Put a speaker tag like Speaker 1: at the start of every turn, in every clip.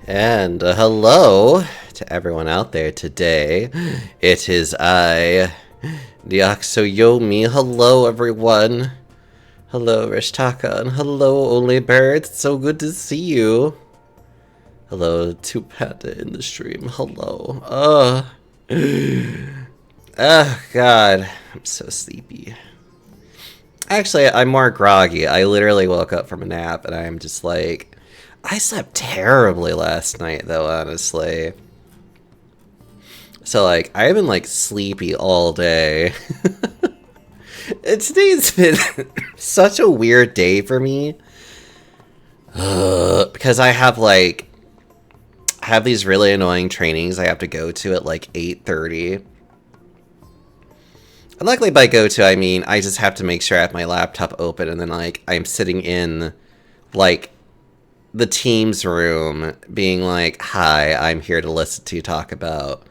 Speaker 1: And hello to everyone out there today. It is I, Deoxoyomi. Hello, everyone. Hello, Rishtaka, and hello, Only Bird. It's so good to see you. Hello, to Panda in the stream. Hello. God. I'm so sleepy. Actually, I'm more groggy. I literally woke up from a nap, and I'm just like... I slept terribly last night, though, honestly. So, like, I've been, like, sleepy all day. Today's been such a weird day for me. Because I have, like... I have these really annoying trainings I have to go to at, like, 8:30. And luckily by go to, I mean, I just have to make sure I have my laptop open, and then, like, I'm sitting in, like... the Teams room being like, hi, I'm here to listen to you talk about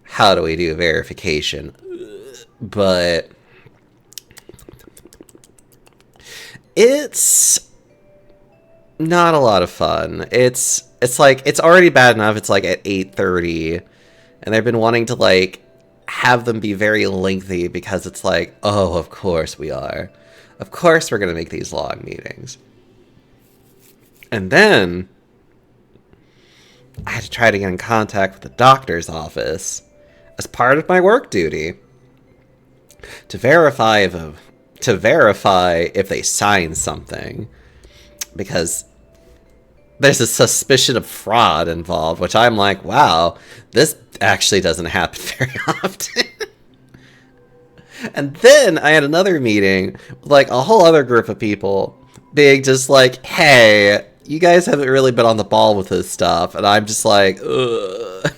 Speaker 1: how do we do verification. But it's not a lot of fun. It's like, it's already bad enough. It's like at 8:30 and they've been wanting to like have them be very lengthy because it's like, oh, of course we are. Of course we're going to make these long meetings. And then I had to try to get in contact with the doctor's office as part of my work duty to verify if they signed something, because there's a suspicion of fraud involved, which I'm like, wow, this actually doesn't happen very often. And then I had another meeting with like a whole other group of people being just like, hey, you guys haven't really been on the ball with this stuff. And I'm just like, ugh.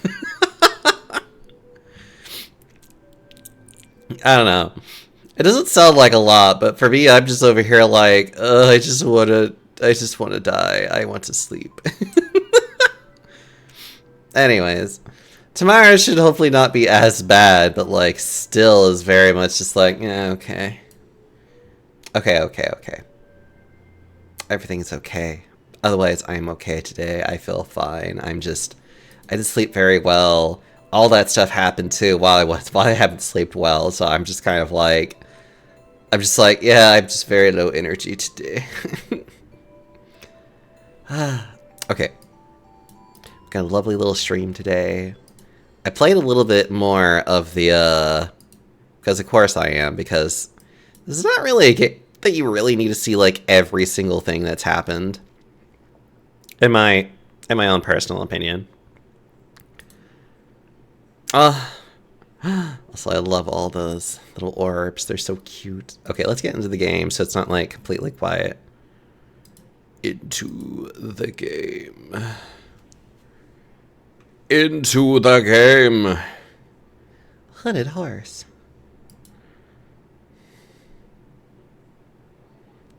Speaker 1: I don't know. It doesn't sound like a lot, but for me, I'm just over here like, I just want to die. I want to sleep. Anyways, tomorrow should hopefully not be as bad, but like still is very much just like, yeah, okay. Okay. Everything's okay. Otherwise, I'm okay today. I feel fine. I didn't sleep very well. All that stuff happened too while I haven't slept well, so I'm just kind of like, yeah, I'm just very low energy today. Okay. got a lovely little stream today. I played a little bit more of the, because of course I am, because this is not really a game that you really need to see, like, every single thing that's happened. In my own personal opinion. Also, I love all those little orbs. They're so cute. Okay, let's get into the game so it's not, like, completely quiet. Into the game. Into the game. Hooded horse.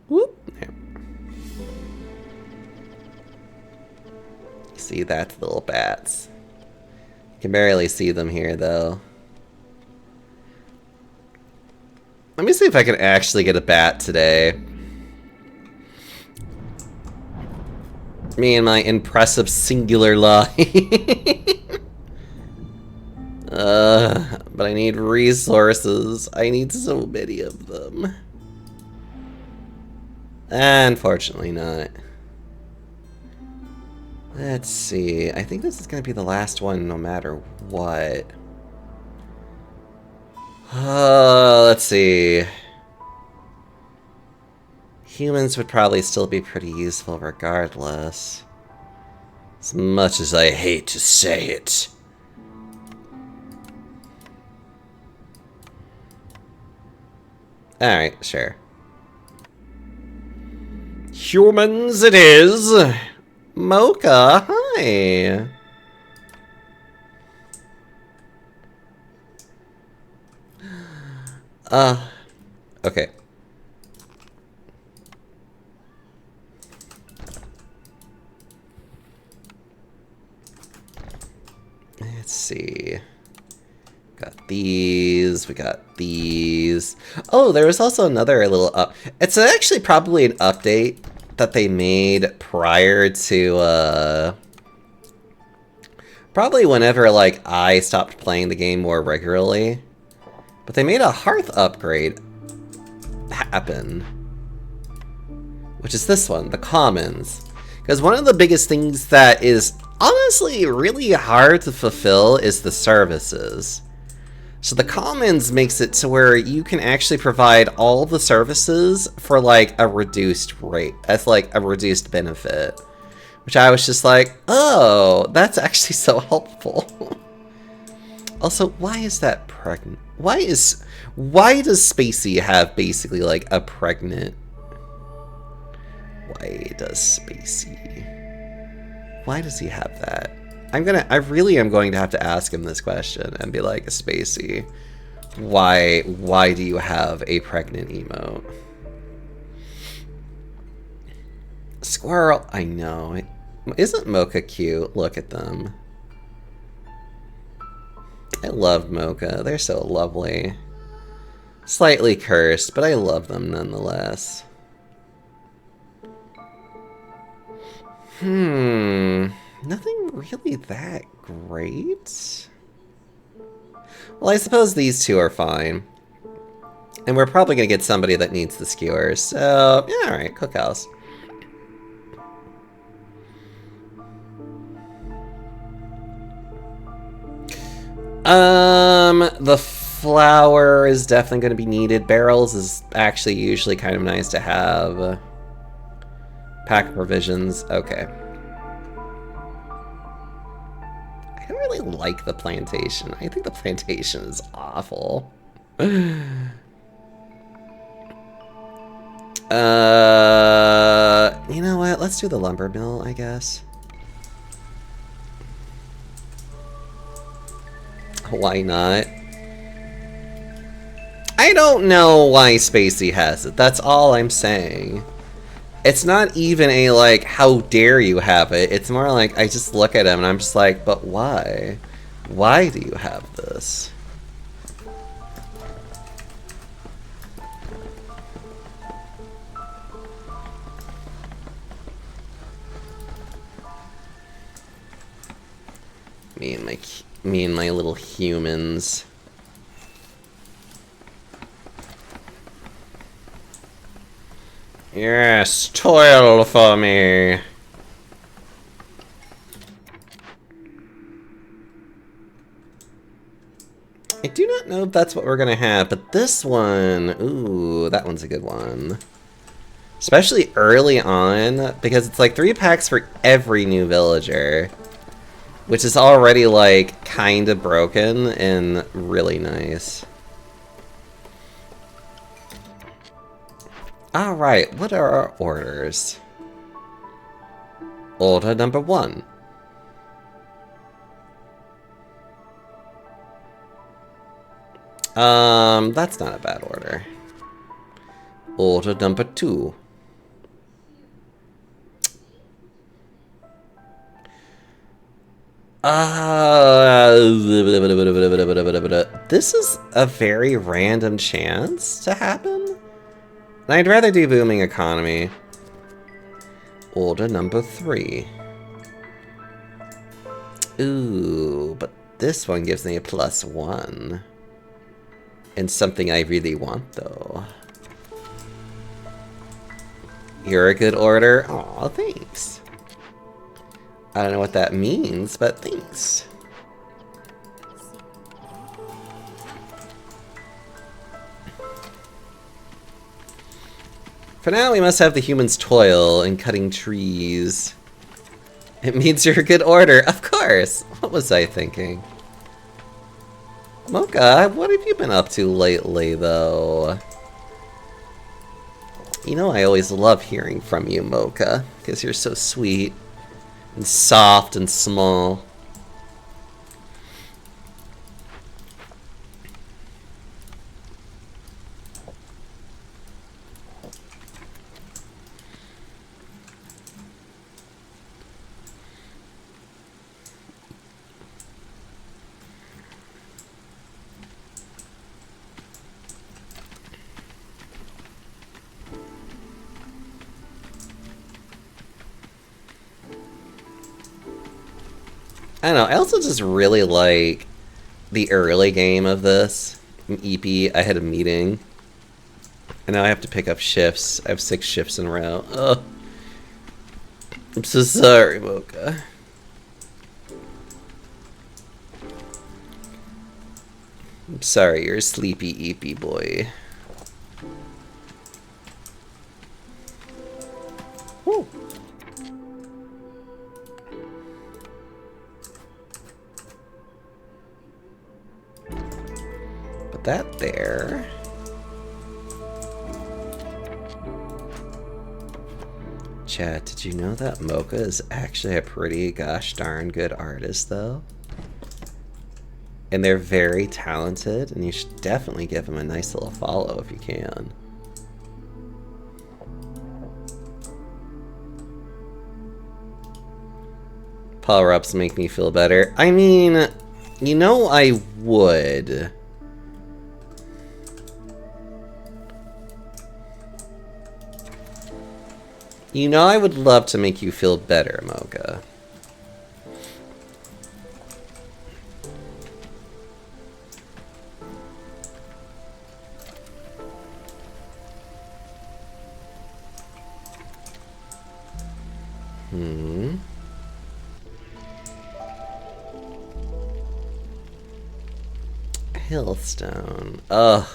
Speaker 1: Whoop. There. See, that's little bats. You can barely see them here, though. Let me see if I can actually get a bat today. Me and my impressive singular line. But I need resources. I need so many of them. Unfortunately not. Let's see. I think this is going to be the last one no matter what. Let's see. Humans would probably still be pretty useful regardless. As much as I hate to say it. Alright, sure. Humans it is! Mocha, hi! Okay. Let's see. Got these, we got these. Oh, there was also another little it's actually probably an update that they made prior to, probably whenever, like, I stopped playing the game more regularly. But they made a hearth upgrade happen. Which is this one, the commons. Because one of the biggest things that is honestly really hard to fulfill is the services. So the commons makes it to where you can actually provide all the services for like a reduced rate, as like a reduced benefit. Which I was just like, oh, that's actually so helpful. Also, why is that pregnant? Why does Spacey have basically like a pregnant? Why does he have that? I really am going to have to ask him this question and be like, Spacey, why do you have a pregnant emote? Squirrel, I know. Isn't Mocha cute? Look at them. I love Mocha. They're so lovely. Slightly cursed, but I love them nonetheless. Nothing really that great. Well, I suppose these two are fine. And we're probably going to get somebody that needs the skewers. So, yeah, alright, cookhouse. The flour is definitely going to be needed. Barrels is actually usually kind of nice to have. Pack provisions, okay. I don't really like the plantation. I think the plantation is awful. You know what? Let's do the lumber mill, I guess. Why not? I don't know why Spacey has it. That's all I'm saying. It's not even a, like, how dare you have it. It's more like, I just look at him and I'm just like, but why? Why do you have this? Me and my little humans. Yes, toil for me. I do not know if that's what we're gonna have, but this one, ooh, that one's a good one. Especially early on, because it's like 3 packs for every new villager. Which is already, like, kind of broken and really nice. Alright, what are our orders? Order number 1. That's not a bad order. Order number 2. This is a very random chance to happen. And I'd rather do booming economy. Order number 3. Ooh, but this one gives me a +1. And something I really want, though. You're a good order? Aw, thanks. I don't know what that means, but thanks. For now, we must have the humans toil in cutting trees. It means you're a good order. Of course! What was I thinking? Mocha, what have you been up to lately, though? You know I always love hearing from you, Mocha, because you're so sweet and soft and small. I don't know, I also just really like the early game of this. I'm EP, I had a meeting. And now I have to pick up shifts. I have 6 shifts in a row. Ugh. I'm so sorry, Mocha. I'm sorry, you're a sleepy EP boy. Woo. Put that there. Chat, did you know that Mocha is actually a pretty gosh darn good artist, though? And they're very talented, and you should definitely give them a nice little follow if you can. Power-ups make me feel better. I mean, you know I would. You know I would love to make you feel better, Mocha. Hillstone. Ugh.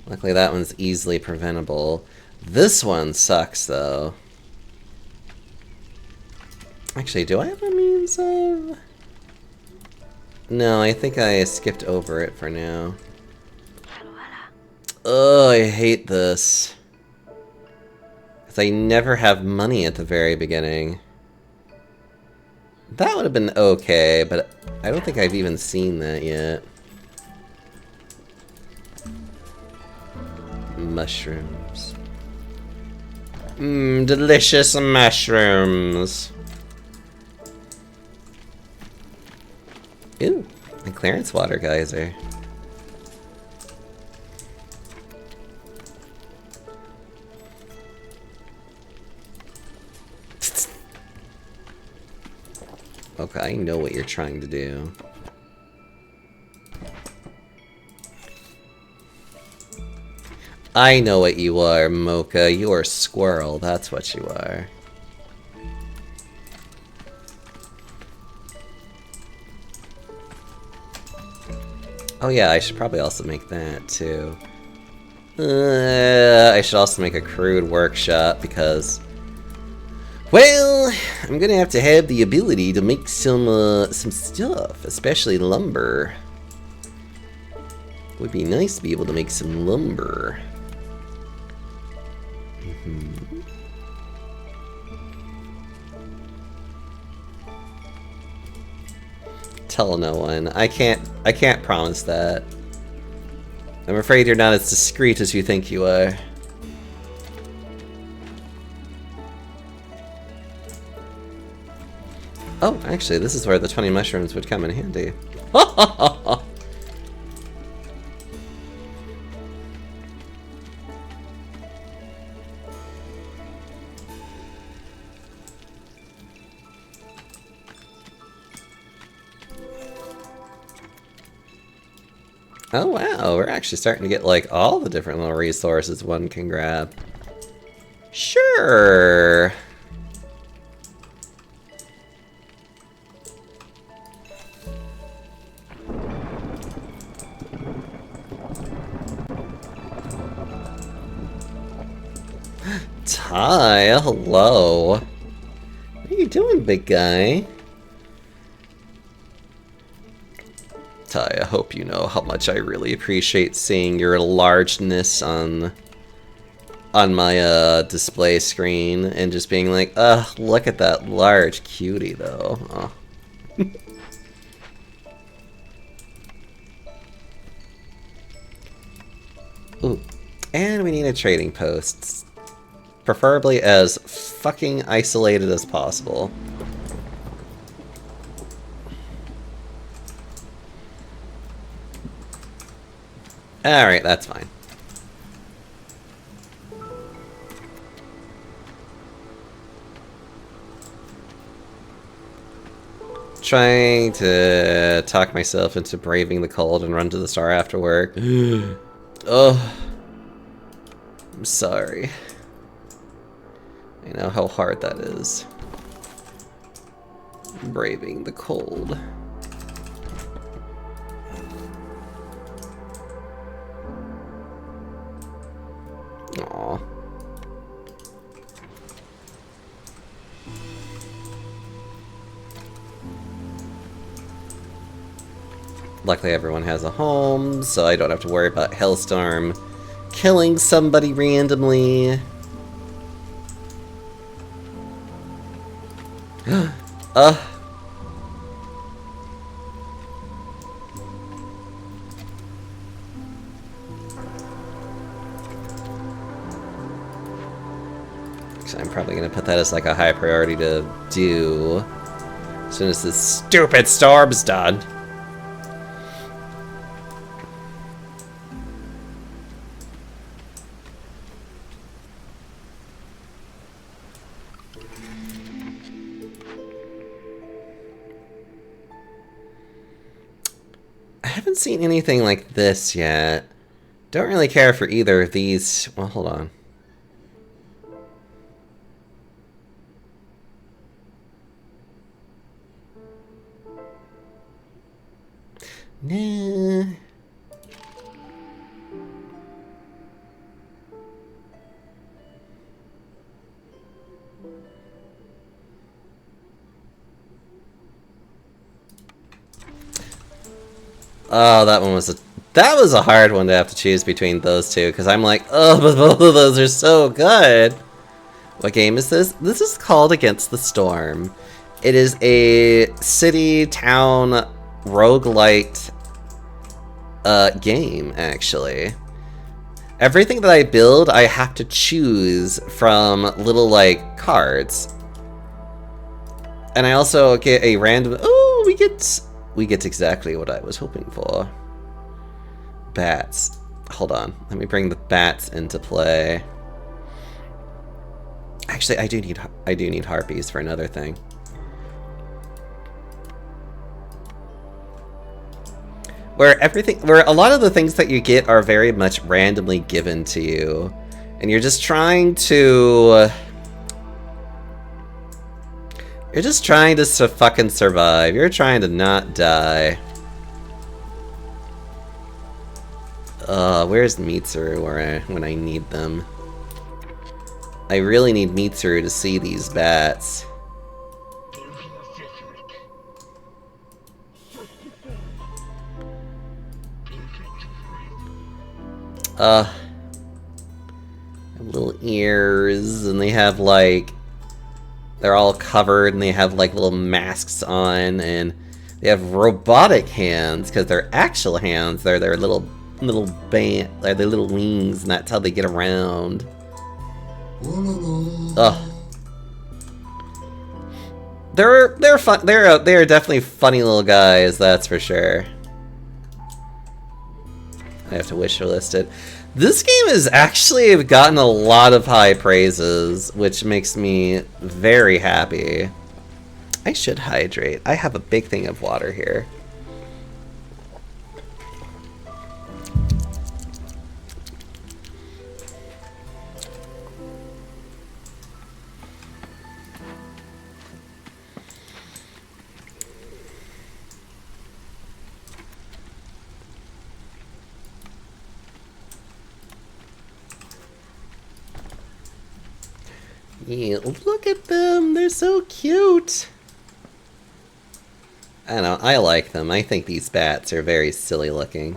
Speaker 1: Luckily that one's easily preventable. This one sucks, though. Actually, do I have a means of... No, I think I skipped over it for now. Ugh, I hate this. Because I never have money at the very beginning. That would have been okay, but I don't think I've even seen that yet. Mushrooms. Mmm, delicious mushrooms. Ooh, a clearance water geyser. Okay, I know what you're trying to do. I know what you are, Mocha. You are a squirrel, that's what you are. Oh yeah, I should probably also make that too. I should also make a crude workshop because, well, I'm gonna have to have the ability to make some stuff, especially lumber. Would be nice to be able to make some lumber. Tell no one. I can't promise that. I'm afraid you're not as discreet as you think you are. Oh, actually, this is where the 20 mushrooms would come in handy. Oh wow, we're actually starting to get like all the different little resources one can grab. Sure. Ty, hello. What are you doing, big guy? Ty, I hope you know how much I really appreciate seeing your largeness on my display screen and just being like, ugh, look at that large cutie though. Oh. Ooh, and we need a trading post, preferably as fucking isolated as possible. Alright, that's fine. Trying to talk myself into braving the cold and run to the star after work. Oh, I'm sorry. I know how hard that is. Braving the cold. Aw. Luckily everyone has a home, so I don't have to worry about Hellstorm killing somebody randomly. I'm probably gonna put that as like a high priority to do as soon as this stupid storm's done. I haven't seen anything like this yet. Don't really care for either of these. Well, hold on. Nah. Oh, that was a hard one to have to choose between those two, because I'm like, oh, but both of those are so good. What game is this? This is called Against the Storm. It is a city-town roguelite game, actually. Everything that I build, I have to choose from little, like, cards. And I also get a random... Oh, we get exactly what I was hoping for. Bats. Hold on. Let me bring the bats into play. Actually, I do need harpies for another thing. Where a lot of the things that you get are very much randomly given to you, and you're just trying to fucking survive. You're trying to not die. Where's Mitsuru when I need them? I really need Mitsuru to see these bats. Little ears, and they have like, they're all covered, and they have like little masks on, and they have robotic hands because they're actual hands. They're their little band, they're their little wings, and that's how they get around. Ugh. They're fun. They're definitely funny little guys. That's for sure. I have to wish list it. This game has actually gotten a lot of high praises, which makes me very happy. I should hydrate. I have a big thing of water here. Yeah, look at them, they're so cute. I don't know, I like them. I think these bats are very silly looking.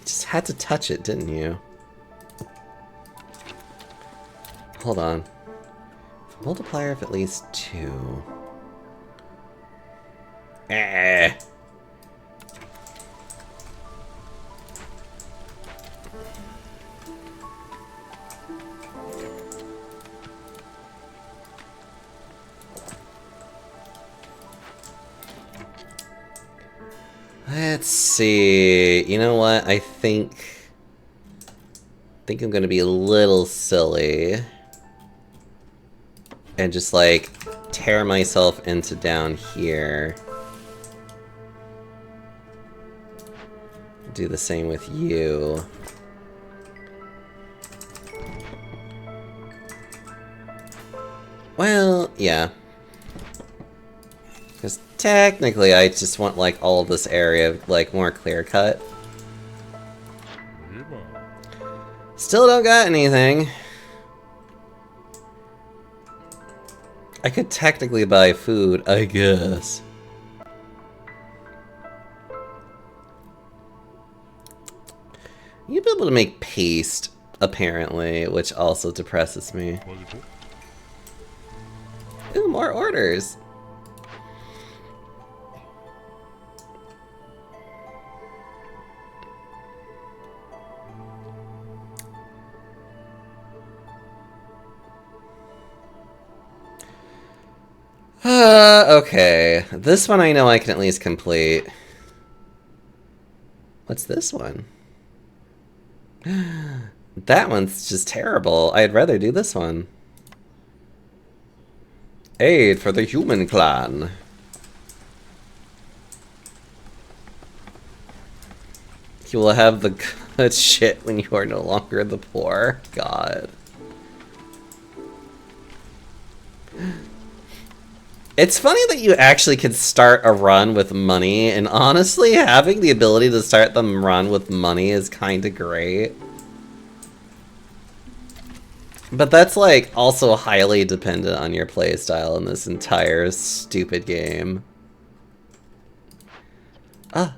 Speaker 1: Just had to touch it, didn't you? Hold on. Multiplier of at least 2. Eh. Let's see. You know what? I think I'm gonna be a little silly and just like tear myself into down here. Do the same with you. Well, yeah. Because technically I just want like all of this area like more clear cut. Still don't got anything. I could technically buy food, I guess. You'd be able to make paste, apparently, which also depresses me. Ooh, more orders. Okay. This one I know I can at least complete. What's this one? That one's just terrible. I'd rather do this one. Aid for the human clan. You will have the good shit when you are no longer the poor. God. It's funny that you actually can start a run with money, and honestly, having the ability to start the run with money is kinda great. But that's, like, also highly dependent on your playstyle in this entire stupid game. Ah.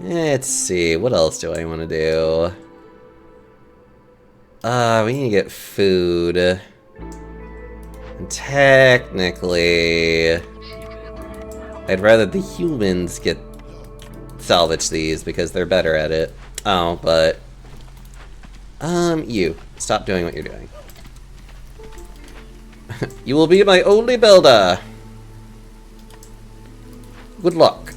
Speaker 1: Let's see, what else do I want to do? We need to get food. And technically, I'd rather the humans salvage these because they're better at it. Oh, but you stop doing what you're doing. You will be my only builder. Good luck.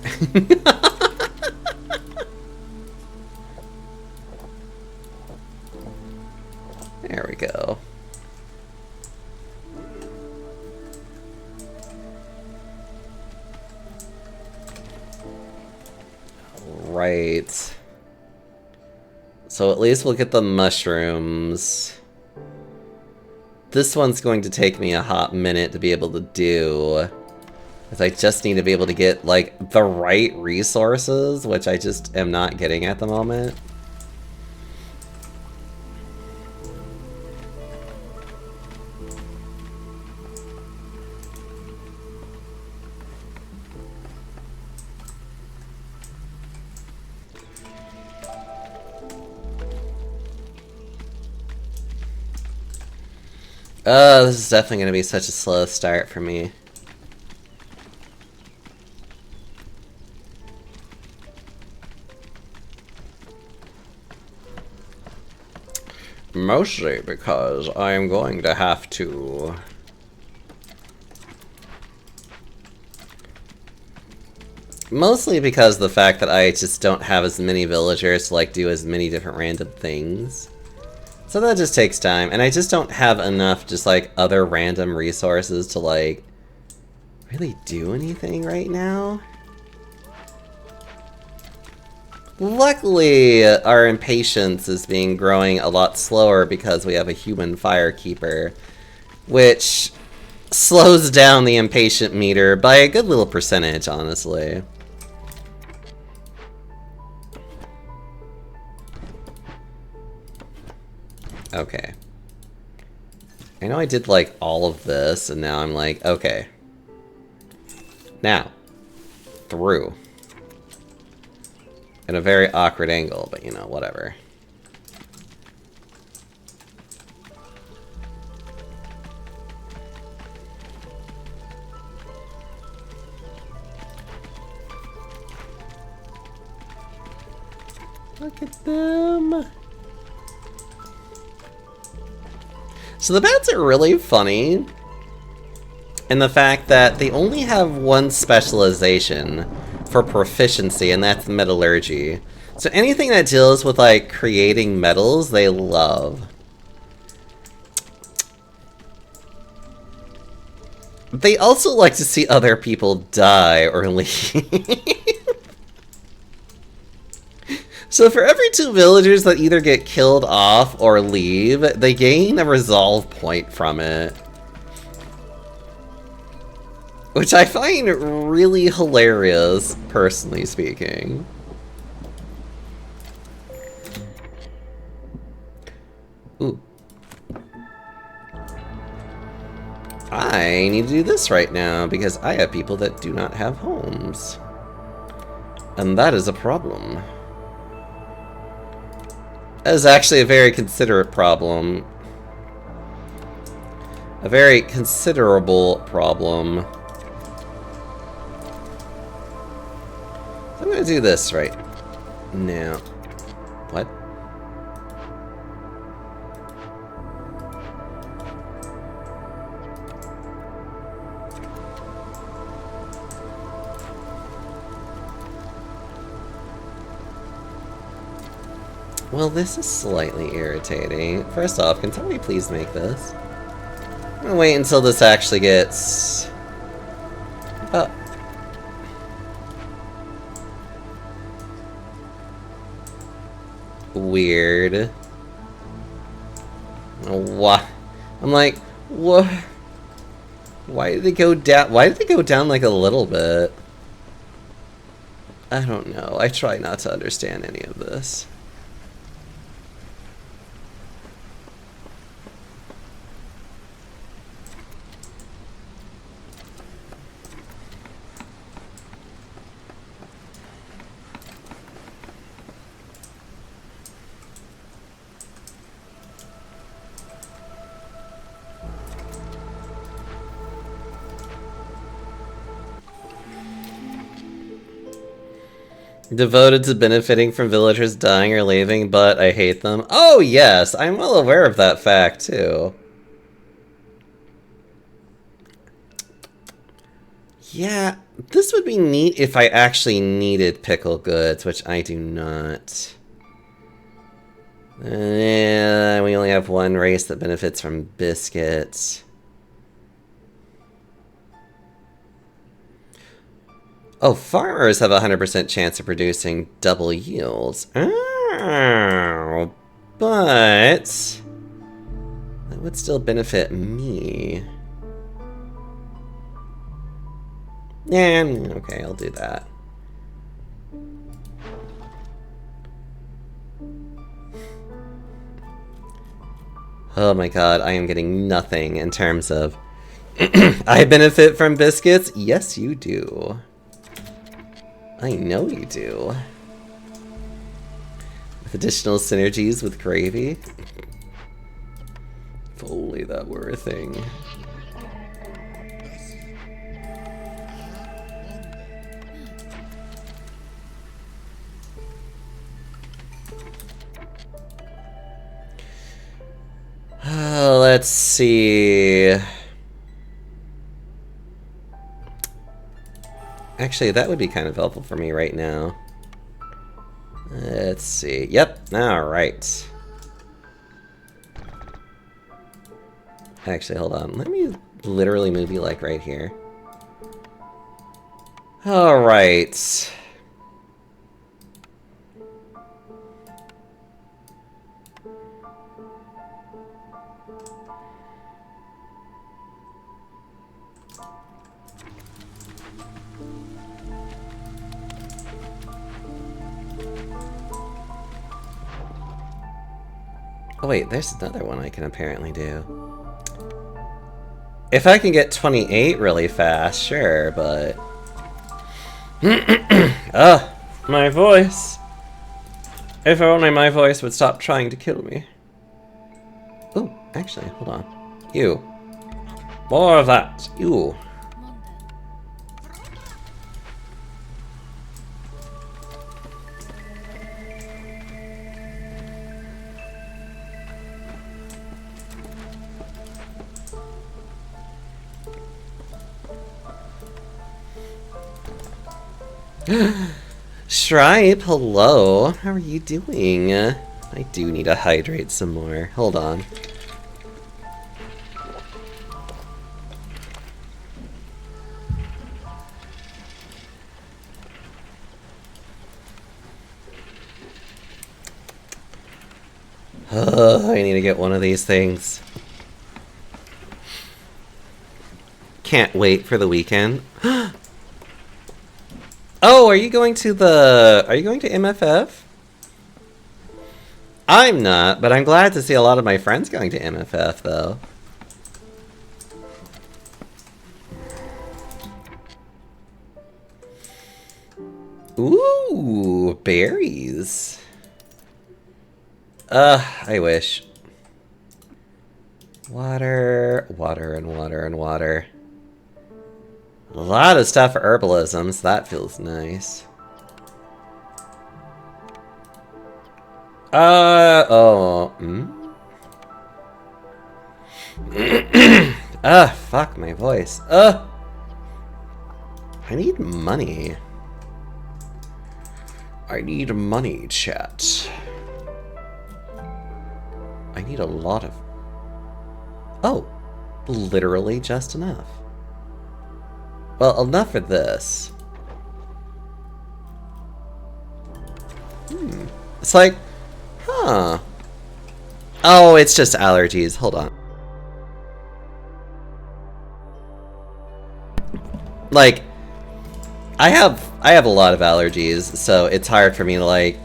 Speaker 1: There we go. Right. So at least we'll get the mushrooms. this one's going to take me a hot minute to be able to do. Because I just need to be able to get, like, the right resources, which I just am not getting at the moment. This is definitely going to be such a slow start for me. Mostly because I'm going to have to... Mostly because of the fact that I just don't have as many villagers to, like, do as many different random things. So that just takes time, and I just don't have enough just, like, other random resources to, like, really do anything right now. Luckily, our impatience is growing a lot slower because we have a human firekeeper, which slows down the impatient meter by a good little percentage, honestly. Okay. I know I did, like, all of this, and now I'm like, okay. Now. Through. At a very awkward angle, but, you know, whatever. Look at them! So the bats are really funny in the fact that they only have one specialization for proficiency, and that's metallurgy. So anything that deals with, like, creating metals, they love. They also like to see other people die or leave. So for every 2 villagers that either get killed off or leave, they gain a resolve point from it. Which I find really hilarious, personally speaking. Ooh. I need to do this right now, because I have people that do not have homes. And that is a problem. That is actually a very considerate problem. A very considerable problem. So I'm gonna do this right now. What? Well, this is slightly irritating. First off, can somebody please make this? I'm gonna wait until this actually gets... Oh. Weird. What? I'm like, what? Why did they go down? Why did they go down like a little bit? I don't know. I try not to understand any of this. Devoted to benefiting from villagers dying or leaving, but I hate them. Oh yes, I'm well aware of that fact too. Yeah, this would be neat if I actually needed pickle goods, which I do not. Yeah, we only have one race that benefits from biscuits. Oh, farmers have a 100% chance of producing double yields. Oh, but that would still benefit me. Yeah, okay, I'll do that. Oh my god, I am getting nothing in terms of... I benefit from biscuits? Yes, you do. I know you do. With additional synergies with gravy? If only that were a thing. Let's see. Actually, that would be kind of helpful for me right now. Let's see. Yep, alright. Actually, hold on. Let me literally move you like right here. Alright. Oh wait, there's another one I can apparently do. If I can get 28 really fast, sure, but... Ugh, my voice. If only my voice would stop trying to kill me. Oh, actually, hold on. You. More of that. You. Stripe, hello. How are you doing? I do need to hydrate some more. Hold on. I need to get one of these things. Can't wait for the weekend. Oh, are you going to MFF? I'm not, but I'm glad to see a lot of my friends going to MFF, though. Ooh, berries. I wish. Water, water, and water, and water. A lot of stuff for herbalism, so that feels nice. Fuck my voice. I need money. I need money, chat. I need a lot of... Oh, literally just enough. Well, enough for this. It's like, huh. Oh, it's just allergies. Hold on. Like, I have a lot of allergies, so it's hard for me to, like,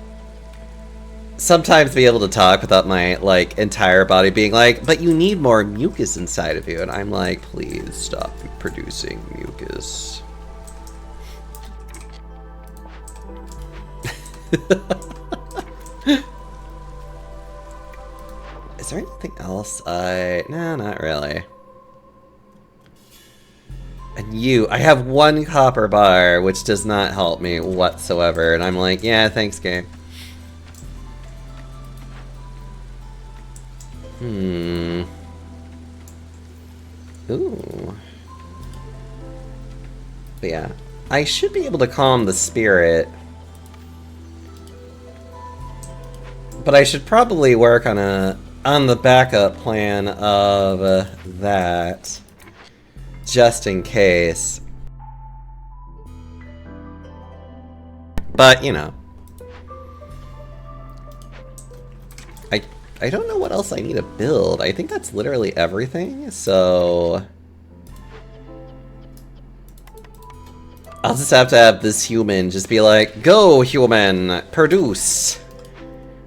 Speaker 1: sometimes be able to talk without my, like, entire body being like, but you need more mucus inside of you. And I'm like, please stop producing mucus. Is there anything else no, not really. And I have one copper bar, which does not help me whatsoever. And I'm like, yeah, thanks, game. Ooh. But yeah, I should be able to calm the spirit. But I should probably work on the backup plan of that, just in case. But, you know. I don't know what else I need to build. I think that's literally everything, so... I'll just have to have this human just be like, go human, produce,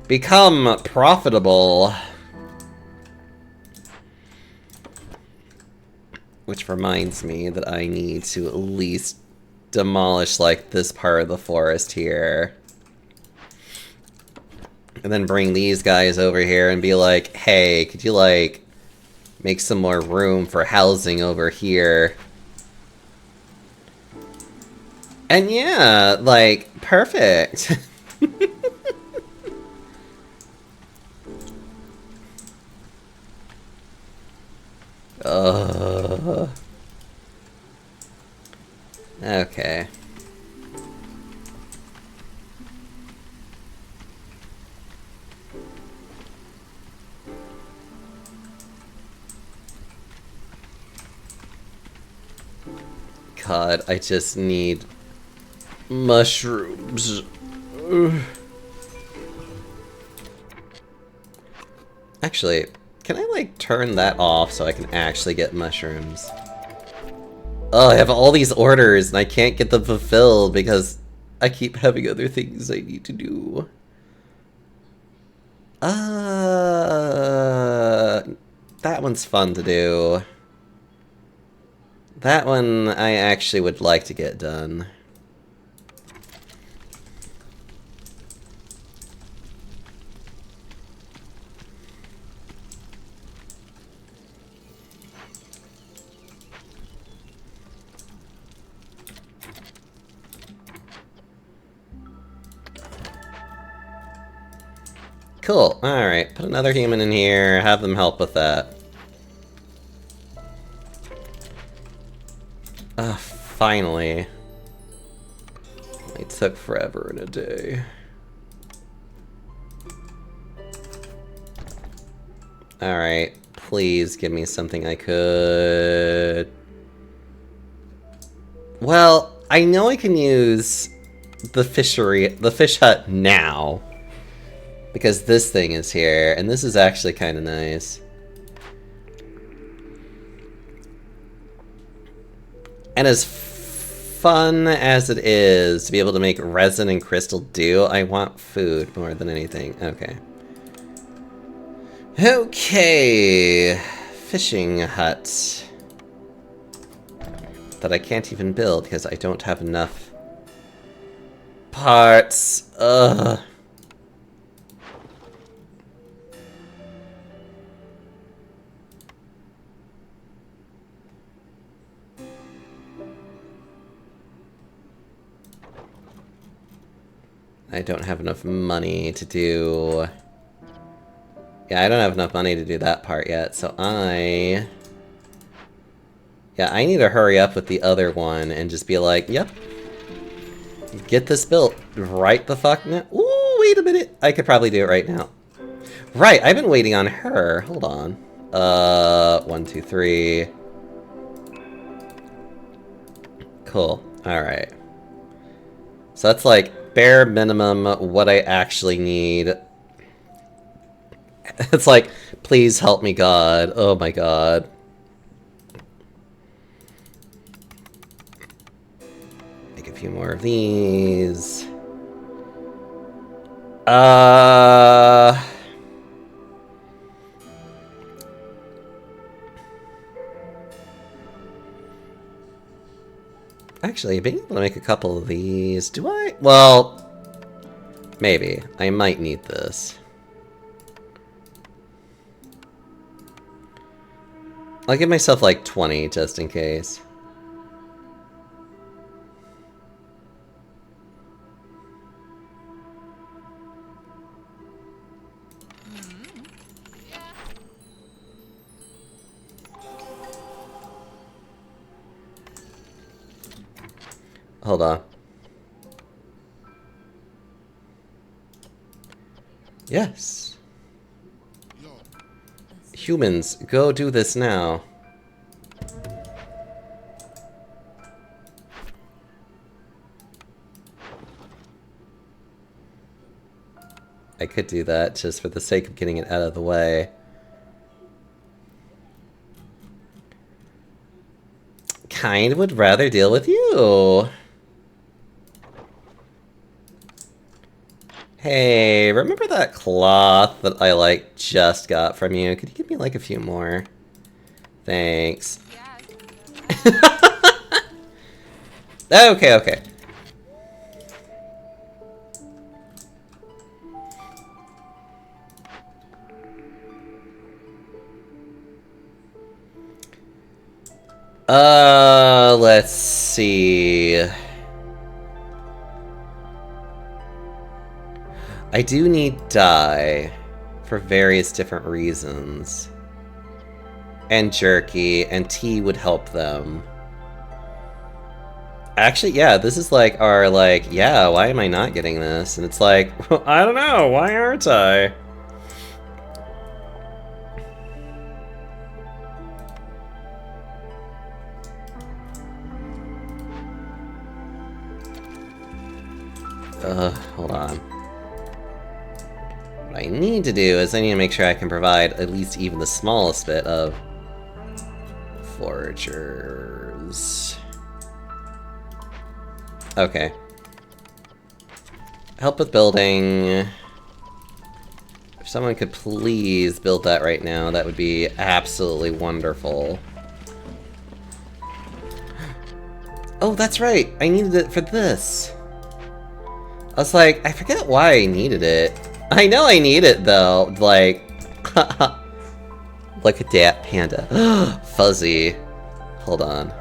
Speaker 1: become profitable. Which reminds me that I need to at least demolish like this part of the forest here. And then bring these guys over here and be like, hey, could you like make some more room for housing over here? And yeah, like, perfect. Okay. God, I just need mushrooms. Actually, can I like turn that off so I can actually get mushrooms? Oh, I have all these orders and I can't get them fulfilled because I keep having other things I need to do. That one's fun to do. That one I actually would like to get done. Cool. Alright, put another human in here, have them help with that. Finally. It took forever and a day. Alright, please give me something I could... Well, I know I can use the fish hut now. Because this thing is here, and this is actually kind of nice. And as fun as it is to be able to make resin and crystal dew, I want food more than anything. Okay. Okay. Fishing hut. That I can't even build because I don't have enough parts. Ugh. I don't have enough money to do... Yeah, I don't have enough money to do that part yet, so I... Yeah, I need to hurry up with the other one and just be like, yep. Get this built right the fuck now. Ooh, wait a minute. I could probably do it right now. Right, I've been waiting on her. Hold on. 1, 2, 3. Cool. Alright. So that's like bare minimum what I actually need. It's like, please help me, God. Oh my God. Make a few more of these. Actually, being able to make a couple of these, do I? Well, maybe. I might need this. I'll give myself like 20 just in case. Hold on. Yes. Humans, go do this now. I could do that just for the sake of getting it out of the way. Kind would rather deal with you. Hey, remember that cloth that I, like, just got from you? Could you give me, like, a few more? Thanks. Okay, okay. Let's see. I do need dye for various different reasons. And jerky, and tea would help them. Actually, yeah, this is like our, like, yeah, why am I not getting this? And it's like, well, I don't know, why aren't I? Hold on. What I need to do is I need to make sure I can provide at least even the smallest bit of foragers. Okay. Help with building. If someone could please build that right now, that would be absolutely wonderful. Oh, that's right! I needed it for this! I was like, I forget why I needed it. I know I need it, though. Like, look at that panda. Fuzzy. Hold on.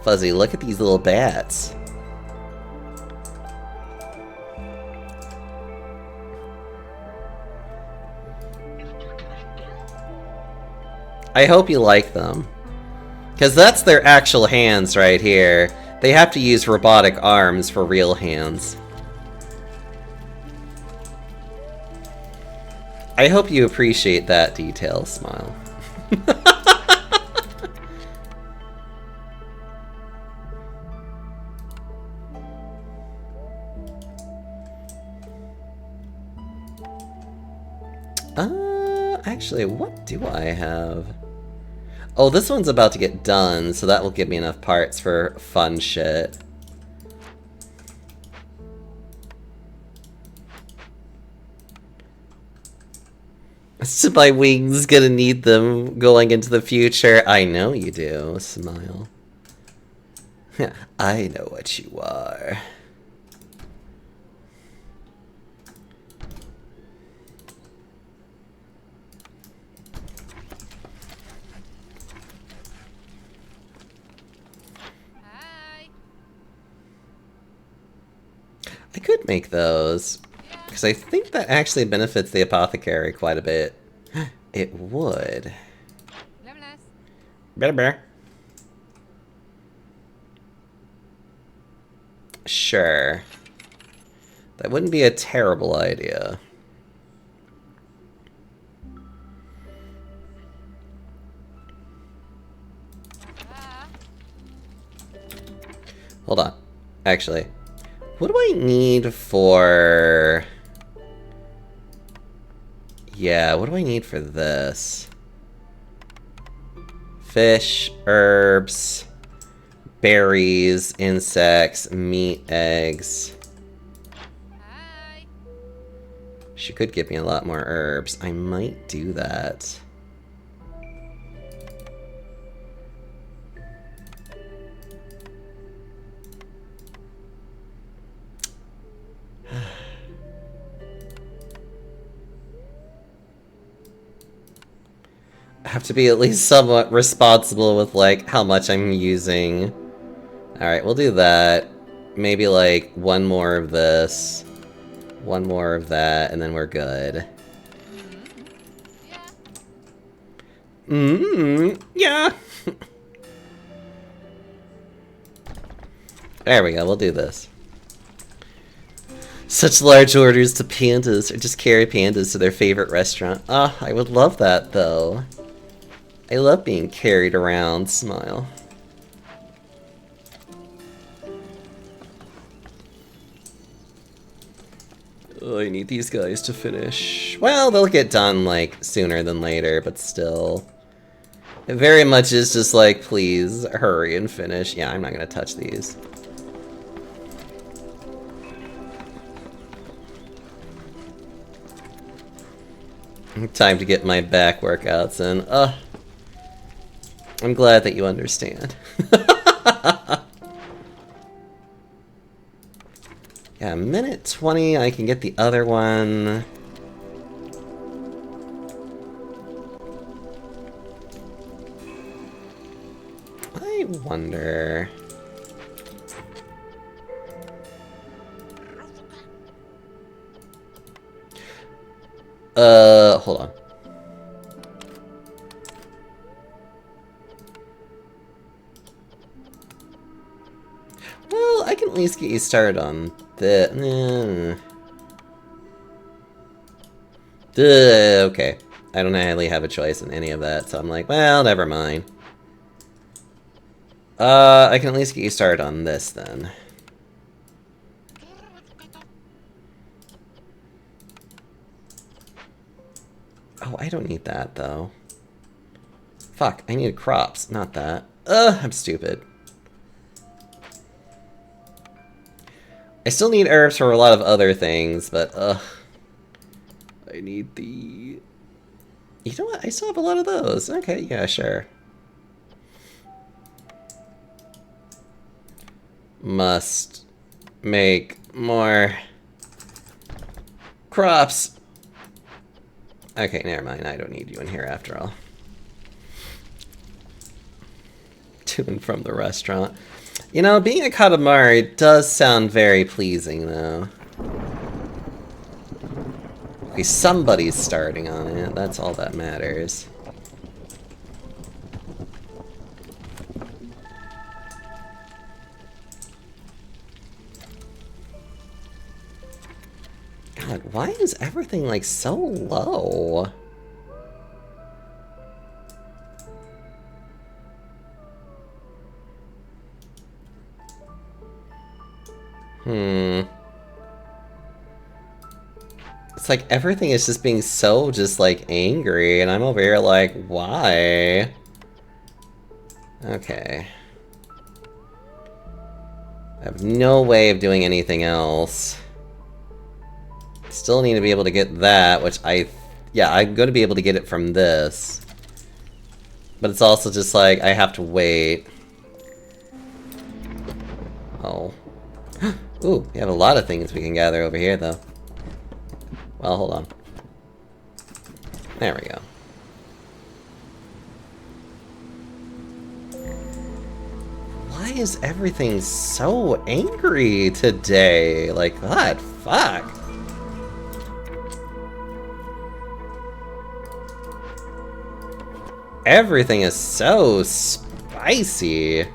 Speaker 1: Fuzzy, look at these little bats. I hope you like them. Because that's their actual hands right here. They have to use robotic arms for real hands. I hope you appreciate that detail, Smile. Actually, what do I have? Oh, this one's about to get done, so that will give me enough parts for fun shit. So my wings gonna need them going into the future. I know you do, Smile. I know what you are. I could make those, because I think that actually benefits the apothecary quite a bit. It would. Bear. Sure. That wouldn't be a terrible idea. Hold on. Actually, what do I need for... Yeah, what do I need for this? Fish, herbs, berries, insects, meat, eggs. She could give me a lot more herbs. I might do that. I have to be at least somewhat responsible with, like, how much I'm using. Alright, we'll do that. Maybe, like, one more of this. One more of that, and then we're good. Yeah. There we go, we'll do this. Such large orders to pandas, or just carry pandas to their favorite restaurant. Ah, I would love that, though. I love being carried around, Smile. Oh, I need these guys to finish. Well, they'll get done, like, sooner than later, but still. It very much is just like, please, hurry and finish. Yeah, I'm not gonna touch these. Time to get my back workouts in. I'm glad that you understand. Yeah, minute 20, I can get the other one. I wonder... hold on. Well, I can at least get you started on the... okay. I don't really have a choice in any of that, so I'm like, well, never mind. I can at least get you started on this, then. Oh, I don't need that, though. Fuck, I need crops, not that. I'm stupid. I still need herbs for a lot of other things, but, I need the... You know what? I still have a lot of those. Okay, yeah, sure. Must make more crops. Okay, never mind. I don't need you in here after all. To and from the restaurant. You know, being a Katamari does sound very pleasing, though. Okay, somebody's starting on it. That's all that matters. God, why is everything, like, so low? It's like everything is just being so like angry, and I'm over here like, why? Okay. I have no way of doing anything else. Still need to be able to get that, which yeah, I'm going to be able to get it from this. But it's also just like, I have to wait. Oh. Ooh, we have a lot of things we can gather over here, though. Well, hold on. There we go. Why is everything so angry today? Like, what? Fuck. Everything is so spicy.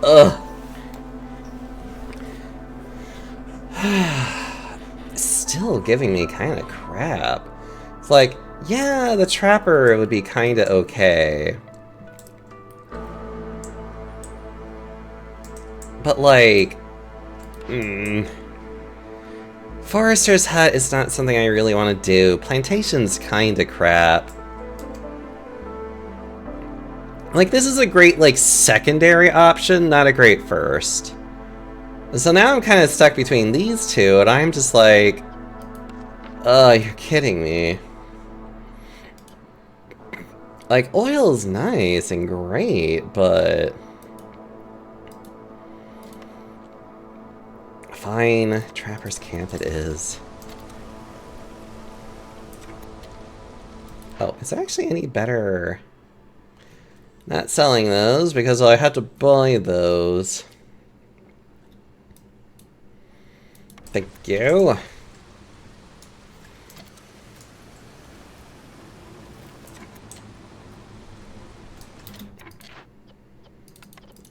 Speaker 1: Ugh. Still giving me kind of crap. It's like, yeah, the trapper would be kind of okay. But like, Forester's Hut is not something I really want to do. Plantation's kind of crap. Like, this is a great, like, secondary option, not a great first. So now I'm kind of stuck between these two, and I'm just like... Oh, you're kidding me. Like, oil's nice and great, but... Fine, Trapper's Camp it is. Oh, is there actually any better... Not selling those, because I had to buy those. Thank you.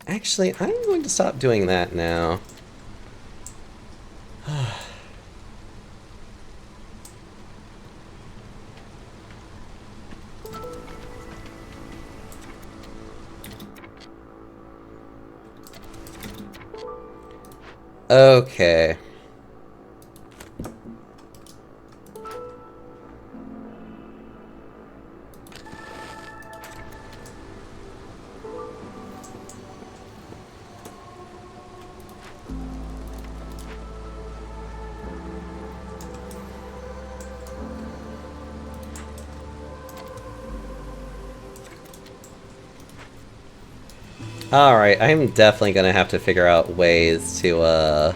Speaker 1: Actually, I'm going to stop doing that now. Okay. Alright, I'm definitely gonna have to figure out ways to,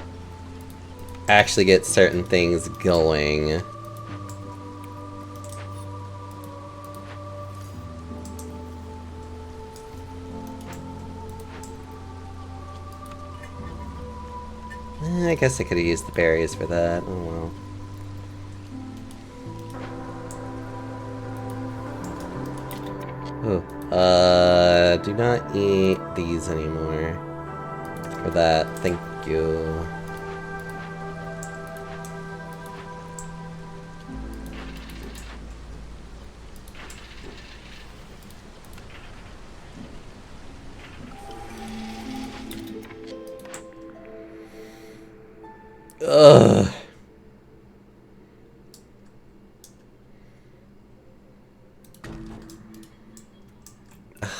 Speaker 1: actually get certain things going. I guess I could have used the berries for that. Oh well. Ooh. Do not eat these anymore. For that, thank you. Ugh.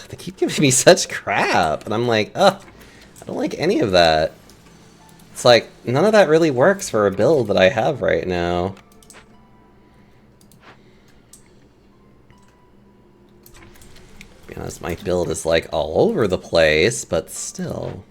Speaker 1: They keep giving me such crap, and I'm like, ugh, I don't like any of that. It's like, none of that really works for a build that I have right now. To be honest, my build is like all over the place, but still.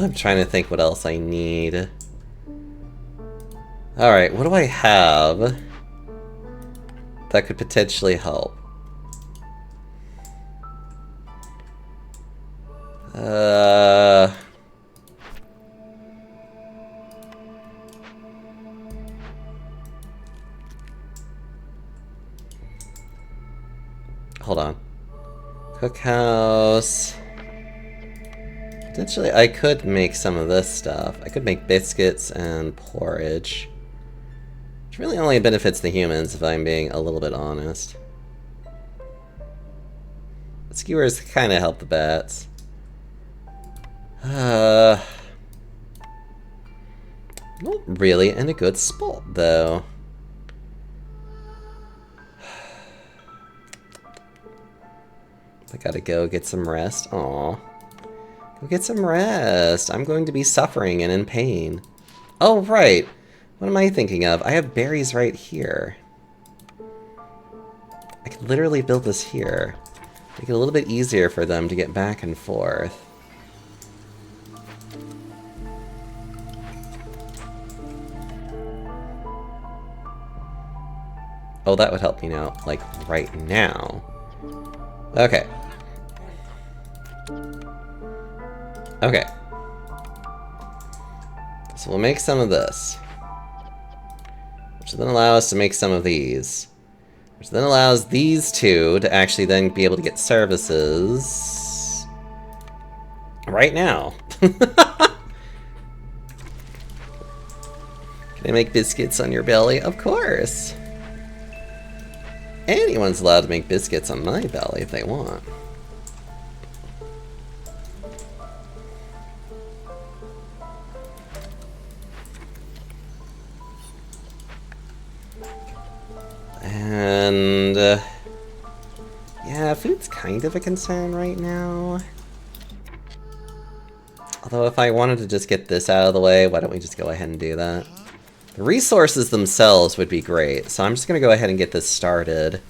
Speaker 1: I'm trying to think what else I need. Alright, what do I have that could potentially help? Hold on. Cookhouse. Potentially, I could make some of this stuff. I could make biscuits and porridge. Which really only benefits the humans, if I'm being a little bit honest. The skewers kind of help the bats. Not really in a good spot, though. I gotta go get some rest. Aw. Go get some rest. I'm going to be suffering and in pain. Oh, right. What am I thinking of? I have berries right here. I could literally build this here. Make it a little bit easier for them to get back and forth. Oh, that would help me now, like, right now. Okay. Okay. So we'll make some of this. Which will then allow us to make some of these. Which then allows these two to actually then be able to get services... right now. Can I make biscuits on your belly? Of course! Anyone's allowed to make biscuits on my belly if they want. And... yeah, food's kind of a concern right now. Although if I wanted to just get this out of the way, why don't we just go ahead and do that? The resources themselves would be great, so I'm just going to go ahead and get this started.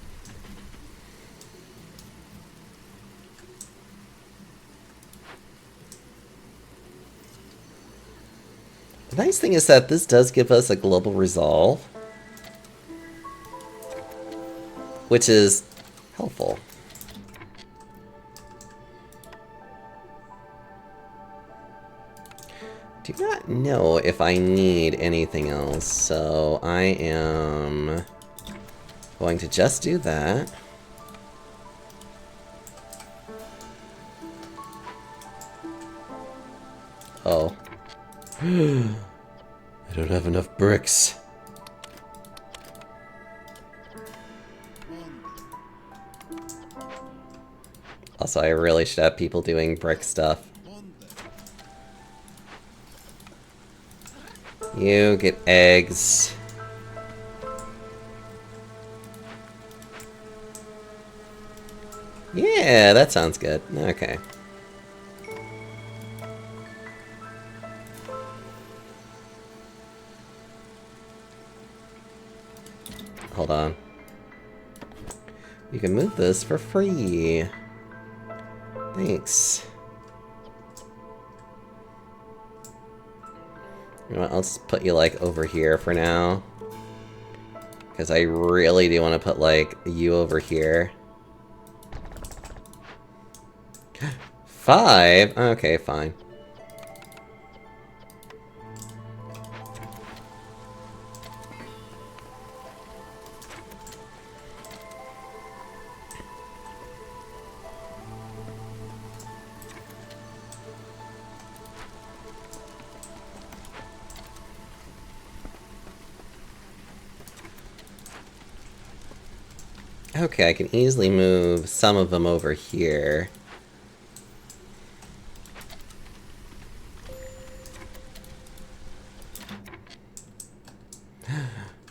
Speaker 1: The nice thing is that this does give us a global resolve, which is helpful. Do not know if I need anything else, so I am going to just do that. Oh. I don't have enough bricks. Also, I really should have people doing brick stuff. You get eggs. Yeah, that sounds good. Okay. Hold on. You can move this for free. Thanks. You know what, I'll just put you, like, over here for now. Because I really do want to put, like, you over here. 5? Okay, fine. Okay, I can easily move some of them over here.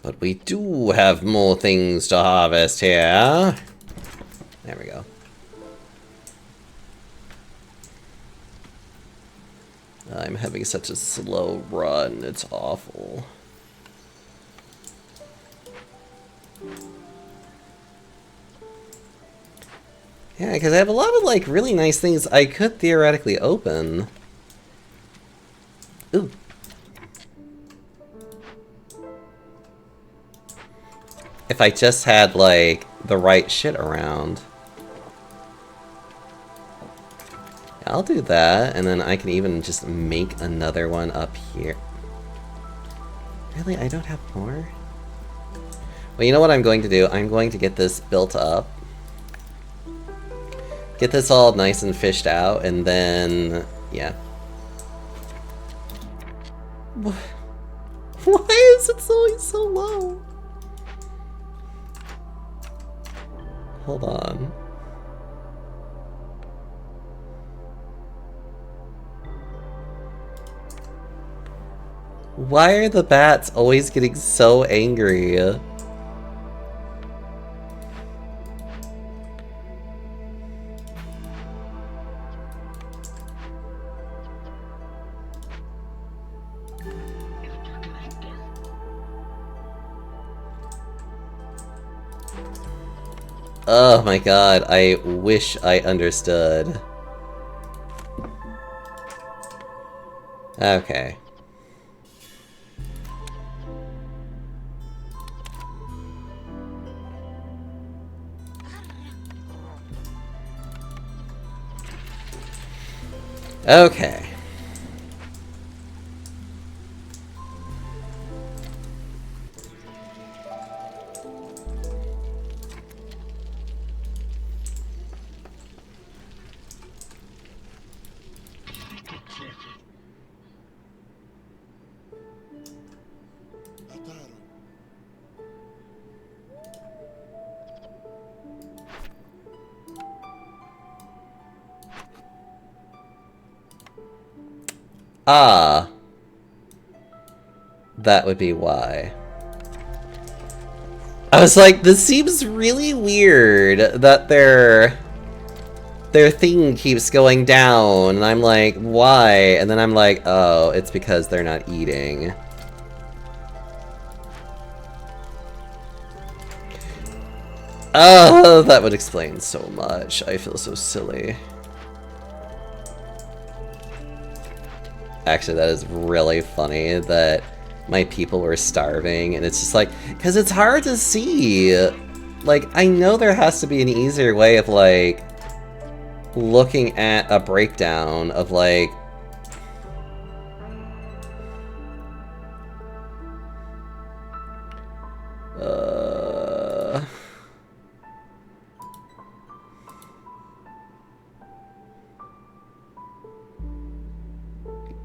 Speaker 1: But we do have more things to harvest here. There we go. I'm having such a slow run, it's awful. Yeah, because I have a lot of, like, really nice things I could theoretically open. Ooh. If I just had, like, the right shit around. I'll do that, and then I can even just make another one up here. Really? I don't have more? Well, you know what I'm going to do? I'm going to get this built up. Get this all nice and fished out, and then... yeah. Why is it always so low? Hold on. Why are the bats always getting so angry? Oh my god, I wish I understood. Okay. Okay. Ah. That would be why. I was like, this seems really weird that their thing keeps going down, and I'm like, why? And then I'm like, oh, it's because they're not eating. Oh, that would explain so much. I feel so silly. Actually, that is really funny that my people were starving, and it's just like, because it's hard to see. Like, I know there has to be an easier way of, like, looking at a breakdown of, like,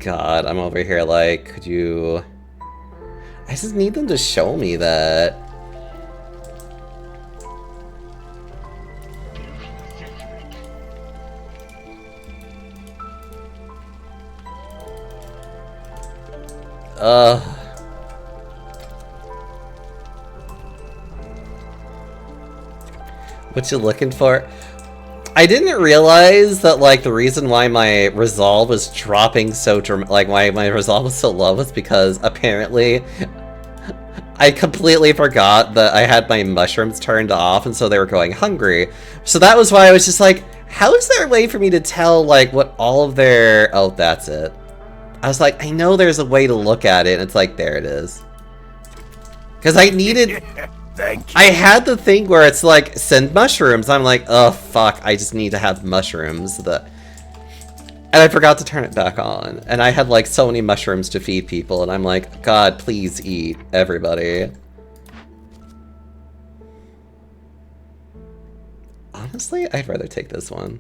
Speaker 1: God, I'm over here like, could you... I just need them to show me that. Ugh. What you looking for? I didn't realize that, like, the reason why my resolve was dropping so like, why my resolve was so low was because, apparently, I completely forgot that I had my mushrooms turned off, and so they were going hungry. So that was why I was just like, how is there a way for me to tell, like, what all of their... Oh, that's it. I was like, I know there's a way to look at it, and it's like, there it is. Because I needed...
Speaker 2: Thank you.
Speaker 1: I had the thing where it's like, send mushrooms. I'm like, oh, fuck, I just need to have mushrooms. And I forgot to turn it back on. And I had, like, so many mushrooms to feed people, and I'm like, God, please eat, everybody. Honestly, I'd rather take this one.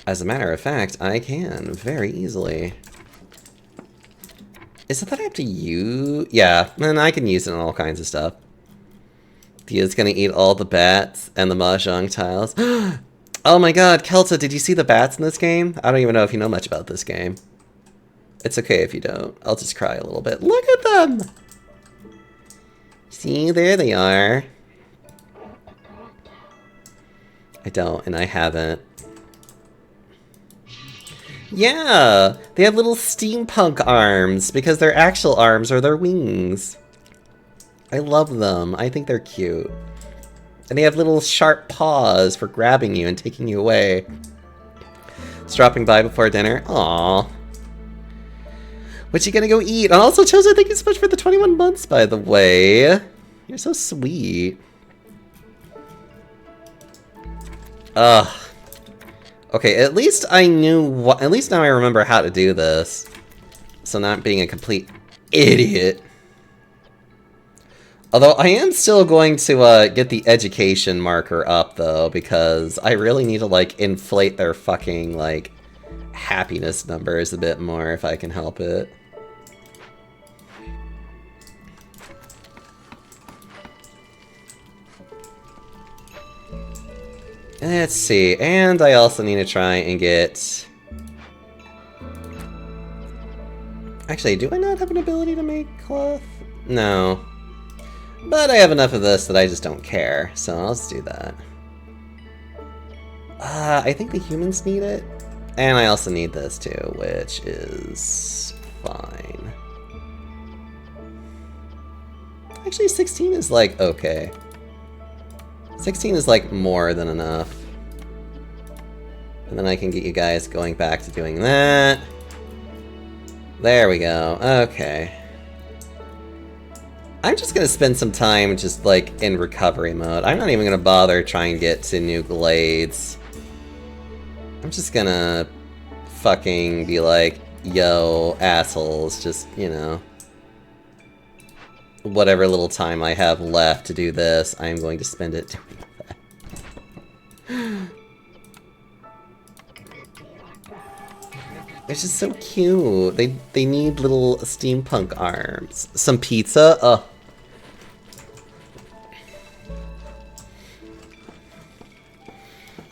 Speaker 1: As a matter of fact, I can very easily. Is it that I have to use... Yeah, and I can use it on all kinds of stuff. Thea's gonna eat all the bats and the mahjong tiles. Oh my god, Kelta, did you see the bats in this game? I don't even know if you know much about this game. It's okay if you don't. I'll just cry a little bit. Look at them! See, there they are. I don't, and I haven't. Yeah! They have little steampunk arms, because their actual arms are their wings. I love them. I think they're cute. And they have little sharp paws for grabbing you and taking you away. Just dropping by before dinner. Aww. What you gonna go eat? And also, Chozo, thank you so much for the 21 months, by the way. You're so sweet. Ugh. Okay, at least I knew what... At least now I remember how to do this. So not being a complete idiot. Although I am still going to get the education marker up, though, because I really need to, like, inflate their fucking, like, happiness numbers a bit more if I can help it. Let's see, and I also need to try and get... Actually, do I not have an ability to make cloth? No. But I have enough of this that I just don't care, so I'll just do that. I think the humans need it. And I also need this too, which is fine. Actually, 16 is like, okay. 16 is like more than enough. And then I can get you guys going back to doing that. There we go, okay. I'm just gonna spend some time just like in recovery mode. I'm not even gonna bother trying to get to new glades. I'm just gonna fucking be like, yo, assholes, just, you know. Whatever little time I have left to do this, I'm going to spend it doing that. It's just so cute. They need little steampunk arms. Some pizza? Ugh.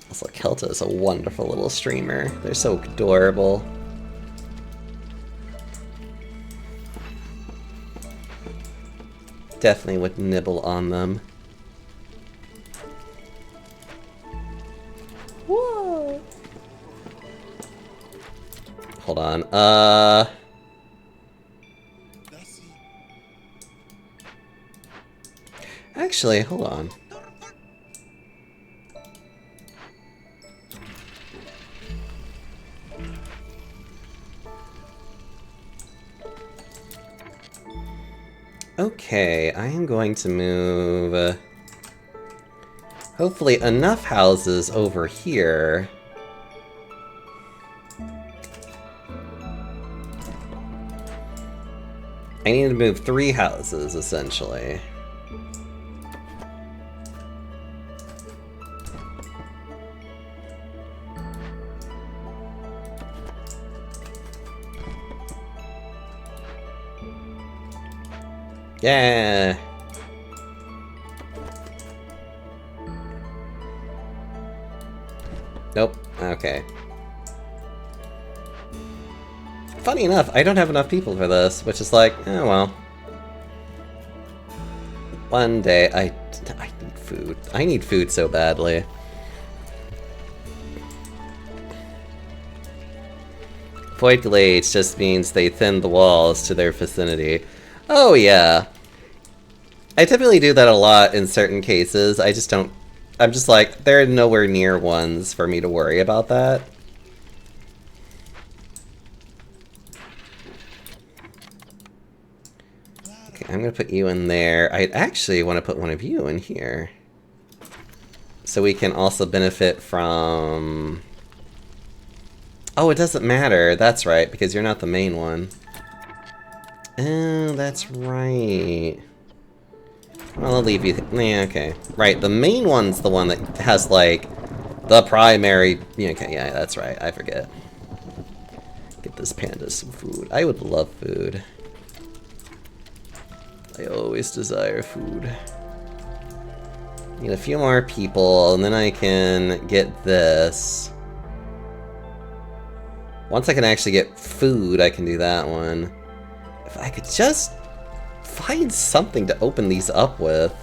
Speaker 1: Also, Kelta is a wonderful little streamer. They're so adorable. Definitely would nibble on them. Whoa! Hold on, actually, hold on. Okay, I am going to move, hopefully enough houses over here. I need to move 3 houses, essentially. Yeah. Nope. Okay. Funny enough, I don't have enough people for this, which is like, oh well. One day, I need food. I need food so badly. Void Glades just means they thin the walls to their vicinity. Oh yeah. I typically do that a lot in certain cases. I just don't... I'm just like, there are nowhere near ones for me to worry about that. Okay, I'm gonna put you in there. I actually want to put one of you in here. So we can also benefit from... Oh, it doesn't matter. That's right, because you're not the main one. Oh, that's right. Well, I'll leave you... Yeah, okay. Right, the main one's the one that has, like, the primary... Yeah, okay, yeah, that's right. I forget. Get this panda some food. I would love food. I always desire food. Need a few more people, and then I can get this. Once I can actually get food, I can do that one. If I could just find something to open these up with.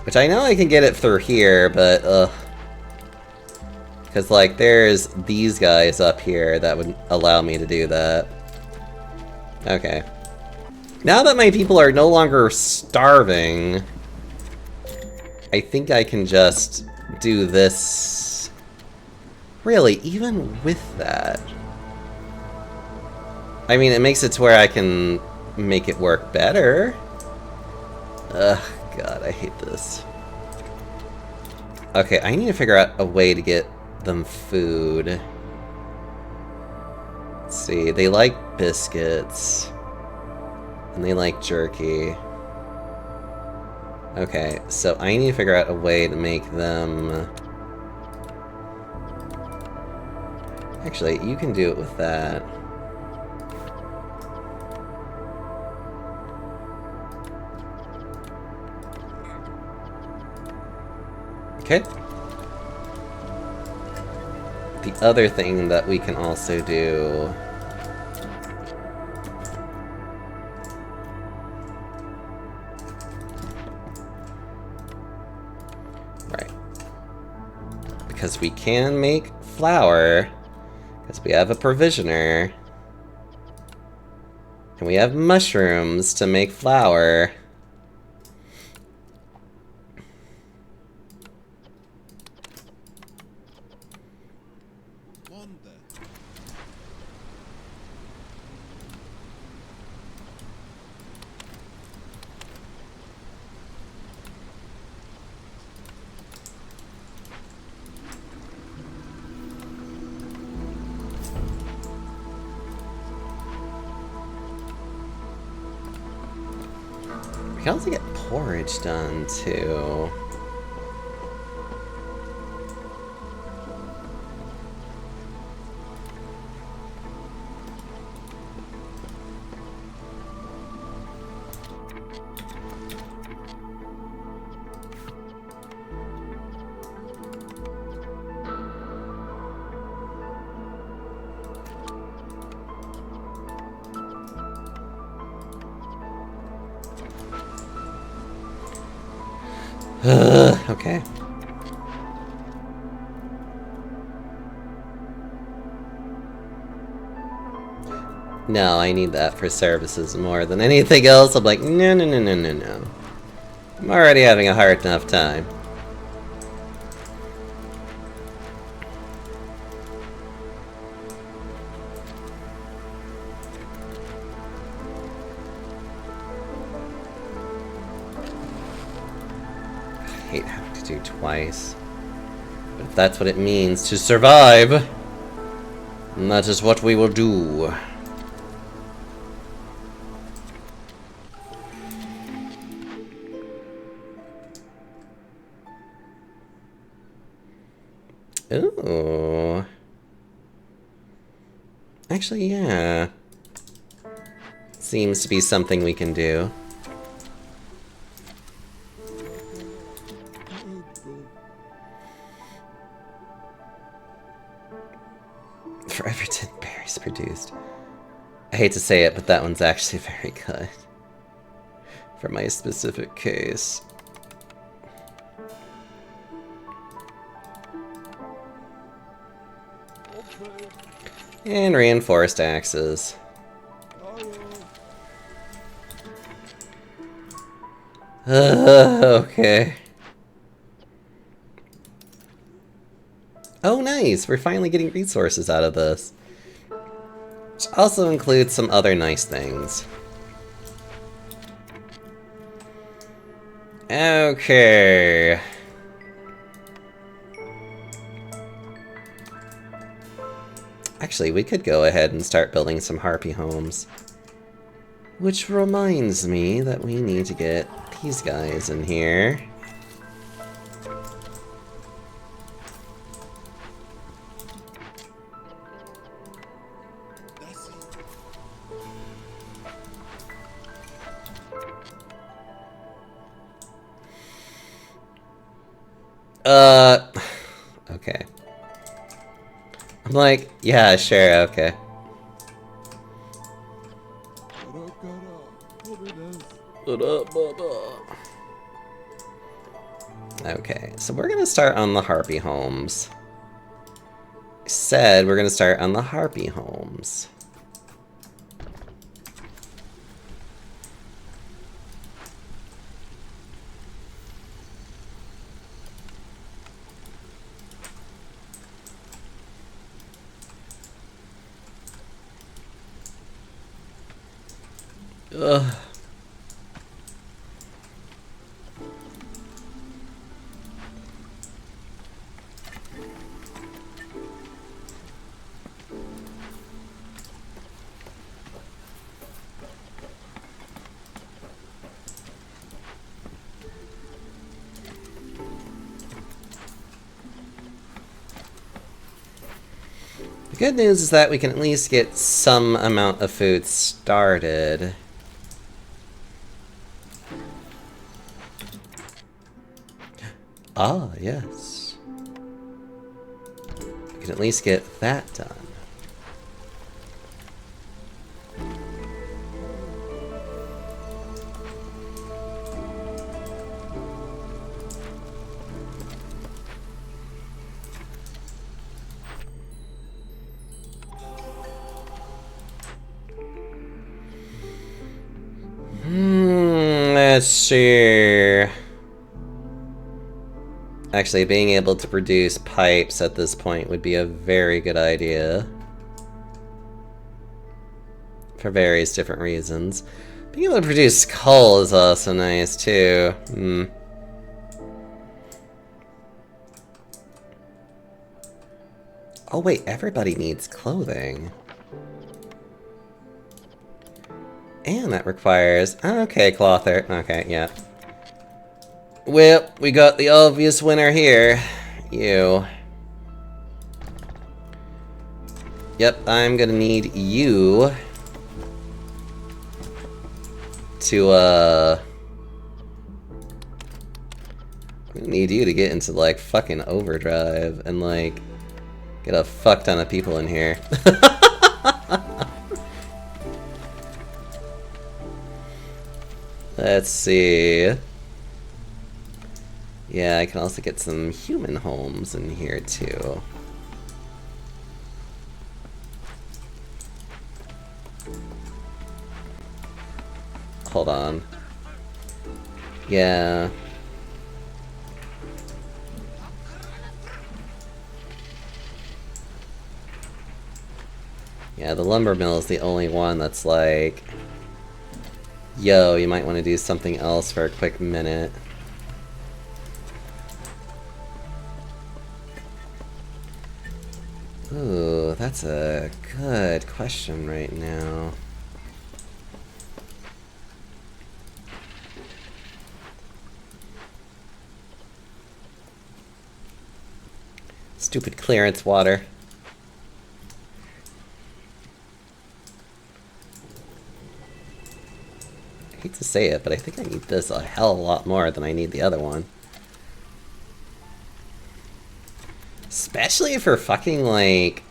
Speaker 1: Which I know I can get it through here, but ugh. Because, like, there's these guys up here that would allow me to do that. Okay. Now that my people are no longer starving, I think I can just do this. Really, even with that. I mean, it makes it to where I can make it work better. Ugh, God, I hate this. Okay, I need to figure out a way to get them food. Let's see, they like biscuits. And they like jerky. Okay, so I need to figure out a way to make them... Actually, you can do it with that. Okay. The other thing that we can also do... Right. Because we can make flour, because we have a provisioner, and we have mushrooms to make flour. We can also get porridge done, too. Okay. No, I need that for services more than anything else. I'm like, no, no, no, no, no, no. I'm already having a hard enough time. I hate having to do twice. But if that's what it means to survive, then that is what we will do. Ooh. Actually, yeah. Seems to be something we can do. For every 10 berries produced. I hate to say it, but that one's actually very good. For my specific case. And reinforced axes. Okay. Oh, nice! We're finally getting resources out of this. Which also includes some other nice things. Okay. Actually, we could go ahead and start building some harpy homes. Which reminds me that we need to get these guys in here. Okay. I'm like, yeah, sure, okay. Okay, so we're gonna start on the harpy homes. I said we're gonna start on the harpy homes. Ugh. The good news is that we can at least get some amount of food started. Ah, yes. We can at least get that done. Let's see. Actually, being able to produce pipes at this point would be a very good idea. For various different reasons. Being able to produce coal is also nice, too. Oh wait, everybody needs clothing. And that requires... Okay, clother. Okay, yeah. Well, we got the obvious winner here. You. Yep, I'm gonna need you to, I'm gonna need you to get into, like, fucking overdrive and, like, get a fuck ton of people in here. Let's see. Yeah, I can also get some human homes in here, too. Hold on. Yeah. Yeah, the lumber mill is the only one that's like... Yo, you might want to do something else for a quick minute. Ooh, that's a good question right now. Stupid clearance water. hate to say it, but I think I need this a hell of a lot more than I need the other one. Especially for fucking, like,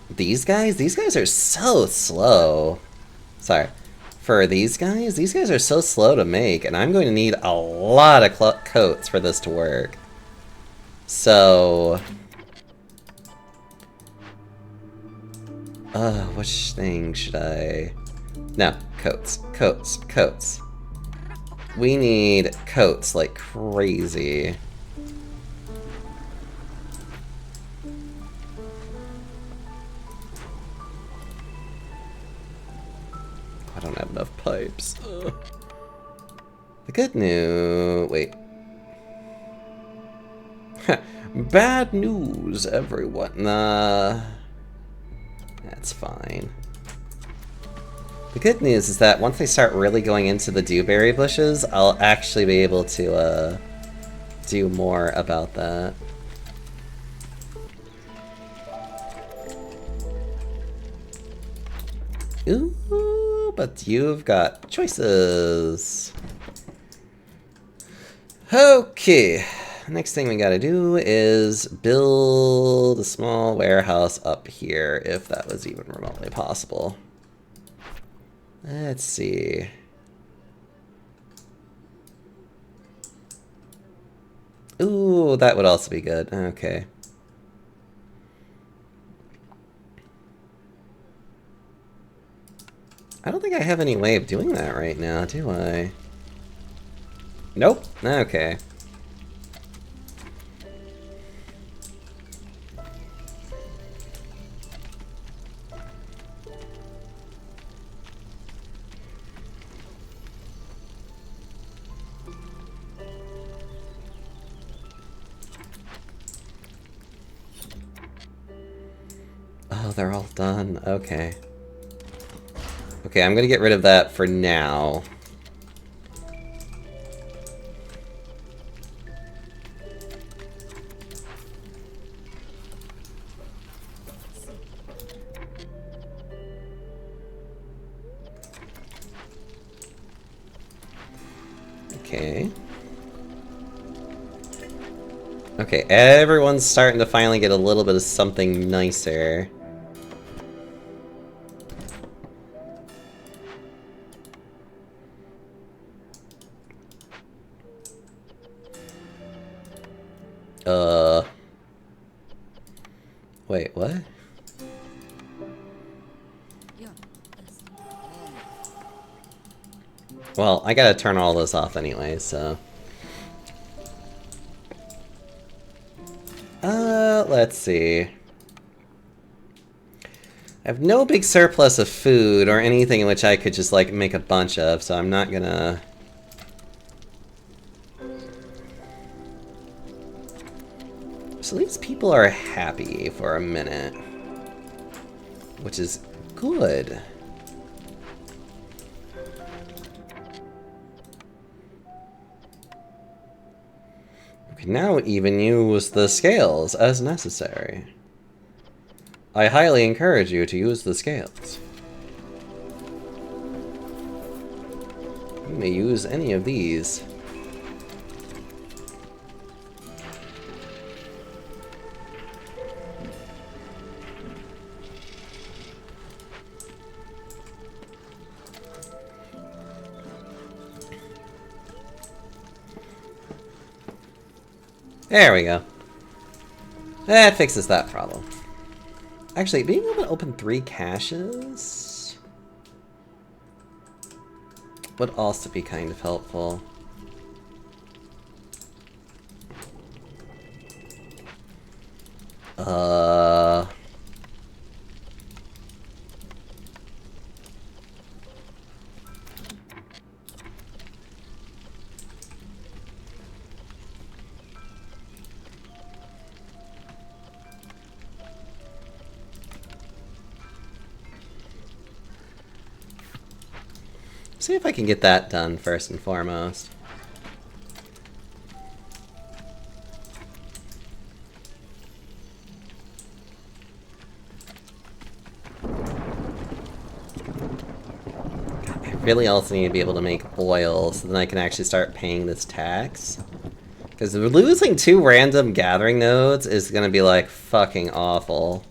Speaker 1: these guys. These guys are so slow. Sorry. For these guys are so slow to make, and I'm going to need a lot of coats for this to work. So... which thing should I... No, coats. Coats. Coats. We need coats like crazy. I don't have enough pipes. Ugh. The good news... Wait. Bad news, everyone. That's fine. The good news is that once they start really going into the dewberry bushes, I'll actually be able to do more about that. Ooh, but you've got choices. Okay, next thing we gotta do is build a small warehouse up here, if that was even remotely possible. Let's see. Ooh, that would also be good. Okay. I don't think I have any way of doing that right now, do I? Nope. Okay. Oh, they're all done. Okay. Okay, I'm gonna get rid of that for now. Okay. Okay, everyone's starting to finally get a little bit of something nicer. Wait, what? Well, I gotta turn all this off anyway, so... let's see. I have no big surplus of food or anything in which I could just, like, make a bunch of, so I'm not gonna... So these people are happy for a minute. Which is good. We can now even use the scales as necessary. I highly encourage you to use the scales. You may use any of these. There we go. That fixes that problem. Actually, being able to open 3 caches would also be kind of helpful. See if I can get that done first and foremost. God, I Really also need to be able to make oil so then I can actually start paying this tax. Because losing 2 random gathering nodes is gonna be like fucking awful.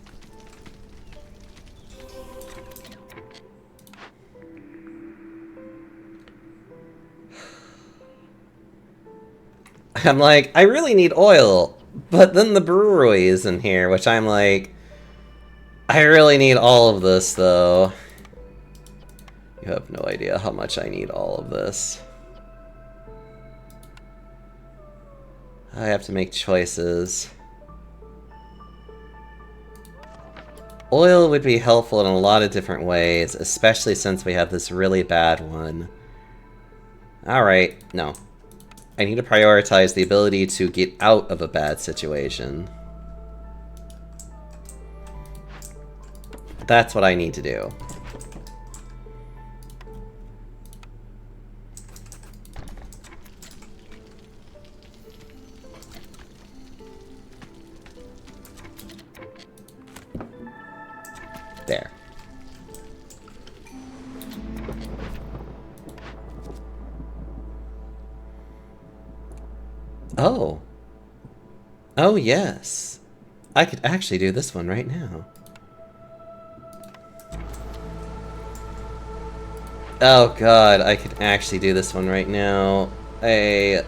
Speaker 1: I'm like, I really need oil, but then the brewery is in here, which I'm like, I really need all of this though. You have no idea how much I need all of this. I have to make choices. Oil would be helpful in a lot of different ways, especially since we have this really bad one. Alright, no. I need to prioritize the ability to get out of a bad situation. That's what I need to do. There. Oh. Oh, yes. I could actually do this one right now. Oh god, I could actually do this one right now. I'm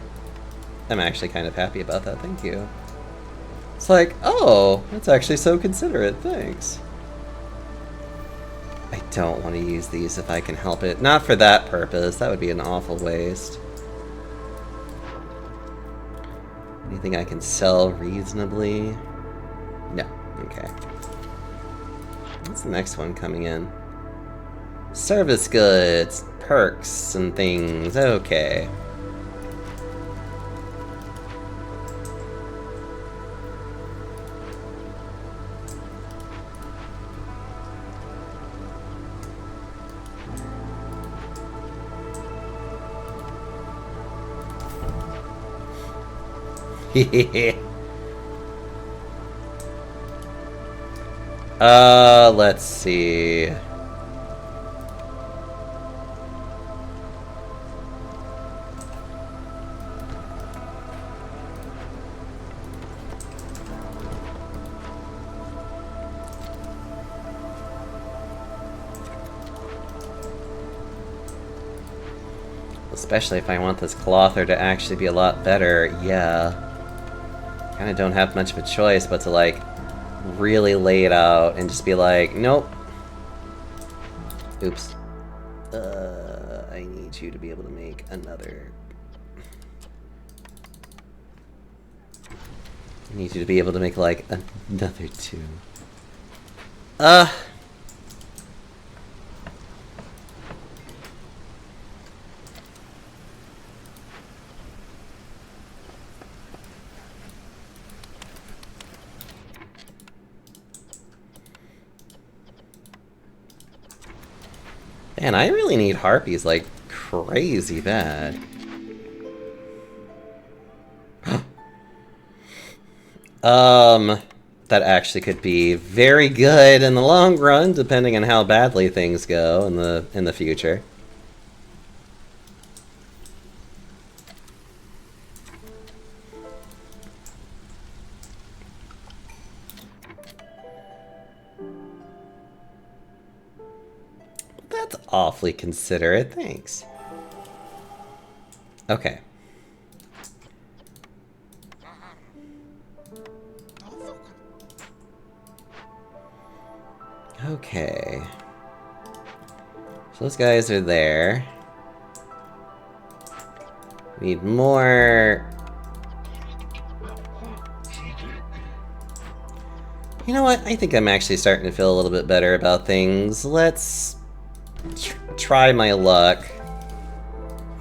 Speaker 1: actually kind of happy about that, thank you. It's like, oh, that's actually so considerate, thanks. I don't want to use these if I can help it. Not for that purpose, that would be an awful waste. Anything I can sell reasonably? No, okay. What's the next one coming in? Service goods, perks, and things, okay. Let's see. Especially if I want this clother to actually be a lot better, yeah. Kinda don't have much of a choice but to, like, really lay it out and just be like, nope. Oops. I need you to be able to make another... I need you to be able to make, like, another 2. Man, I really need harpies like crazy bad. That actually could be very good in the long run, depending on how badly things go in the future. That's awfully considerate, thanks. Okay. Okay. So those guys are there. We need more... You know what? I think I'm actually starting to feel a little bit better about things. Let's try my luck.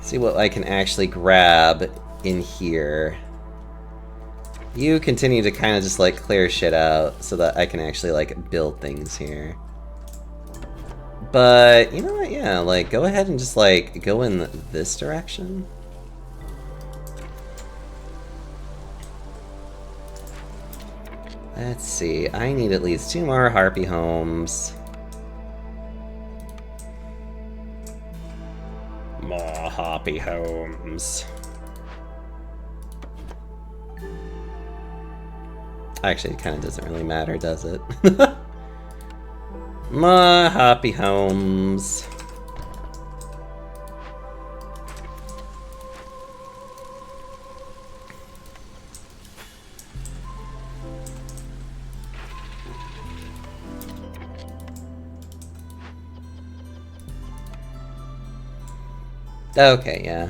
Speaker 1: See what I can actually grab in here. You continue to kind of just like clear shit out so that I can actually like build things here. But you know what? Yeah, like go ahead and just like go in this direction. Let's see. I need at least 2 more harpy homes. More happy homes. Actually, it kind of doesn't really matter, does it? More happy homes. Okay, yeah.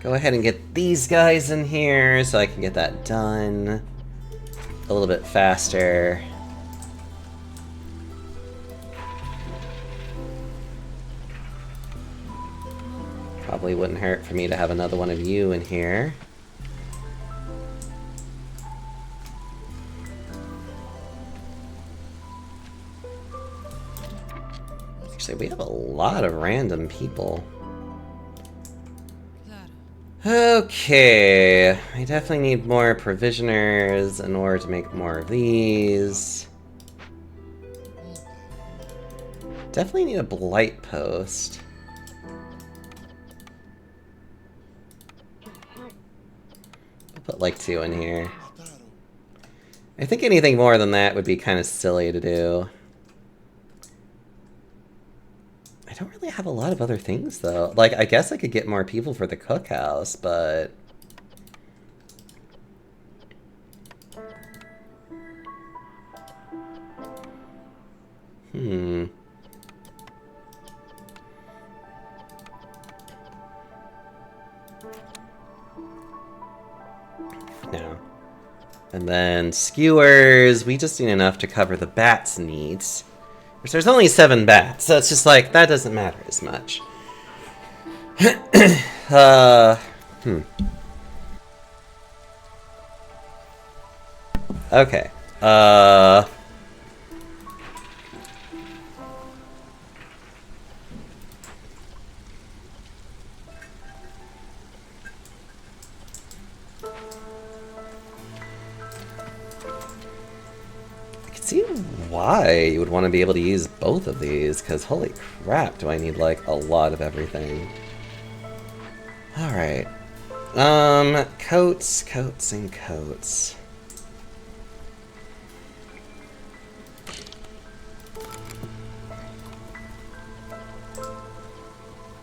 Speaker 1: Go ahead and get these guys in here so I can get that done a little bit faster. Probably wouldn't hurt for me to have another one of you in here. Actually, we have a lot of random people. Okay, I definitely need more provisioners in order to make more of these. Definitely need a blight post. I'll put like 2 in here. I think anything more than that would be kind of silly to do. I don't really have a lot of other things, though. Like, I guess I could get more people for the cookhouse, but... No. And then skewers, we just need enough to cover the bats' needs. Which there's only 7 bats, so it's just like, that doesn't matter as much. Okay. See why you would want to be able to use both of these, because holy crap, do I need like a lot of everything. Alright. Coats, coats, and coats.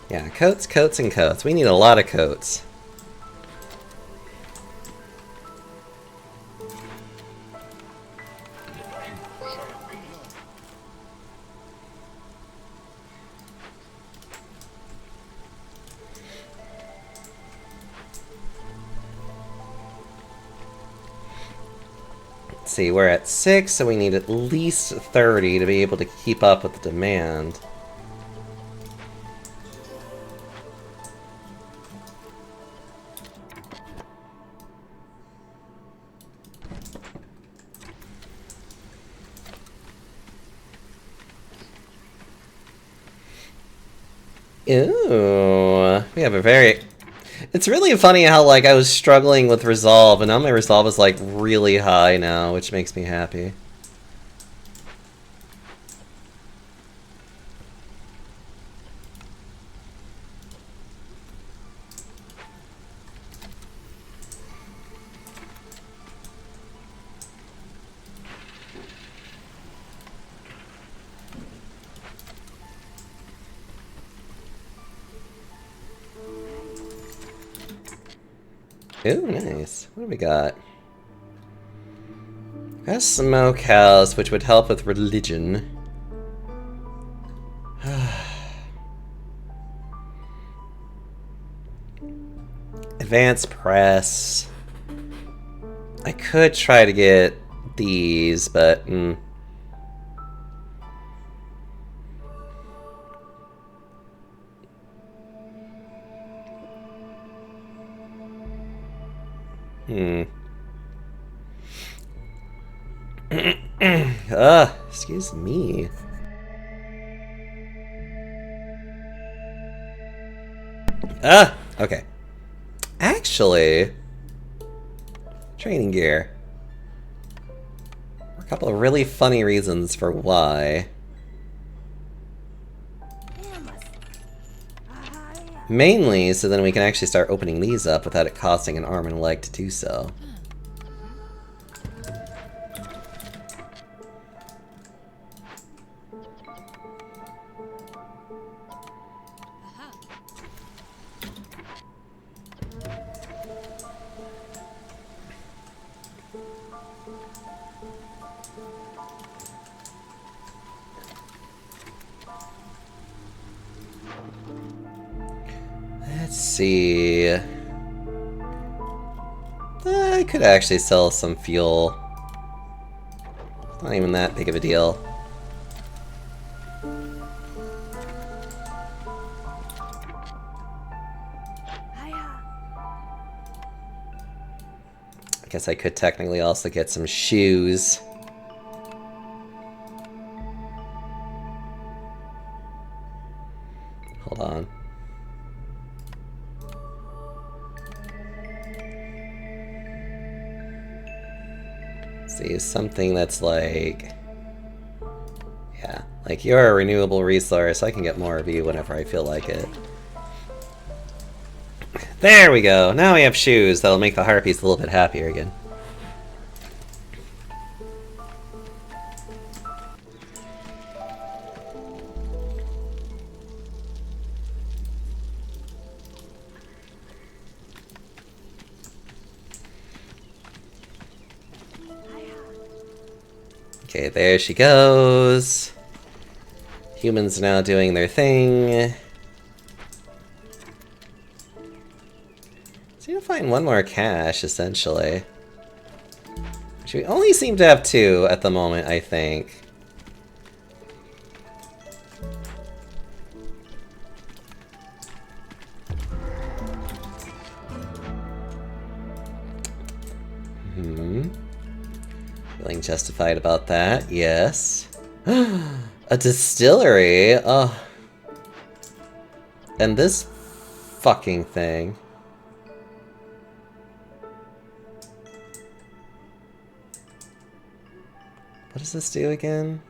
Speaker 1: Yeah, coats, coats, and coats. We need a lot of coats. See, we're at 6, so we need at least 30 to be able to keep up with the demand. Ooh, we have a very... It's really funny how, like, I was struggling with Resolve, and now my Resolve is, like, really high now, which makes me happy. Ooh, nice. What do we got? We got a smokehouse, which would help with religion. Advanced press. I could try to get these, but... excuse me. Okay. Actually, training gear. A couple of really funny reasons for why. Mainly so then we can actually start opening these up without it costing an arm and a leg to do so. Let's see. I could actually sell some fuel. Not even that big of a deal. I guess I could technically also get some shoes. Hold on. See, something that's like... Yeah, like you're a renewable resource, I can get more of you whenever I feel like it. There we go! Now we have shoes that'll make the harpies a little bit happier again. Okay, there she goes. Humans now doing their thing. So you find one more cache, essentially. Which we only seem to have 2 at the moment, I think. Feeling justified about that, yes. A distillery? Oh. And this fucking thing. What does this do again?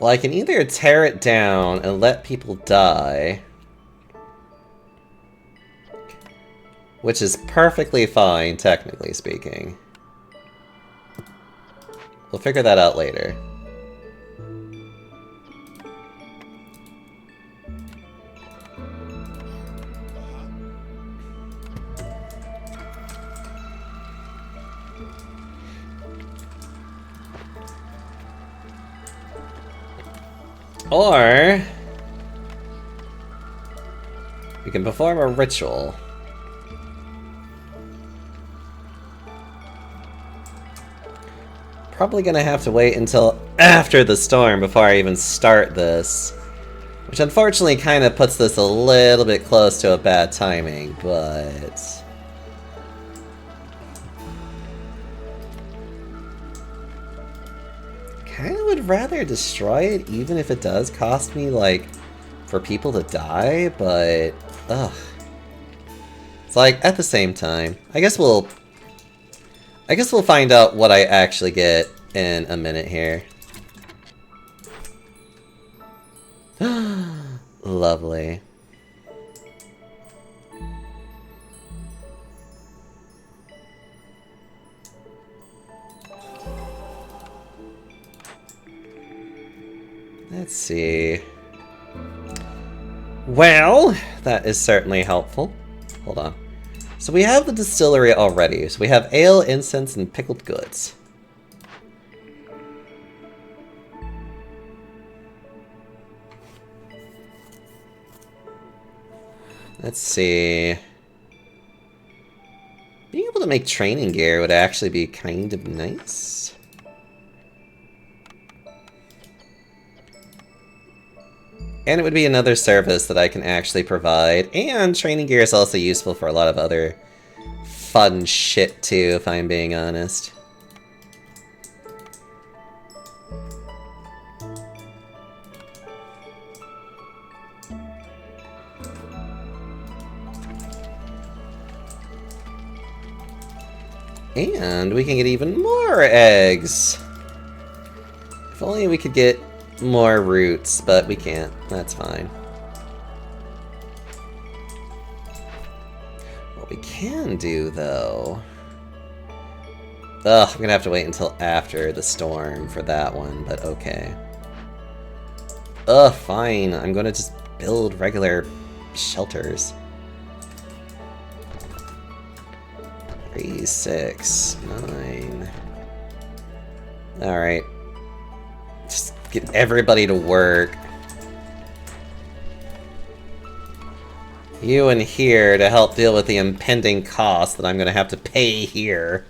Speaker 1: Well, I can either tear it down and let people die, which is perfectly fine, technically speaking. We'll figure that out later. Or we can perform a ritual. Probably gonna have to wait until after the storm before I even start this. Which unfortunately kind of puts this a little bit close to a bad timing, but... Kinda would rather destroy it even if it does cost me, like, for people to die, but... Ugh. It's like, at the same time, I guess we'll find out what I actually get in a minute here. Lovely. Let's see. Well, that is certainly helpful. Hold on. So we have the distillery already. So we have ale, incense, and pickled goods. Let's see. Being able to make training gear would actually be kind of nice. And it would be another service that I can actually provide. And training gear is also useful for a lot of other fun shit too, if I'm being honest. And we can get even more eggs. If only we could get more roots, but we can't. That's fine. What we can do, though... Ugh, I'm gonna have to wait until after the storm for that one, but okay. Ugh, fine. I'm gonna just build regular shelters. 3, 6, 9... Alright. Just get everybody to work. You in here to help deal with the impending cost that I'm gonna have to pay here.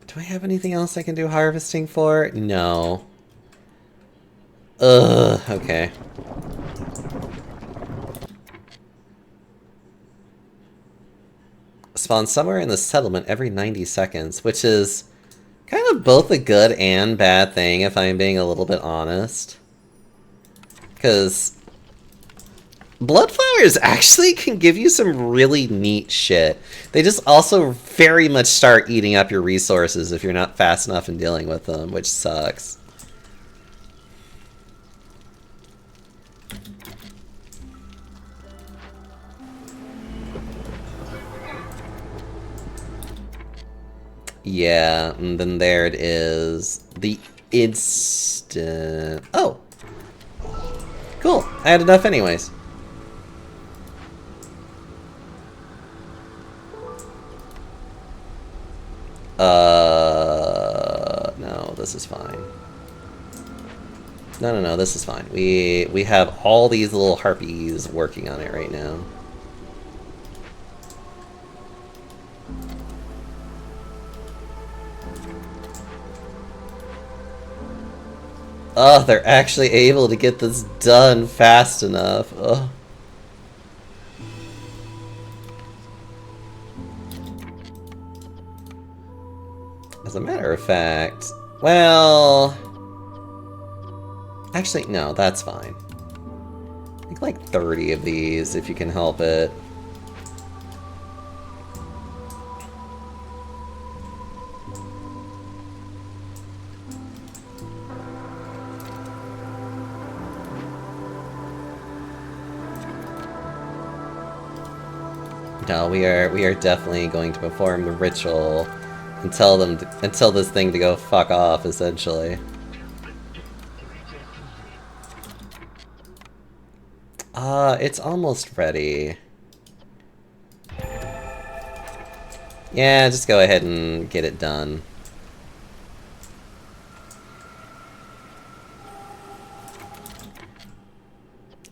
Speaker 1: Do I have anything else I can do harvesting for? No. Ugh, okay. Spawn somewhere in the settlement every 90 seconds, which is kind of both a good and bad thing if I'm being a little bit honest. Because Bloodflowers actually can give you some really neat shit. They just also very much start eating up your resources if you're not fast enough in dealing with them, which sucks. Yeah, and then there it is. The instant... Oh! Cool, I had enough anyways. No, this is fine. No, this is fine. We have all these little harpies working on it right now. Oh, they're actually able to get this done fast enough. Ugh. As a matter of fact, well... Actually, no, that's fine. Make like 30 of these if you can help it. No, we are definitely going to perform the ritual and tell this thing to go fuck off, essentially. It's almost ready. Yeah, just go ahead and get it done.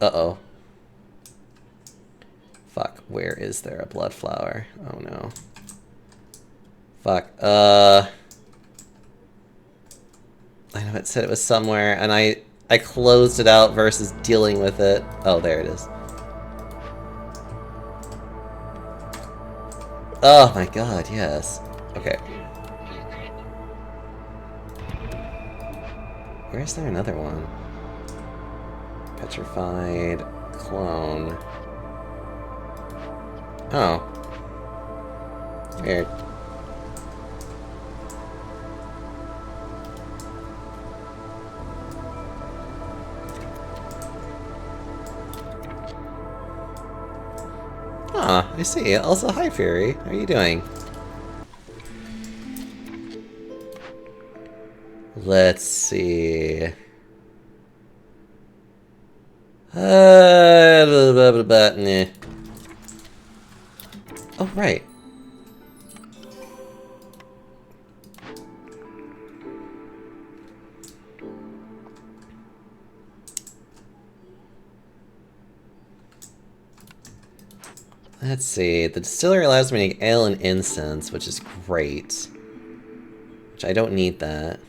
Speaker 1: Uh-oh. Fuck, where is there a blood flower? Oh no. Fuck, I know it said it was somewhere, and I closed it out versus dealing with it. Oh, there it is. Oh my god, yes. Okay. Where's there another one? Petrified clone. Oh. Weird. Ah, I see. Also, hi Fury. How are you doing? Let's see. Nah. Oh, right. Let's see. The distillery allows me to make ale and incense, which is great. Which I don't need that.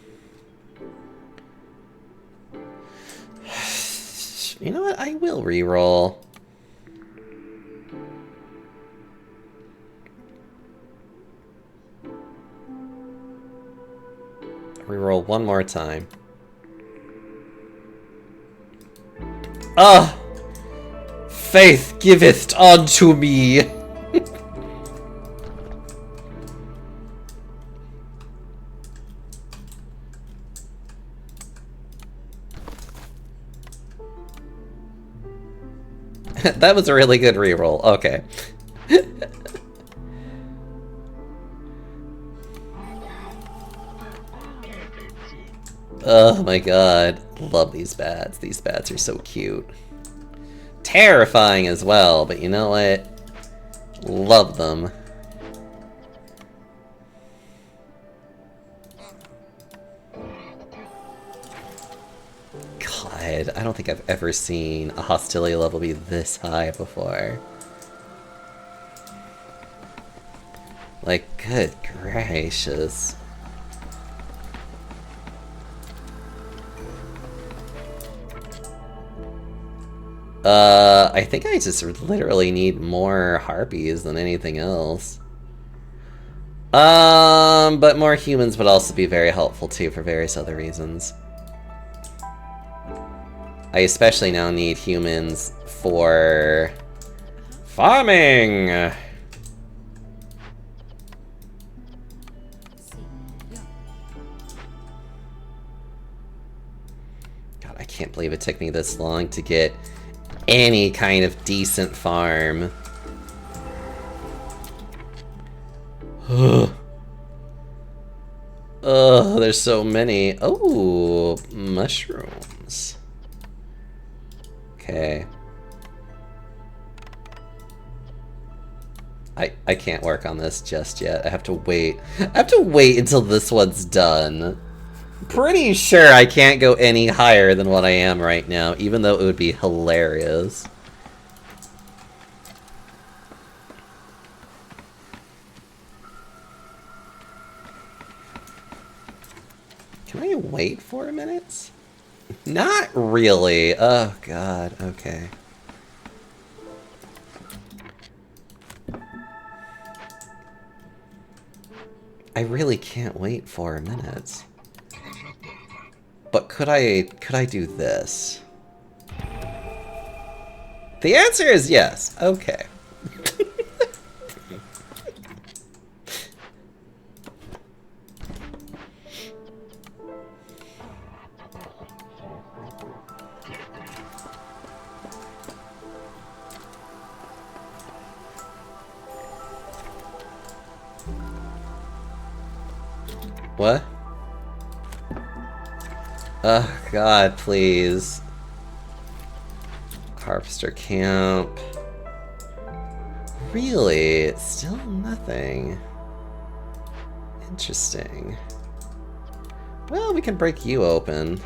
Speaker 1: You know what? I will reroll. Reroll one more time. Ah! Faith giveth unto me! That was a really good reroll. Okay. Oh my god. Love these bats. These bats are so cute. Terrifying as well, but you know what? Love them. God, I don't think I've ever seen a hostility level be this high before. Like, good gracious. I think I just literally need more harpies than anything else. But more humans would also be very helpful too for various other reasons. I especially now need humans for farming! God, I can't believe it took me this long to get any kind of decent farm. Ugh, there's so many. Oh, mushrooms. Okay. I can't work on this just yet. I have to wait. I have to wait until this one's done. Pretty sure I can't go any higher than what I am right now, even though it would be hilarious. Can I wait 4 minutes? Not really. Oh god, okay. I really can't wait 4 minutes. But could I do this? The answer is yes. Okay. What? Oh god, please. Harvester camp. Really? Still nothing. Interesting. Well, we can break you open.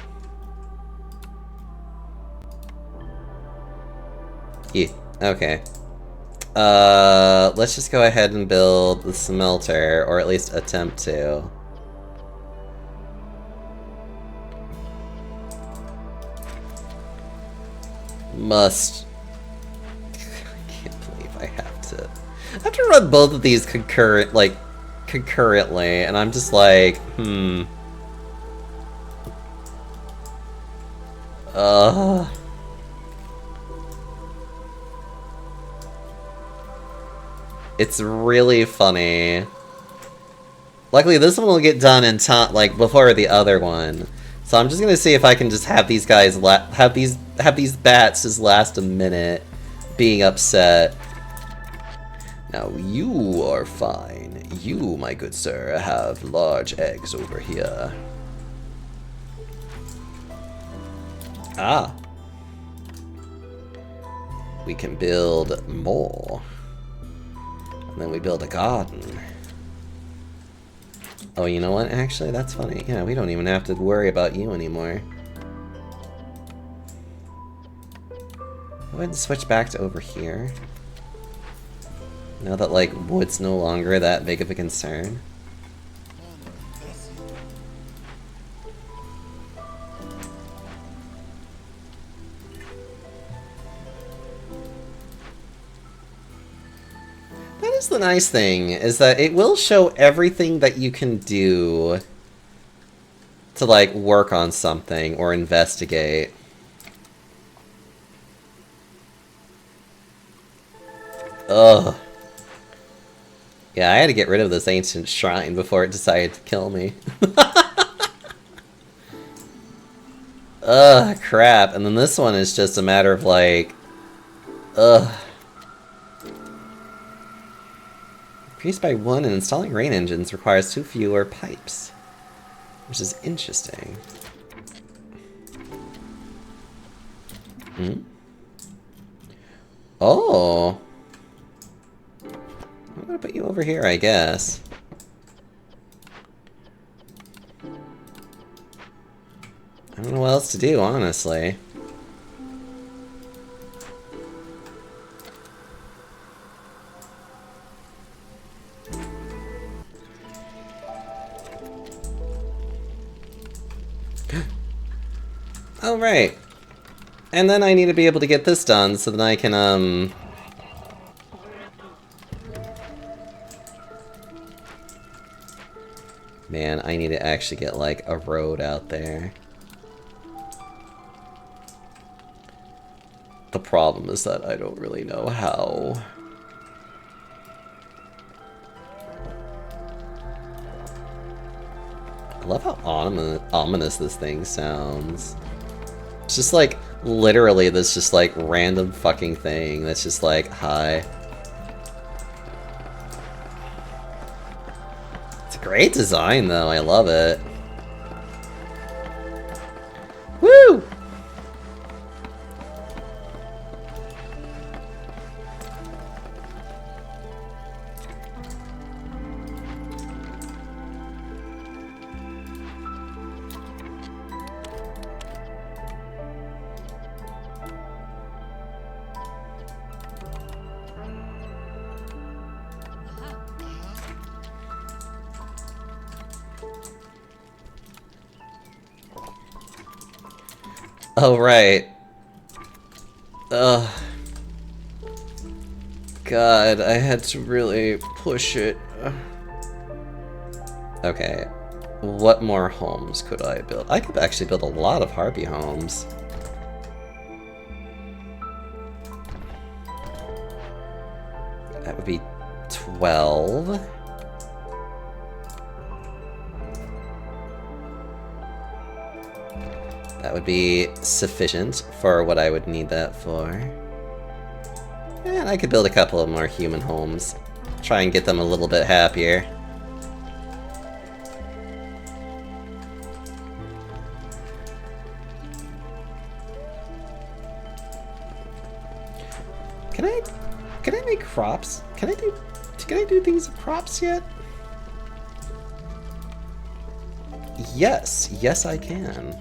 Speaker 1: Yeah, okay. Let's just go ahead and build the smelter, or at least attempt to. Must. I can't believe I have to run both of these concurrently, and I'm just like, It's really funny. Luckily, this one will get done in time, like before the other one. So I'm just gonna see if I can just have these guys have these bats just last a minute, being upset. Now you are fine. You, my good sir, have large eggs over here. Ah. We can build more. And then we build a garden. Oh, you know what? Actually, that's funny. Yeah, we don't even have to worry about you anymore. Go ahead and switch back to over here. Now that, like, wood's no longer that big of a concern. That is the nice thing, is that it will show everything that you can do to, like, work on something or investigate. Ugh. Yeah, I had to get rid of this ancient shrine before it decided to kill me. Ugh, crap. And then this one is just a matter of like... Ugh. Increased by 1 and installing rain engines requires 2 fewer pipes. Which is interesting. Hmm? Oh! I'm gonna put you over here, I guess. I don't know what else to do, honestly. Oh, right. And then I need to be able to get this done so that I can, Man, I need to actually get, like, a road out there. The problem is that I don't really know how. I love how ominous this thing sounds. It's just like, literally this just like random fucking thing that's just like, hi. It's a great design though, I love it. Woo! Oh, right. Ugh. God, I had to really push it. Okay. What more homes could I build? I could actually build a lot of Harpy homes. That would be 12. That would be sufficient for what I would need that for. And I could build a couple of more human homes. Try and get them a little bit happier. Can I make crops? Can I do things with crops yet? Yes, yes I can.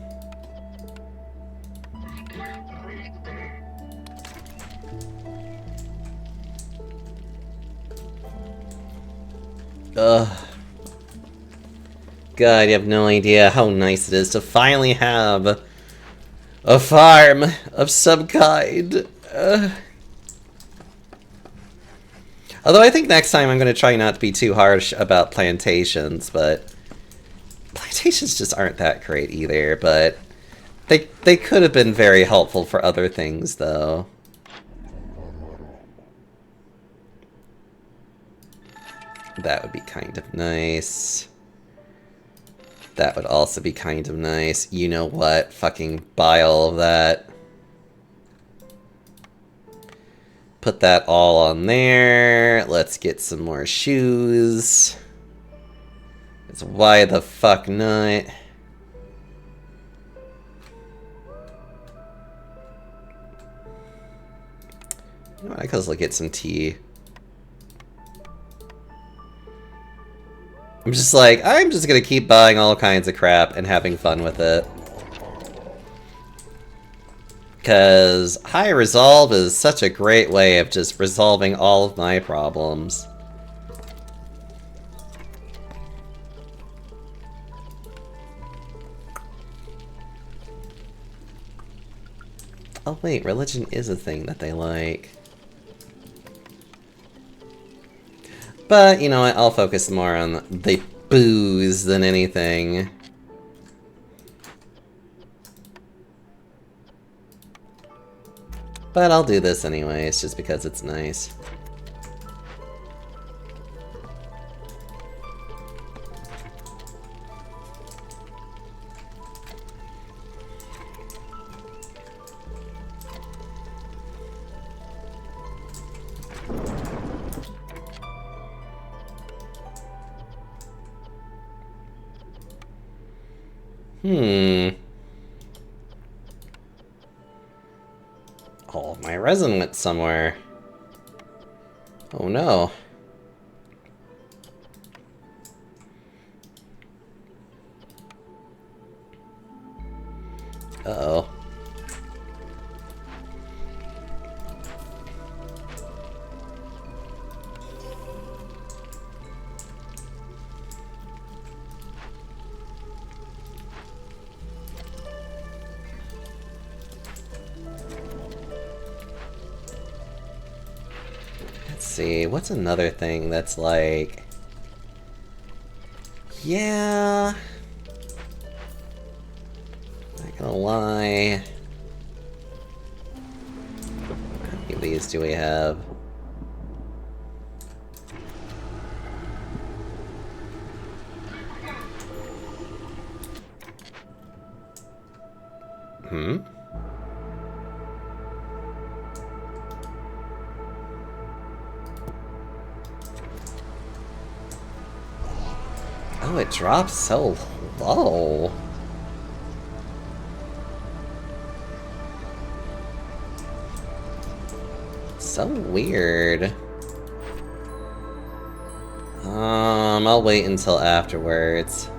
Speaker 1: Ugh. God, you have no idea how nice it is to finally have a farm of some kind. Although I think next time I'm going to try not to be too harsh about plantations, but plantations just aren't that great either, but they could have been very helpful for other things, though. That would be kind of nice. That would also be kind of nice. You know what? Fucking buy all of that. Put that all on there. Let's get some more shoes. It's why the fuck not? You know what? I could look at some tea. I'm just like, I'm just gonna keep buying all kinds of crap and having fun with it. Because High Resolve is such a great way of just resolving all of my problems. Oh wait, religion is a thing that they like. But, you know what, I'll focus more on the booze than anything. But I'll do this anyways, just because it's nice. All of my resin went somewhere. Oh no. Uh-oh. Let's see, what's another thing that's like... Yeah... Not gonna lie... How many of these do we have? Hmm? Oh, it drops so low. So weird. I'll wait until afterwards.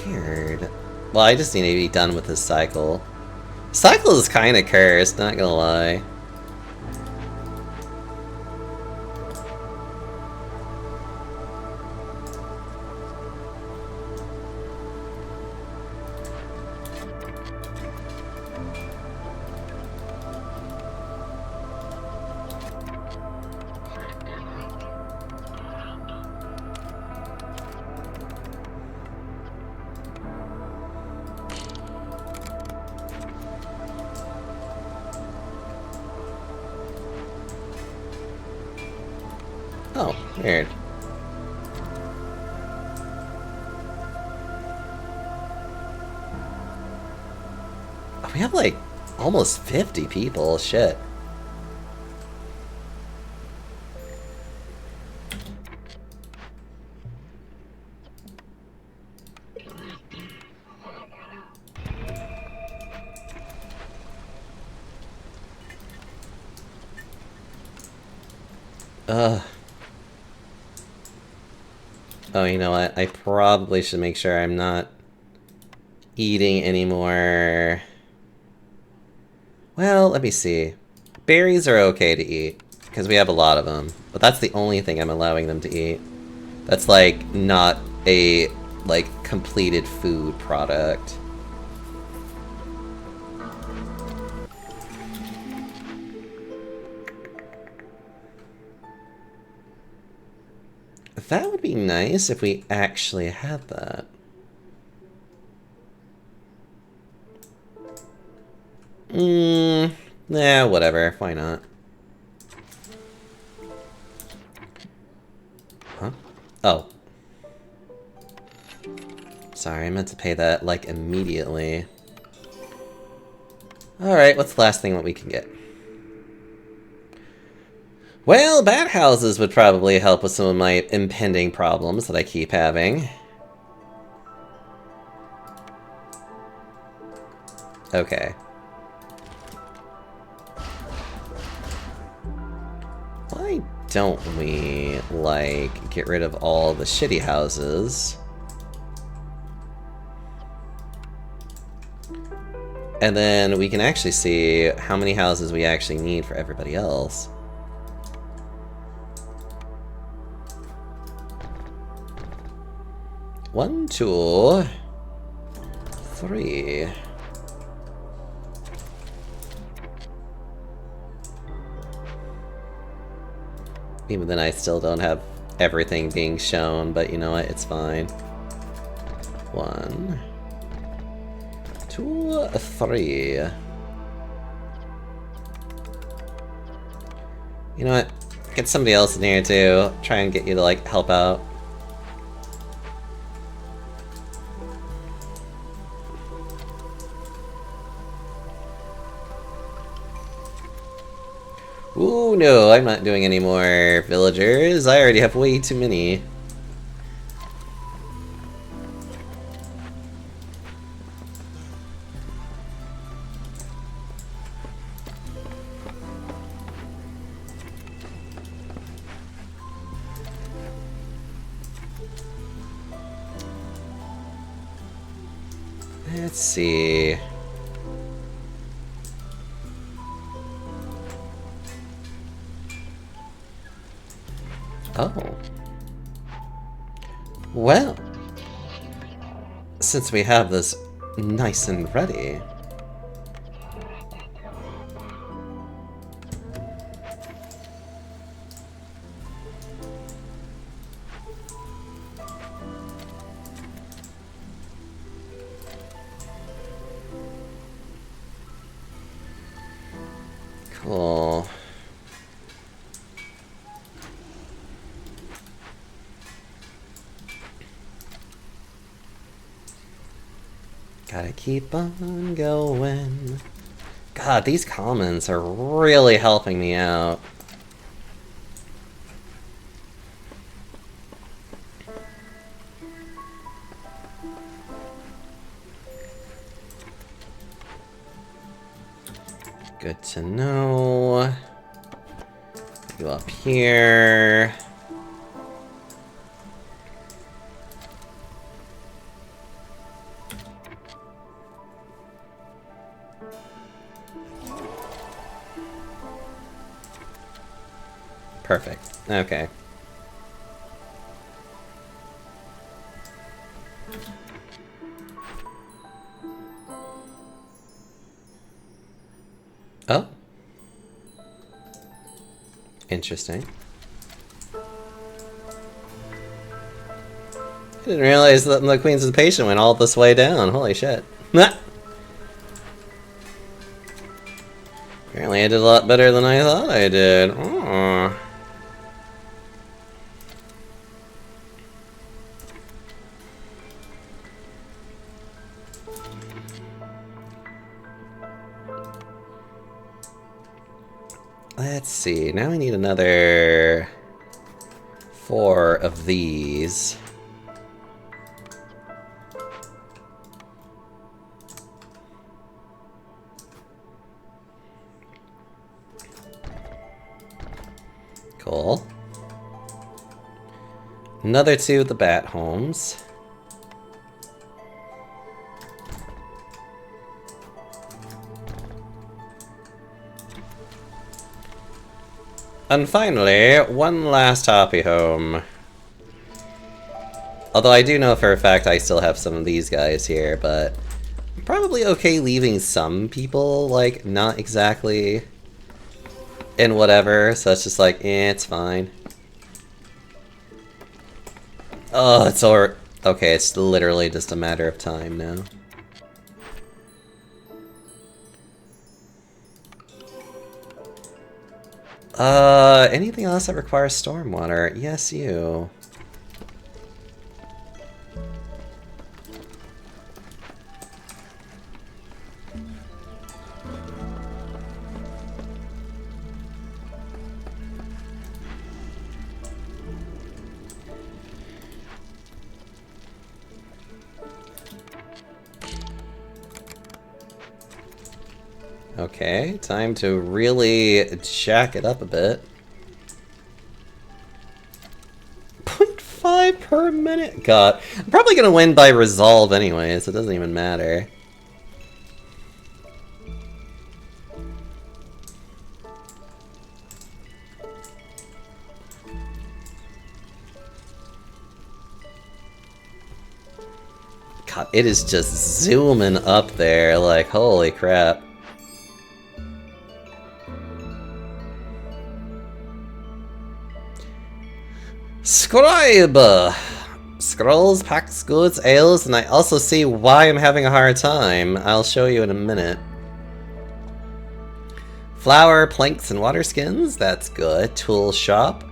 Speaker 1: Weird. Well, I just need to be done with this cycle. Cycle is kind of cursed, not gonna lie. Oh, weird. Oh, we have like almost 50 people, shit. Ugh. Oh, you know what? I probably should make sure I'm not eating anymore. Well, let me see. Berries are okay to eat, because we have a lot of them. But that's the only thing I'm allowing them to eat. That's, like, not a, like, completed food product. That would be nice if we actually had that. Nah, whatever. Why not? Huh? Oh. Sorry, I meant to pay that, like, immediately. Alright, what's the last thing that we can get? Well, bat houses would probably help with some of my impending problems that I keep having. Okay. Why don't we, like, get rid of all the shitty houses? And then we can actually see how many houses we actually need for everybody else. One, two, three. Even then I still don't have everything being shown, but you know what, it's fine. 1, 2, 3. You know what, get somebody else in here too. Try and get you to, like, help out. Ooh, no, I'm not doing any more villagers. I already have way too many. Let's see. Oh. Well. Since we have this nice and ready. Cool. Gotta keep on going. God, these comments are really helping me out. Good to know. Go up here. Perfect. Okay. Oh. Interesting. I didn't realize that the Queen's Impatient went all this way down. Holy shit. Apparently I did a lot better than I thought I did. Oh. Let's see, now we need another 4 of these. Cool. Another 2 of the bat homes. And finally, one last Hoppy home. Although I do know for a fact I still have some of these guys here, but I'm probably okay leaving some people, like, not exactly in whatever, so it's just like, it's fine. Oh, it's over. Okay, it's literally just a matter of time now. Anything else that requires stormwater? Yes, you. Okay, time to really jack it up a bit. 0.5 per minute? God, I'm probably gonna win by resolve anyway, so it doesn't even matter. God, it is just zooming up there, like, holy crap. Scribe! Scrolls, packs, goods, ales, and I also see why I'm having a hard time. I'll show you in a minute. Flour, planks, and water skins, that's good. Tool shop.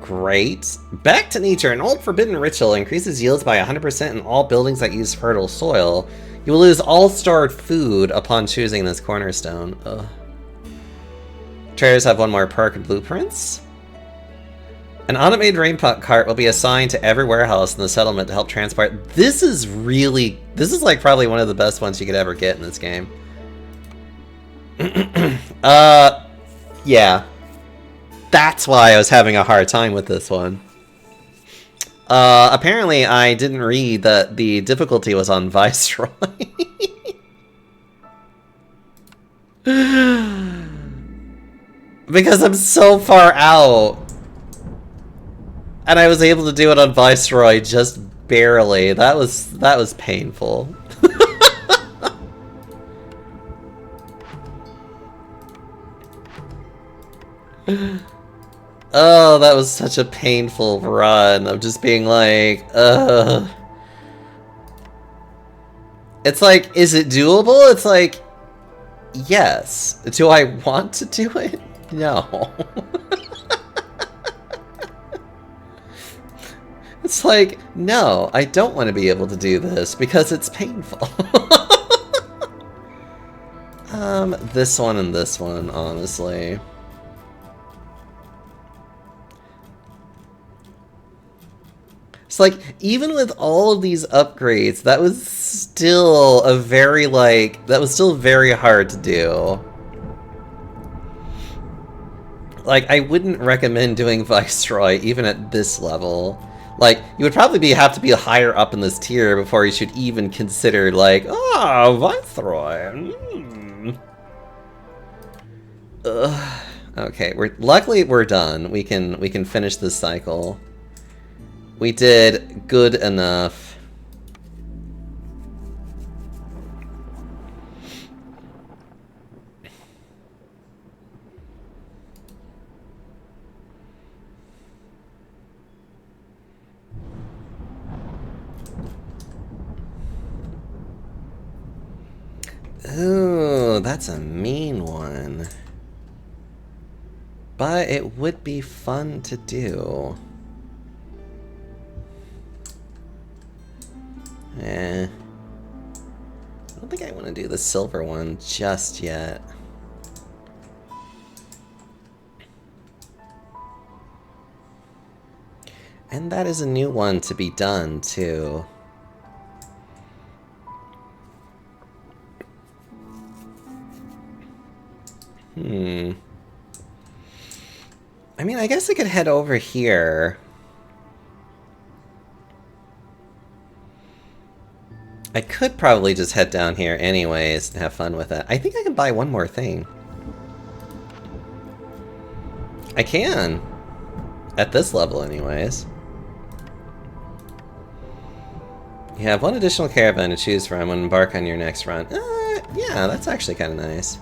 Speaker 1: Great. Back to nature, an old forbidden ritual increases yields by 100% in all buildings that use fertile soil. You will lose all stored food upon choosing this cornerstone. Ugh. Traders have one more perk and blueprints. An automated rain cart will be assigned to every warehouse in the settlement to help transport. This is like probably one of the best ones you could ever get in this game. Yeah. That's why I was having a hard time with this one. Apparently I didn't read that the difficulty was on Viceroy. Because I'm so far out. And I was able to do it on Viceroy just barely. That was painful. Oh, that was such a painful run of just being like, ugh. It's like, is it doable? It's like, yes. Do I want to do it? No. It's like, no, I don't want to be able to do this because it's painful. This one and this one, honestly. It's like, even with all of these upgrades, that was still a very, that was still very hard to do. Like, I wouldn't recommend doing Viceroy even at this level. Like, you would probably have to be higher up in this tier before you should even consider, like, oh, Viceroy. Ugh. Okay, luckily we're done. We can finish this cycle. We did good enough. Ooh, that's a mean one. But it would be fun to do. I don't think I want to do the silver one just yet. And that is a new one to be done, too. I mean, I guess I could head over here. I could probably just head down here anyways and have fun with it. I think I can buy one more thing. I can. At this level anyways. You have one additional caravan to choose from when embark on your next run. Yeah, that's actually kind of nice.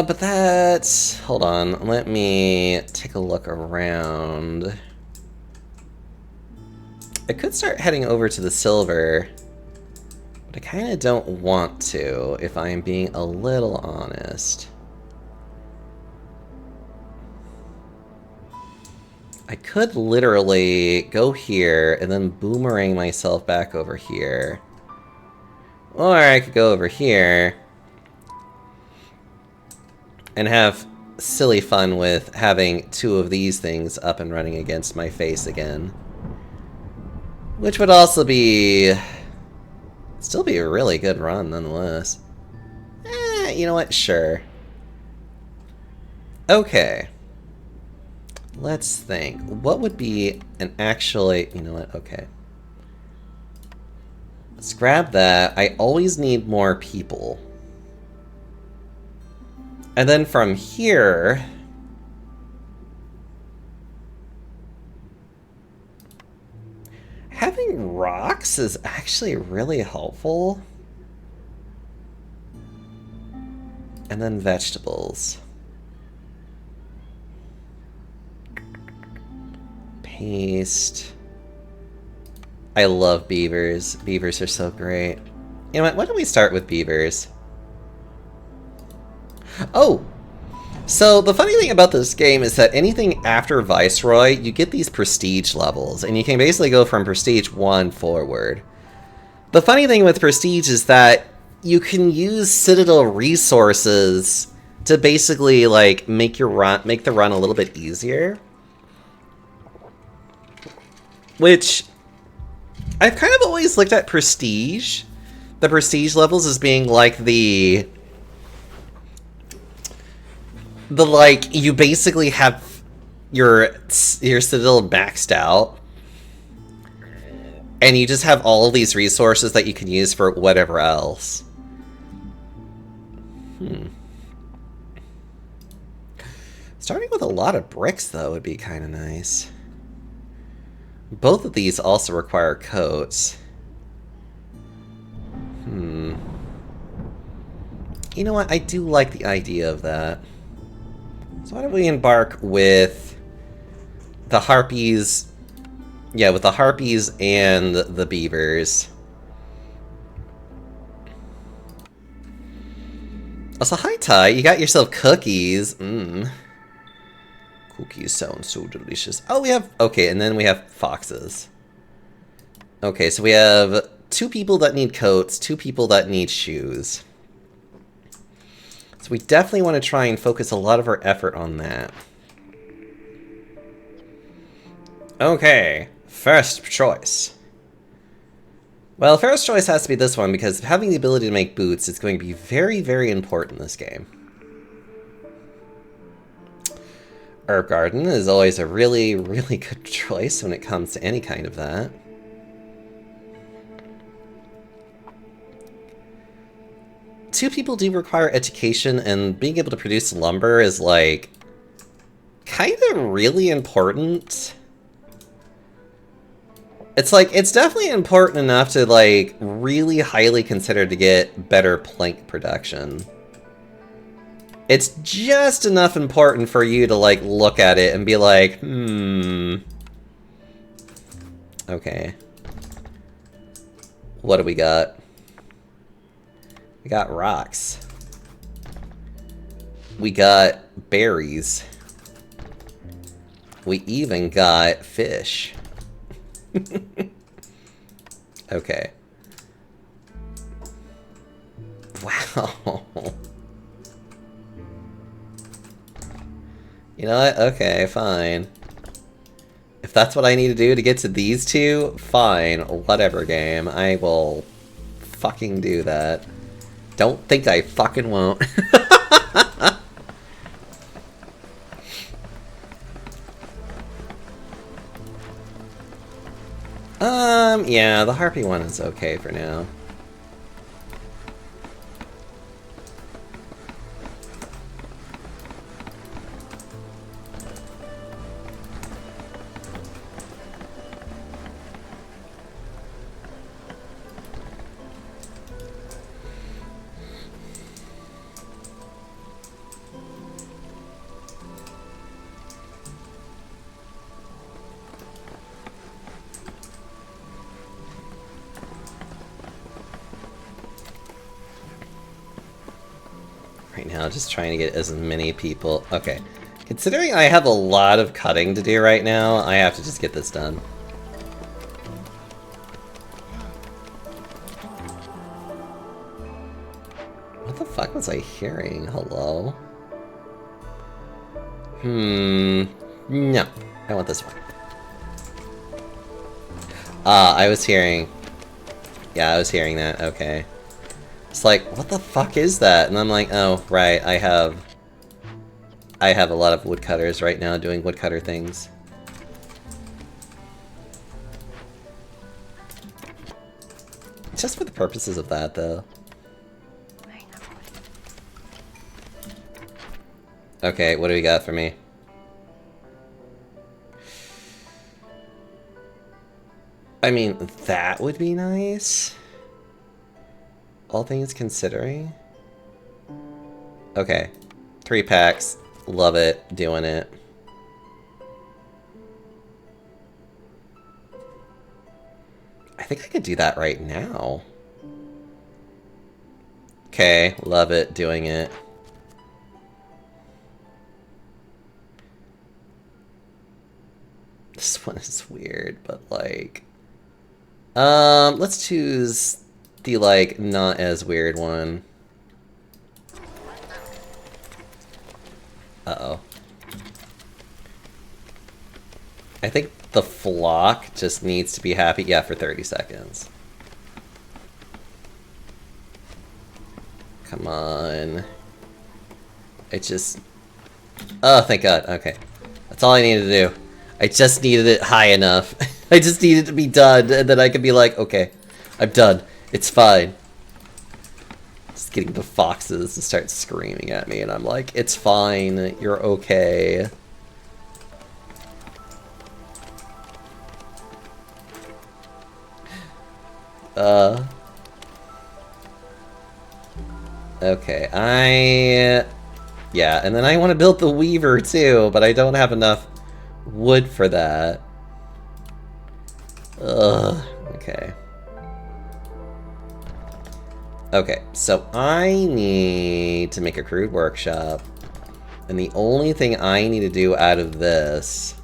Speaker 1: But that's... Hold on, let me take a look around. I could start heading over to the silver, but I kind of don't want to, if I am being a little honest. I could literally go here and then boomerang myself back over here. Or I could go over here and have silly fun with having two of these things up and running against my face again. Which would also be... still be a really good run, nonetheless. You know what? Sure. Okay. Let's think. What would be an actually... You know what? Okay. Let's grab that. I always need more people. And then from here... having rocks is actually really helpful. And then vegetables. Paste. I love beavers. Beavers are so great. You know what? Why don't we start with beavers? Oh! So the funny thing about this game is that anything after Viceroy, you get these prestige levels, and you can basically go from prestige 1 forward. The funny thing with prestige is that you can use Citadel resources to basically like make the run a little bit easier. Which I've kind of always looked at the prestige levels as being like the like you basically have your Citadel maxed out, and you just have all of these resources that you can use for whatever else. Starting with a lot of bricks, though, would be kind of nice. Both of these also require coats. You know what? I do like the idea of that. So why don't we embark with the harpies? Yeah, with the harpies and the beavers. Also, hi Ty, you got yourself cookies. Cookies sound so delicious. Oh, we have... Okay, and then we have foxes. Okay, so we have 2 people that need coats, 2 people that need shoes. So we definitely want to try and focus a lot of our effort on that. Okay, first choice. Well, first choice has to be this one, because having the ability to make boots is going to be very, very important in this game. Herb Garden is always a really, really good choice when it comes to any kind of that. Two people do require education, and being able to produce lumber is, like, kind of really important. It's like, it's definitely important enough to, like, really highly consider to get better plank production. It's just enough important for you to, like, look at it and be like, okay. What do we got? We got rocks. We got berries. We even got fish. Okay. Wow. You know what? Okay, fine. If that's what I need to do to get to these two, fine. Whatever, game. I will fucking do that. Don't think I fucking won't. Yeah, the harpy one is okay for now. Right now, just trying to get as many people... Okay. Considering I have a lot of cutting to do right now, I have to just get this done. What the fuck was I hearing? Hello? No. I want this one. I was hearing... Yeah, I was hearing that. Okay. It's like, what the fuck is that? And I'm like, oh, right, I have a lot of woodcutters right now doing woodcutter things. Just for the purposes of that, though. Okay, what do we got for me? I mean, that would be nice. All things considering. Okay. 3 packs. Love it. Doing it. I think I could do that right now. Okay. Love it. Doing it. This one is weird, but like... let's choose the, like, not as weird one. Uh-oh. I think the flock just needs to be happy, yeah, for 30 seconds. Come on. It just... Oh, thank God, okay. That's all I needed to do. I just needed it high enough. I just needed to be done, and then I could be like, okay, I'm done. It's fine. Just getting the foxes to start screaming at me, and I'm like, it's fine, you're okay. Okay, yeah, and then I want to build the Weaver too, but I don't have enough wood for that. Ugh, okay. Okay, so I need to make a crude workshop, and the only thing I need to do out of this...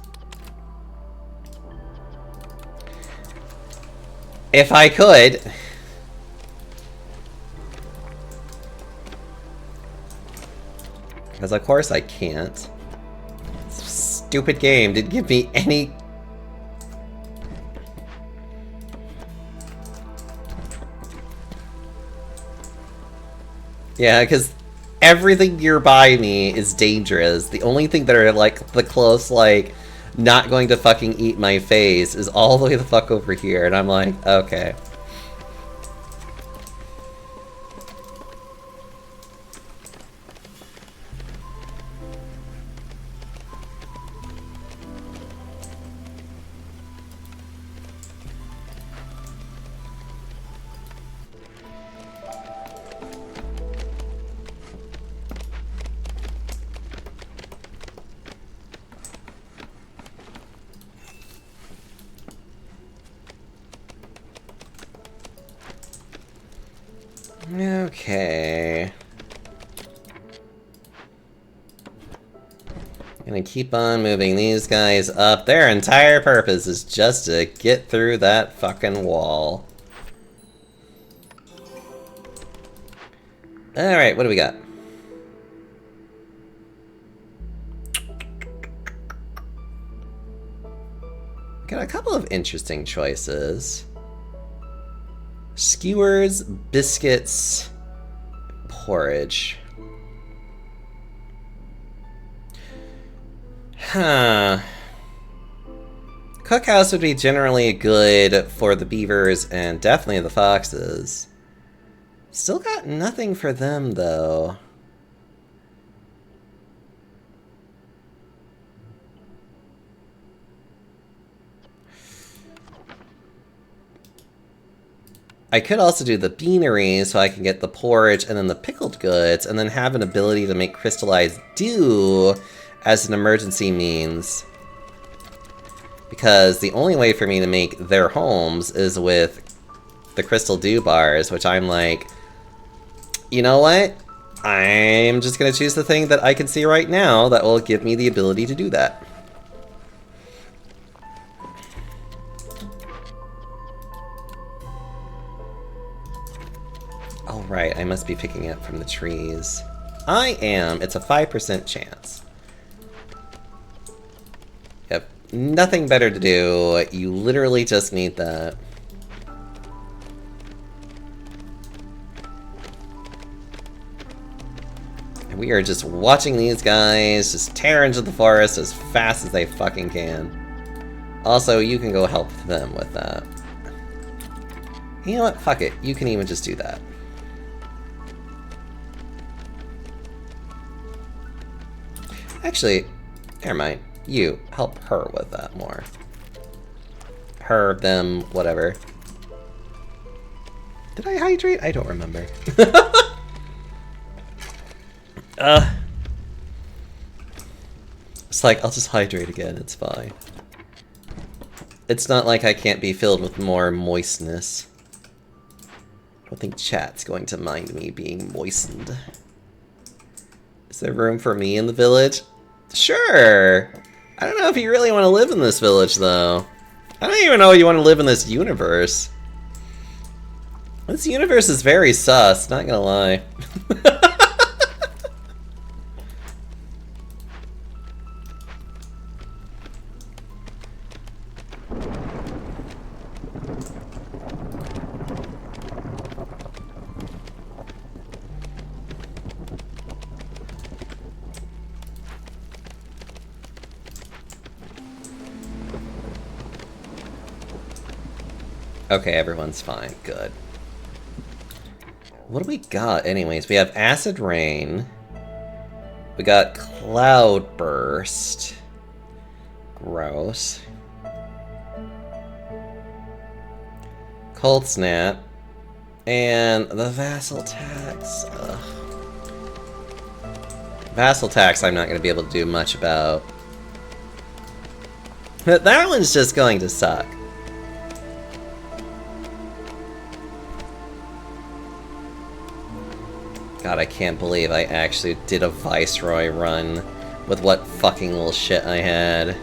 Speaker 1: If I could... Because of course I can't. This stupid game didn't give me any... Yeah, because everything nearby me is dangerous. The only thing that are, like, the close, like, not going to fucking eat my face is all the way the fuck over here. And I'm like, okay. Okay. Gonna keep on moving these guys up. Their entire purpose is just to get through that fucking wall. Alright, what do we got? Got a couple of interesting choices. Skewers, biscuits, porridge. Huh. Cookhouse would be generally good for the beavers and definitely the foxes. Still got nothing for them, though. I could also do the beanery so I can get the porridge and then the pickled goods and then have an ability to make crystallized dew as an emergency means. Because the only way for me to make their homes is with the crystal dew bars, which I'm like, you know what? I'm just gonna choose the thing that I can see right now that will give me the ability to do that. Oh right, I must be picking it from the trees. I am. It's a 5% chance. Yep. Nothing better to do. You literally just need that. And we are just watching these guys just tear into the forest as fast as they fucking can. Also, you can go help them with that. You know what? Fuck it. You can even just do that. Actually, never mind. You, help her with that more. Her, them, whatever. Did I hydrate? I don't remember. It's like, I'll just hydrate again, it's fine. It's not like I can't be filled with more moistness. I don't think chat's going to mind me being moistened. Is there room for me in the village? Sure! I don't know if you really want to live in this village, though. I don't even know if you want to live in this universe. This universe is very sus, not gonna lie. Okay, everyone's fine. Good. What do we got anyways? We have Acid Rain. We got Cloud Burst. Gross. Cold Snap. And the Vassal Tax. Ugh. Vassal Tax I'm not going to be able to do much about. But that one's just going to suck. God, I can't believe I actually did a Viceroy run with what fucking little shit I had.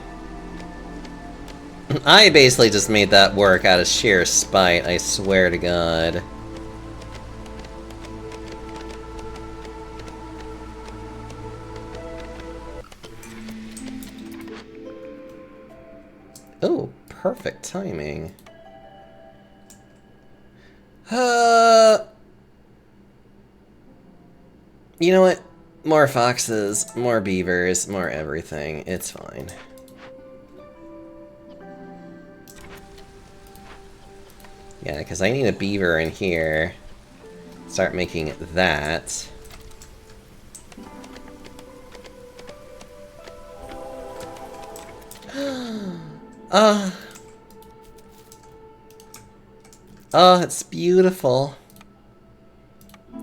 Speaker 1: I basically just made that work out of sheer spite, I swear to God. Oh, perfect timing. You know what? More foxes, more beavers, more everything. It's fine. Yeah, because I need a beaver in here. Start making that. Oh, it's beautiful.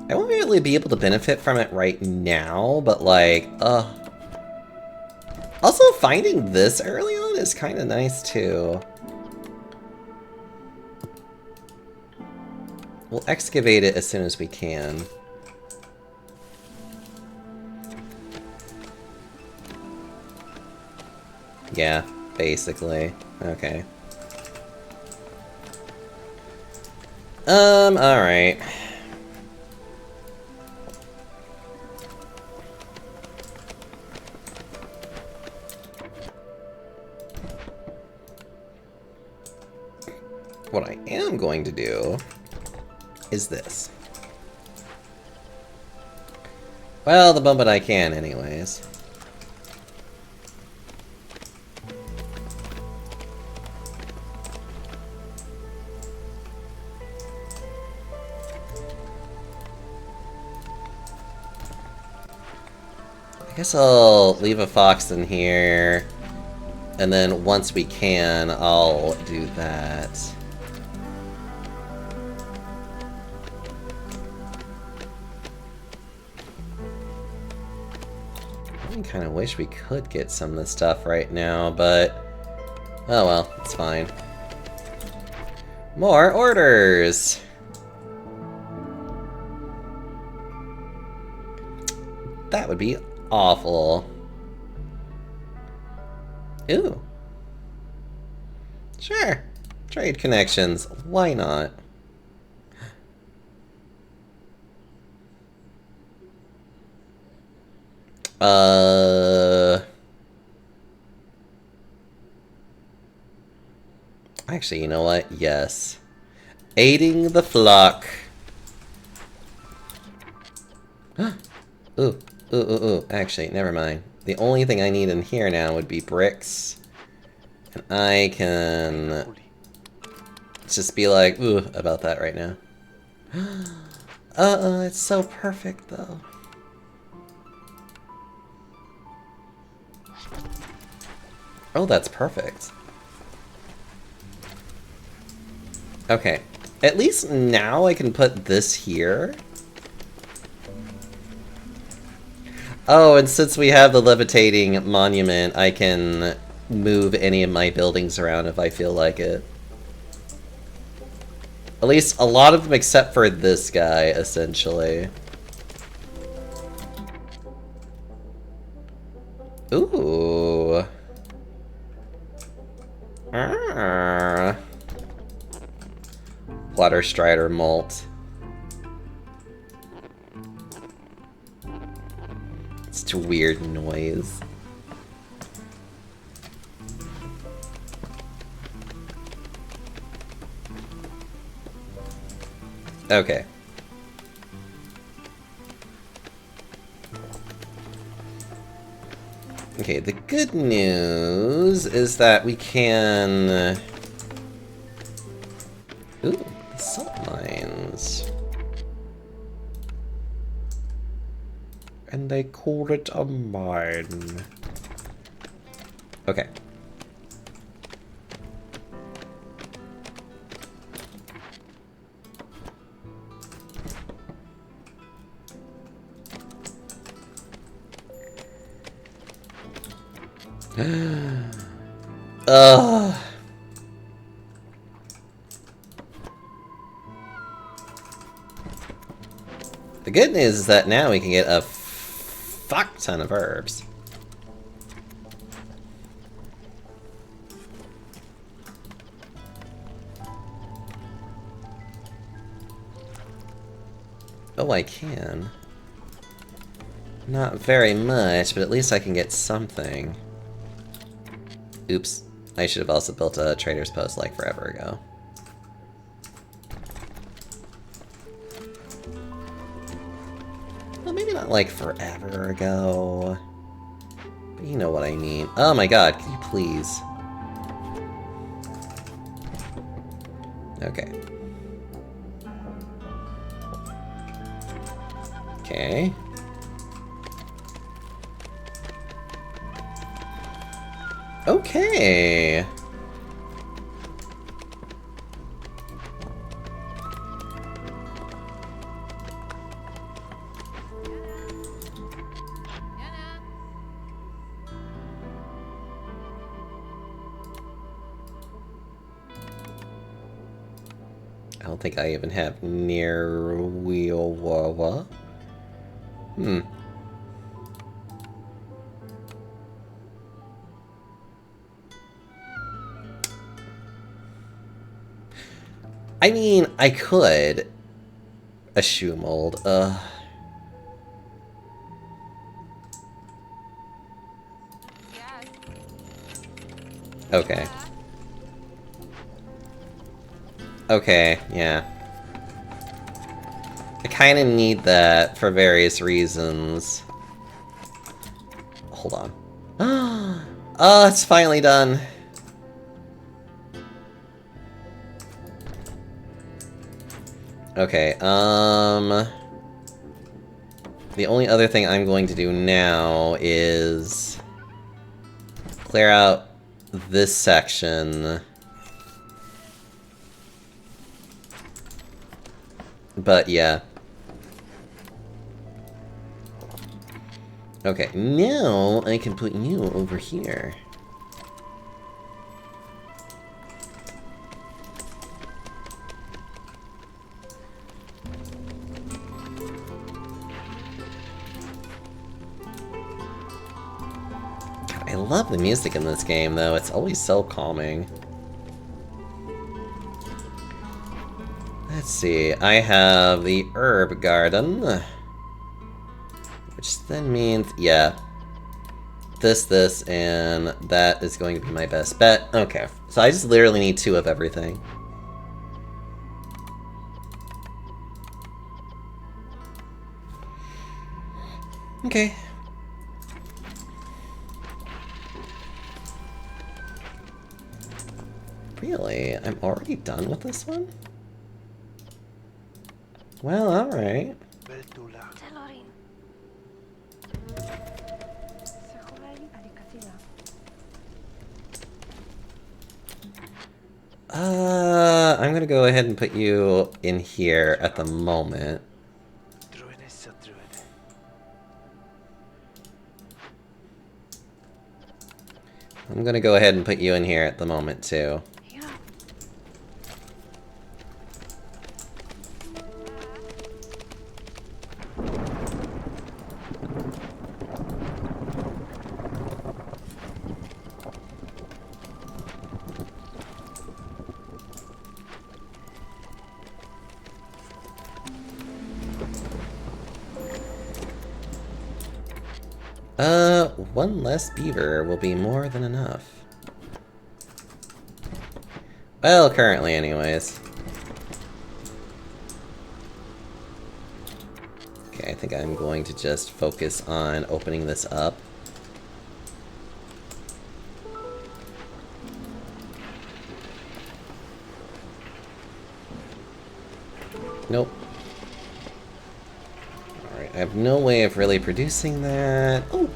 Speaker 1: I won't really be able to benefit from it right now, but like, also, finding this early on is kind of nice, too. We'll excavate it as soon as we can. Yeah, basically. Okay. Alright. What I am going to do is this. Well, the moment I can, anyways. I guess I'll leave a fox in here, and then once we can, I'll do that. I kind of wish we could get some of this stuff right now, but oh well, it's fine. More orders! That would be awful. Ooh. Sure. Trade connections. Why not? Actually, you know what? Yes. Aiding the flock. Ooh. Ooh. Actually, never mind. The only thing I need in here now would be bricks. And I can just be like, ooh, about that right now. It's so perfect, though. Oh, that's perfect. Okay. At least now I can put this here. Oh, and since we have the levitating monument, I can move any of my buildings around if I feel like it. At least a lot of them except for this guy, essentially. Ooh. Water Strider Molt. It's a weird noise. Okay. Okay, the good news is that we can... Ooh, the salt mines. And they call it a mine. Okay. Ugh. The good news is that now we can get a fuck ton of herbs. Oh, I can. Not very much, but at least I can get something. Oops. I should have also built a trader's post like forever ago. Well, maybe not like forever ago. But you know what I mean. Oh my god, can you please? Okay. Okay. Okay. I don't think I even have near wheel. Hmm. I mean, I could. A shoe mold. Okay. Okay, yeah. I kind of need that for various reasons. Hold on. Oh, it's finally done. Okay, the only other thing I'm going to do now is clear out this section. But yeah. Okay, now I can put you over here. God, I love the music in this game, though. It's always so calming. Let's see, I have the herb garden. Which then means, yeah. This, and that is going to be my best bet. Okay, so I just literally need 2 of everything. Okay. Really? I'm already done with this one? Well, alright. I'm gonna go ahead and put you in here at the moment. I'm gonna go ahead and put you in here at the moment, too. One less beaver will be more than enough. Well, currently anyways. Okay, I think I'm going to just focus on opening this up. Nope. Alright, I have no way of really producing that. Oh!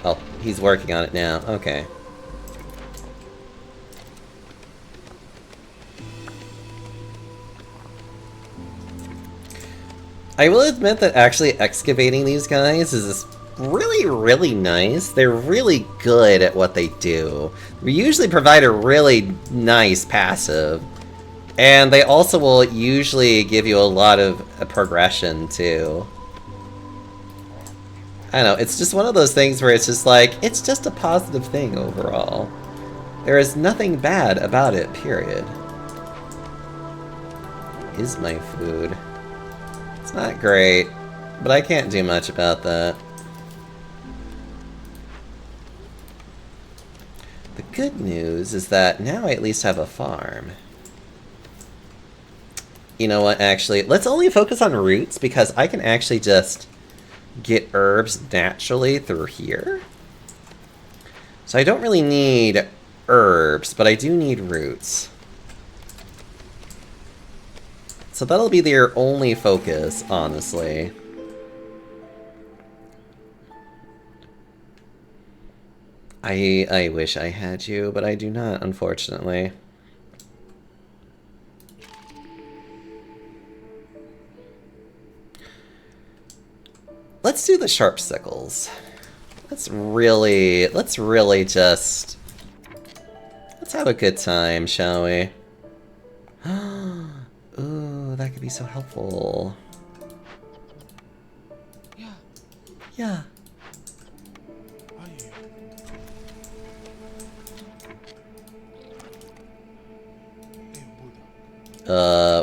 Speaker 1: Oh, he's working on it now. Okay. I will admit that actually excavating these guys is really, really nice. They're really good at what they do. We usually provide a really nice passive. And they also will usually give you a lot of progression, too. I don't know, it's just one of those things where it's just like, it's just a positive thing overall. There is nothing bad about it, period. Is my food? It's not great, but I can't do much about that. The good news is that now I at least have a farm. You know what, actually, let's only focus on roots because I can actually just get herbs naturally through here. So I don't really need herbs, but I do need roots. So that'll be their only focus, honestly. I wish I had you, but I do not, unfortunately. Let's do the sharp sickles. Let's really just... Let's have a good time, shall we? Ooh, that could be so helpful. Yeah.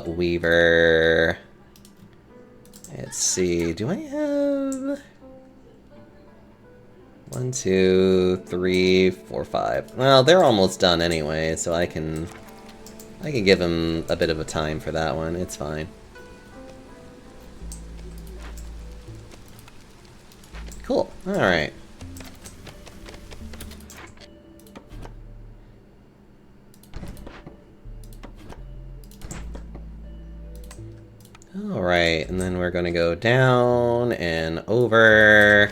Speaker 1: Weaver. Let's see, do I have... 1, 2, 3, 4, 5. Well, they're almost done anyway, so I can give him a bit of a time for that one. It's fine. Cool. Alright. Alright, and then we're gonna go down and over.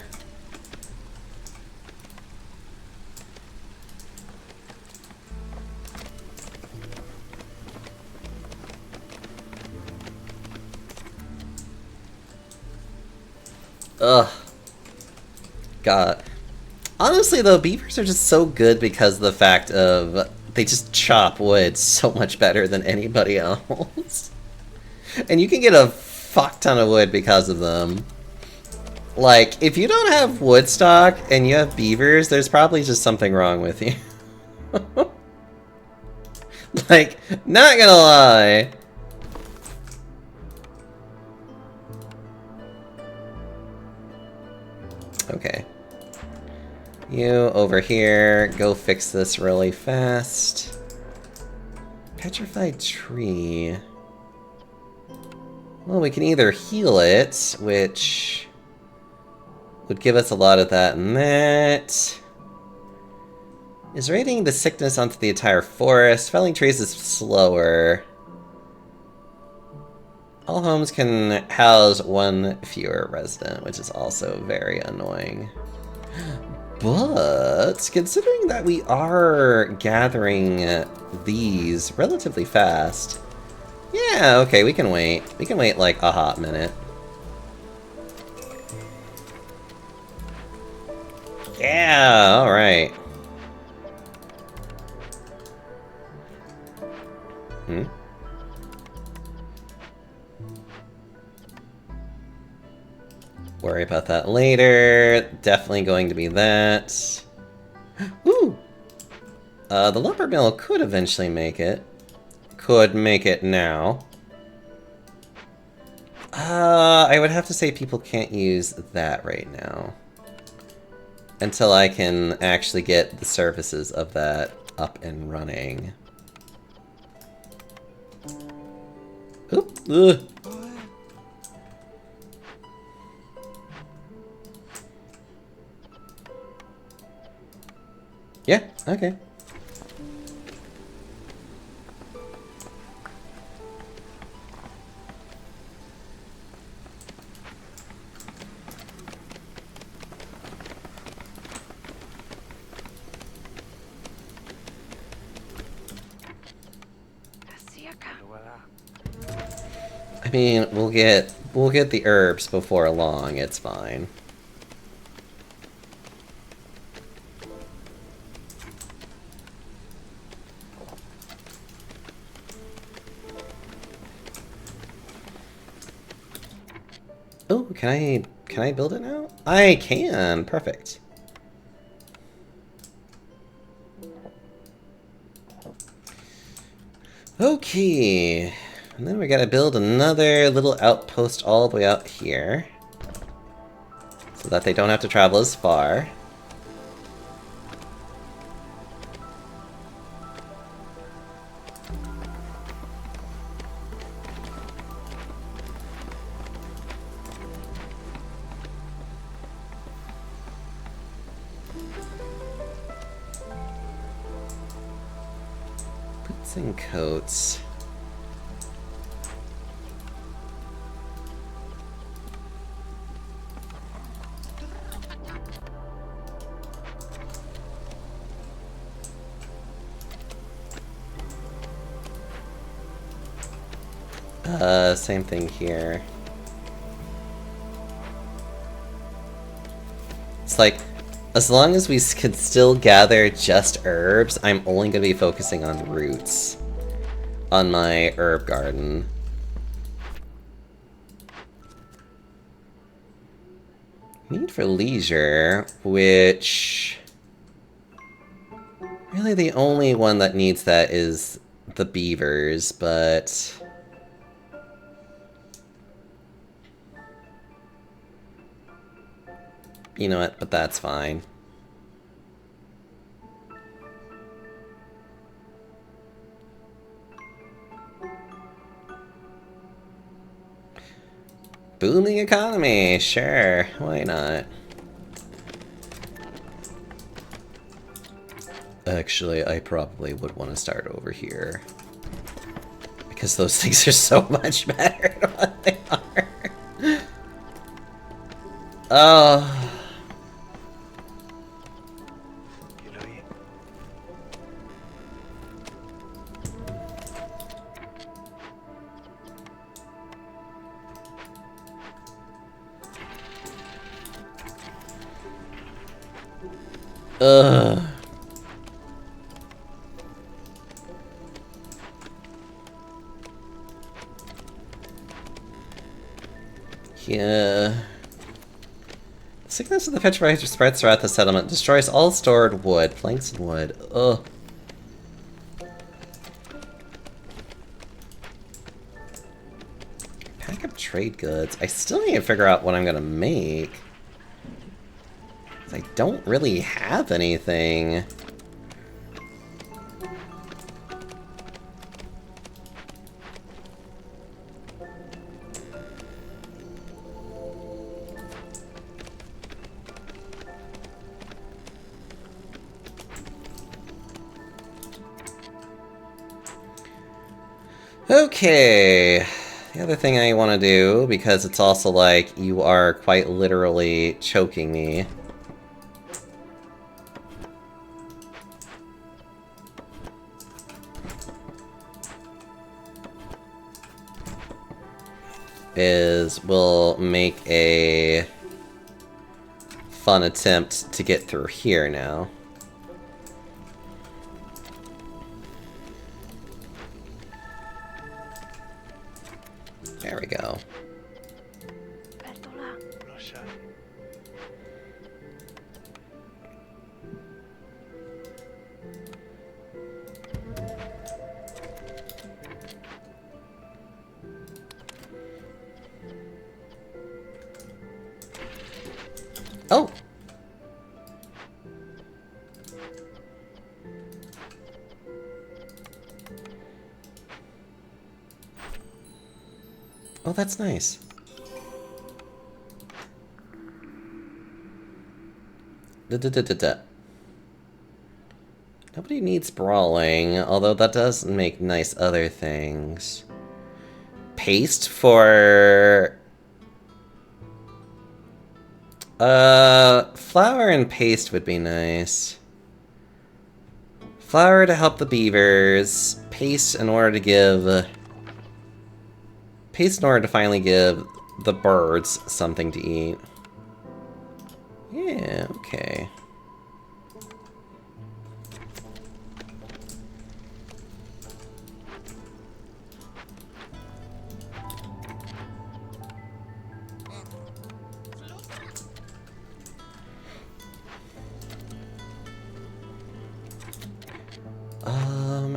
Speaker 1: Ugh. God. Honestly, though, beavers are just so good because of the fact of they just chop wood so much better than anybody else. And you can get a fuck ton of wood because of them. Like, if you don't have wood stock and you have beavers, there's probably just something wrong with you. Like, not gonna lie. Okay. You over here, go fix this really fast. Petrified tree. Well, we can either heal it, which would give us a lot of that and that. Is radiating the sickness onto the entire forest. Felling trees is slower. All homes can house one fewer resident, which is also very annoying. But considering that we are gathering these relatively fast, yeah, okay, we can wait. We can wait like a hot minute. Yeah, alright. Worry about that later. Definitely going to be that. Woo! The lumber mill could eventually make it. Could make it now. I would have to say people can't use that right now. Until I can actually get the services of that up and running. Oop. Ugh. Yeah, okay. I mean, we'll get the herbs before long, it's fine. Oh, can I build it now? I can. Perfect. Okay. And then we gotta build another little outpost all the way out here. So that they don't have to travel as far. Boots and coats. Same thing here. It's like, as long as we can still gather just herbs, I'm only going to be focusing on roots on my herb garden. Need for leisure, which... really the only one that needs that is the beavers, but... you know what, but that's fine. Booming economy, sure, why not? Actually, I probably would want to start over here. Because those things are so much better than what they are. Oh... Ugh. Yeah. Sickness of the petrified spreads throughout the settlement, destroys all stored wood, planks and wood. Ugh. Pack up trade goods. I still need to figure out what I'm gonna make. I don't really have anything. Okay. The other thing I want to do, because it's also like you are quite literally choking me. Is we'll make a fun attempt to get through here now. There we go. Oh, that's nice. Nobody needs brawling, although that does make nice other things. Paste for... flour and paste would be nice. Flour to help the beavers. Paste in order to give... Paste in order to finally give the birds something to eat. Yeah, okay.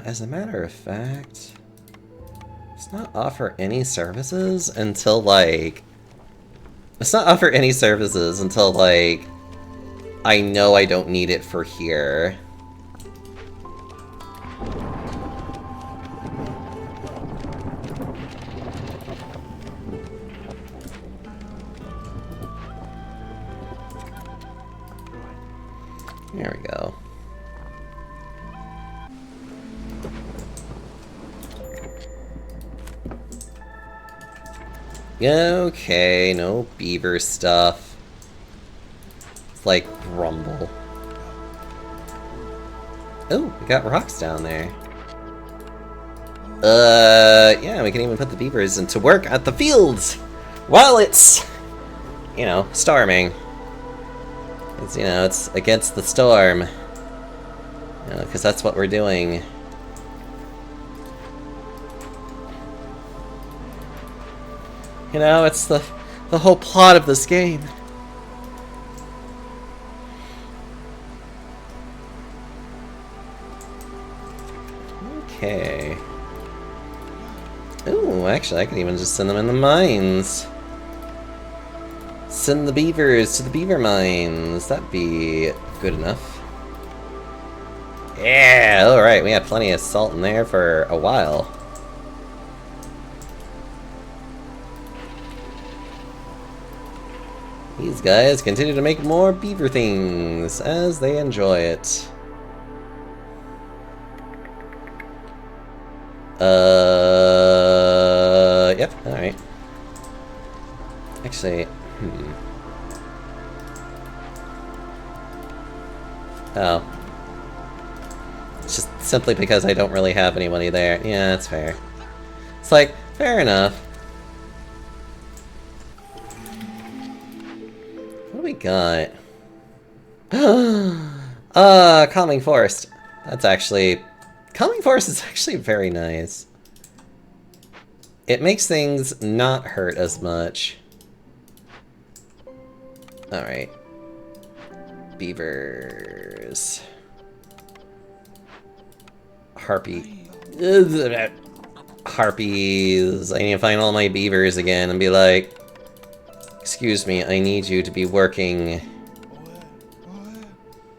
Speaker 1: As a matter of fact, let's not offer any services until, like... Let's not offer any services until, like, I know I don't need it for here. There we go. Okay, no beaver stuff. It's like Grumble. Oh, we got rocks down there. Yeah, we can even put the beavers into work at the fields while it's, you know, storming. It's, you know, it's against the storm. You know, because that's what we're doing. You know, it's the whole plot of this game. Okay. Ooh, actually, I could even just send them in the mines. Send the beavers to the beaver mines. That'd be good enough. Yeah, alright, we had plenty of salt in there for a while. These guys continue to make more beaver things as they enjoy it. Yep, alright. Actually, Oh. It's just simply because I don't really have any money there. Yeah, that's fair. It's like, fair enough. What do we got? Calming Forest. That's actually... Calming Forest is actually very nice. It makes things not hurt as much. Alright. Beavers. Harpy. Harpies. I need to find all my beavers again and be like, excuse me, I need you to be working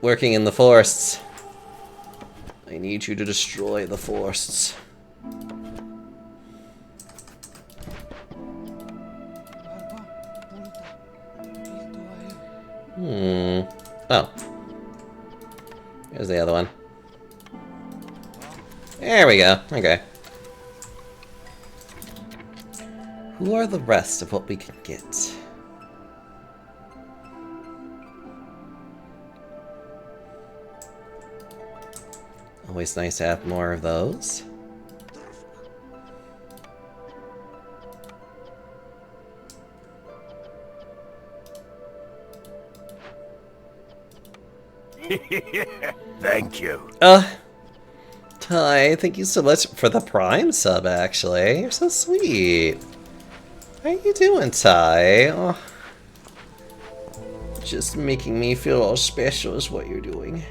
Speaker 1: in the forests. I need you to destroy the forests. Oh. Here's the other one. There we go. Okay. Who are the rest of what we can get? Always nice to have more of those.
Speaker 2: Thank you.
Speaker 1: Ty, thank you so much for the Prime sub, actually. You're so sweet. How you doing, Ty? Oh. Just making me feel all special is what you're doing.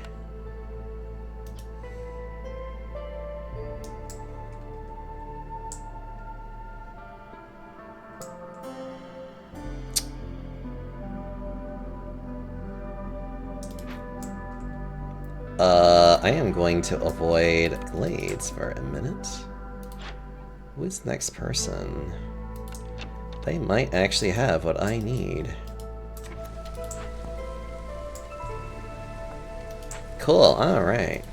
Speaker 1: I am going to avoid Glades for a minute. Who is the next person? They might actually have what I need. Cool, alright.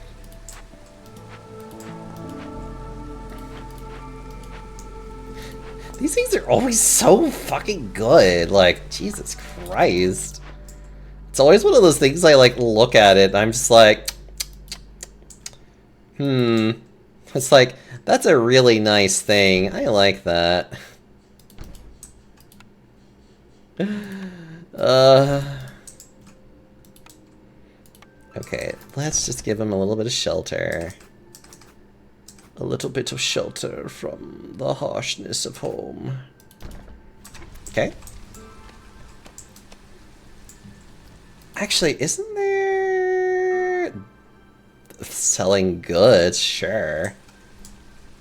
Speaker 1: These things are always so fucking good. Like, Jesus Christ. It's always one of those things I, like, look at it and I'm just like... It's like, that's a really nice thing. I like that. Okay, let's just give him a little bit of shelter. A little bit of shelter from the harshness of home. Okay. Actually, isn't there... selling goods? Sure.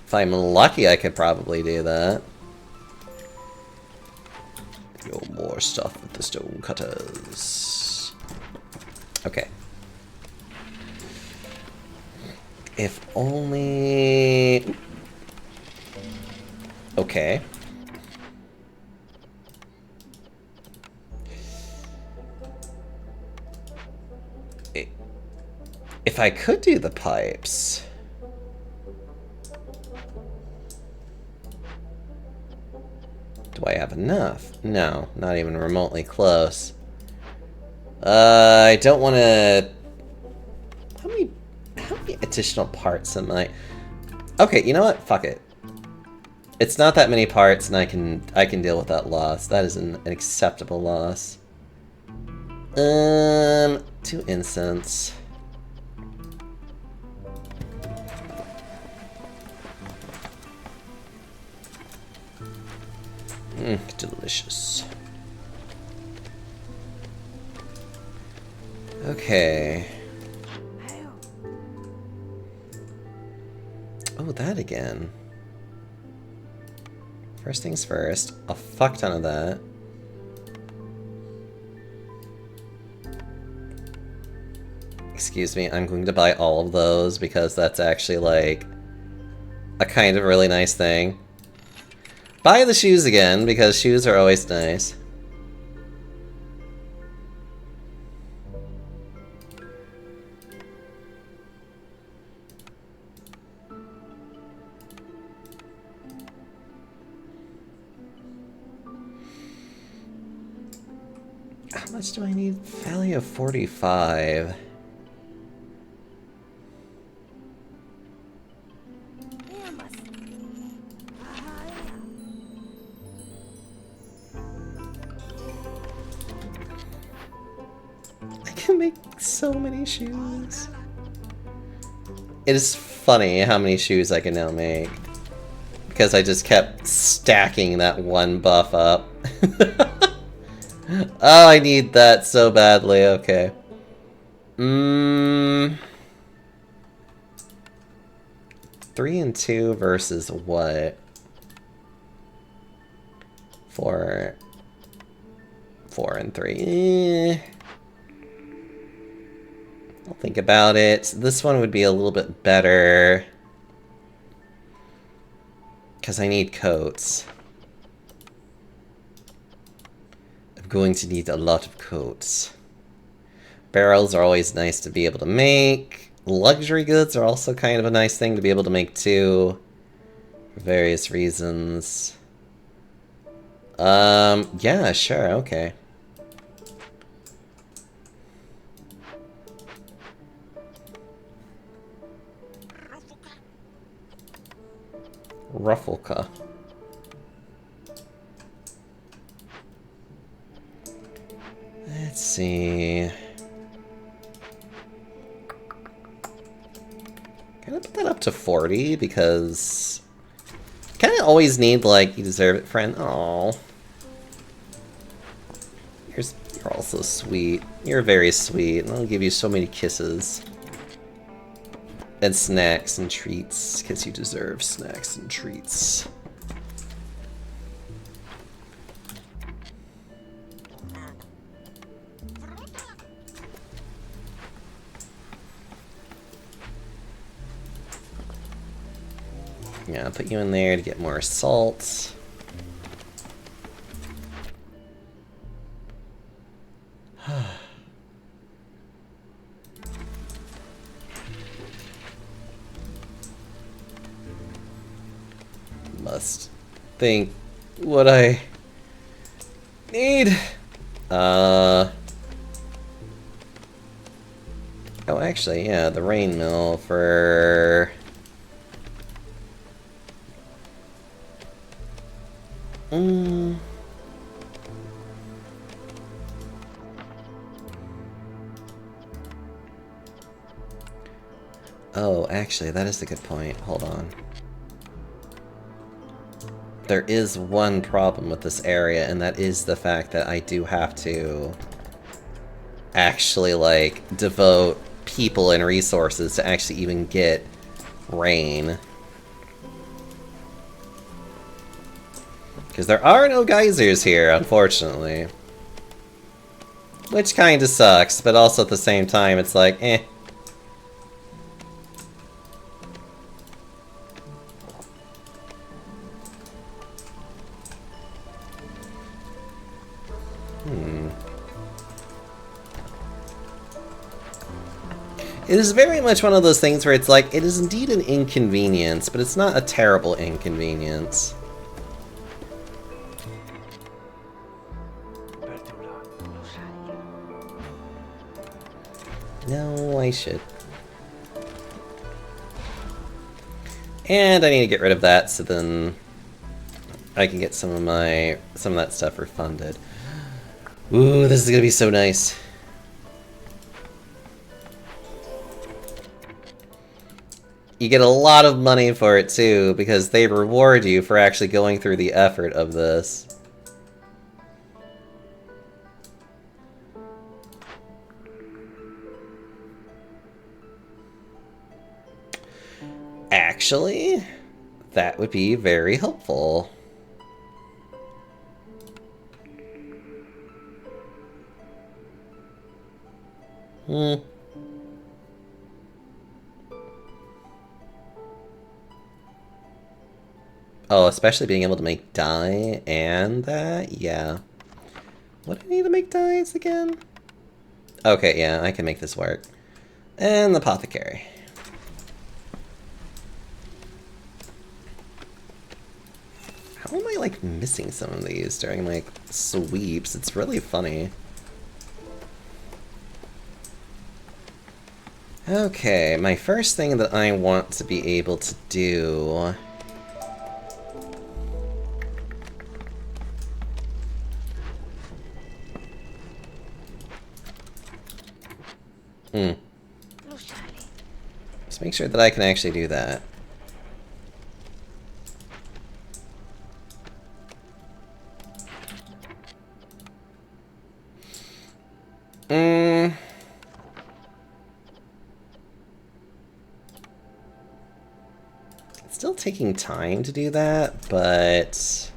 Speaker 1: If I'm lucky, I could probably do that. Go more stuff with the stone cutters. Okay. If only... Okay. If I could do the pipes... Do I have enough? No, not even remotely close. I don't want to... How many additional parts am I... Okay, you know what? Fuck it. It's not that many parts, and I can deal with that loss. That is an acceptable loss. 2 incense. Delicious. Okay. Oh, that again. First things first, a fuck ton of that. Excuse me, I'm going to buy all of those because that's actually like a kind of really nice thing. Buy the shoes again because shoes are always nice. How much do I need? Value of 45. I can make so many shoes. It is funny how many shoes I can now make. Because I just kept stacking that one buff up. Oh, I need that so badly. Okay. 3 and 2 versus what? 4 and 3. I'll think about it. This one would be a little bit better. Because I need coats. I'm going to need a lot of coats. Barrels are always nice to be able to make. Luxury goods are also kind of a nice thing to be able to make too. For various reasons. Yeah, sure, okay. Ruffleka. Let's see. Can I put that up to 40? Because I kind of always need, like, you deserve it, friend. Aww. You're also sweet. You're very sweet, and I'll give you so many kisses. And snacks and treats, because you deserve snacks and treats. Yeah, I'll put you in there to get more salt. must think what I need. Oh, actually, yeah, the rain mill for... Oh, actually, that is a good point. Hold on. There is one problem with this area, and that is the fact that I do have to actually, like, devote people and resources to actually even get rain. Because there are no geysers here, unfortunately. Which kinda sucks, but also at the same time, it's like, eh. It is very much one of those things where it's like, it is indeed an inconvenience, but it's not a terrible inconvenience. No, I should. And I need to get rid of that so then I can get some of that stuff refunded. Ooh, this is gonna be so nice. You get a lot of money for it too, because they reward you for actually going through the effort of this. Actually, that would be very helpful. Oh, especially being able to make dye and that? Yeah. What do I need to make dyes again? Okay, yeah, I can make this work. And the apothecary. How am I, like, missing some of these during, like, sweeps? It's really funny. Okay, my first thing that I want to be able to do... Let's make sure that I can actually do that. It's still taking time to do that, but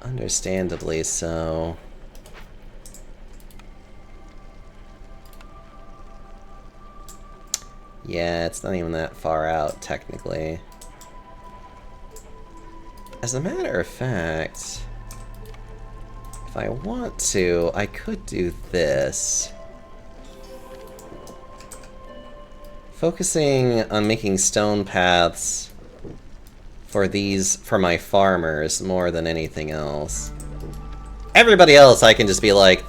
Speaker 1: understandably so. Yeah, it's not even that far out, technically. As a matter of fact, if I want to, I could do this. Focusing on making stone paths for my farmers more than anything else. Everybody else I can just be like,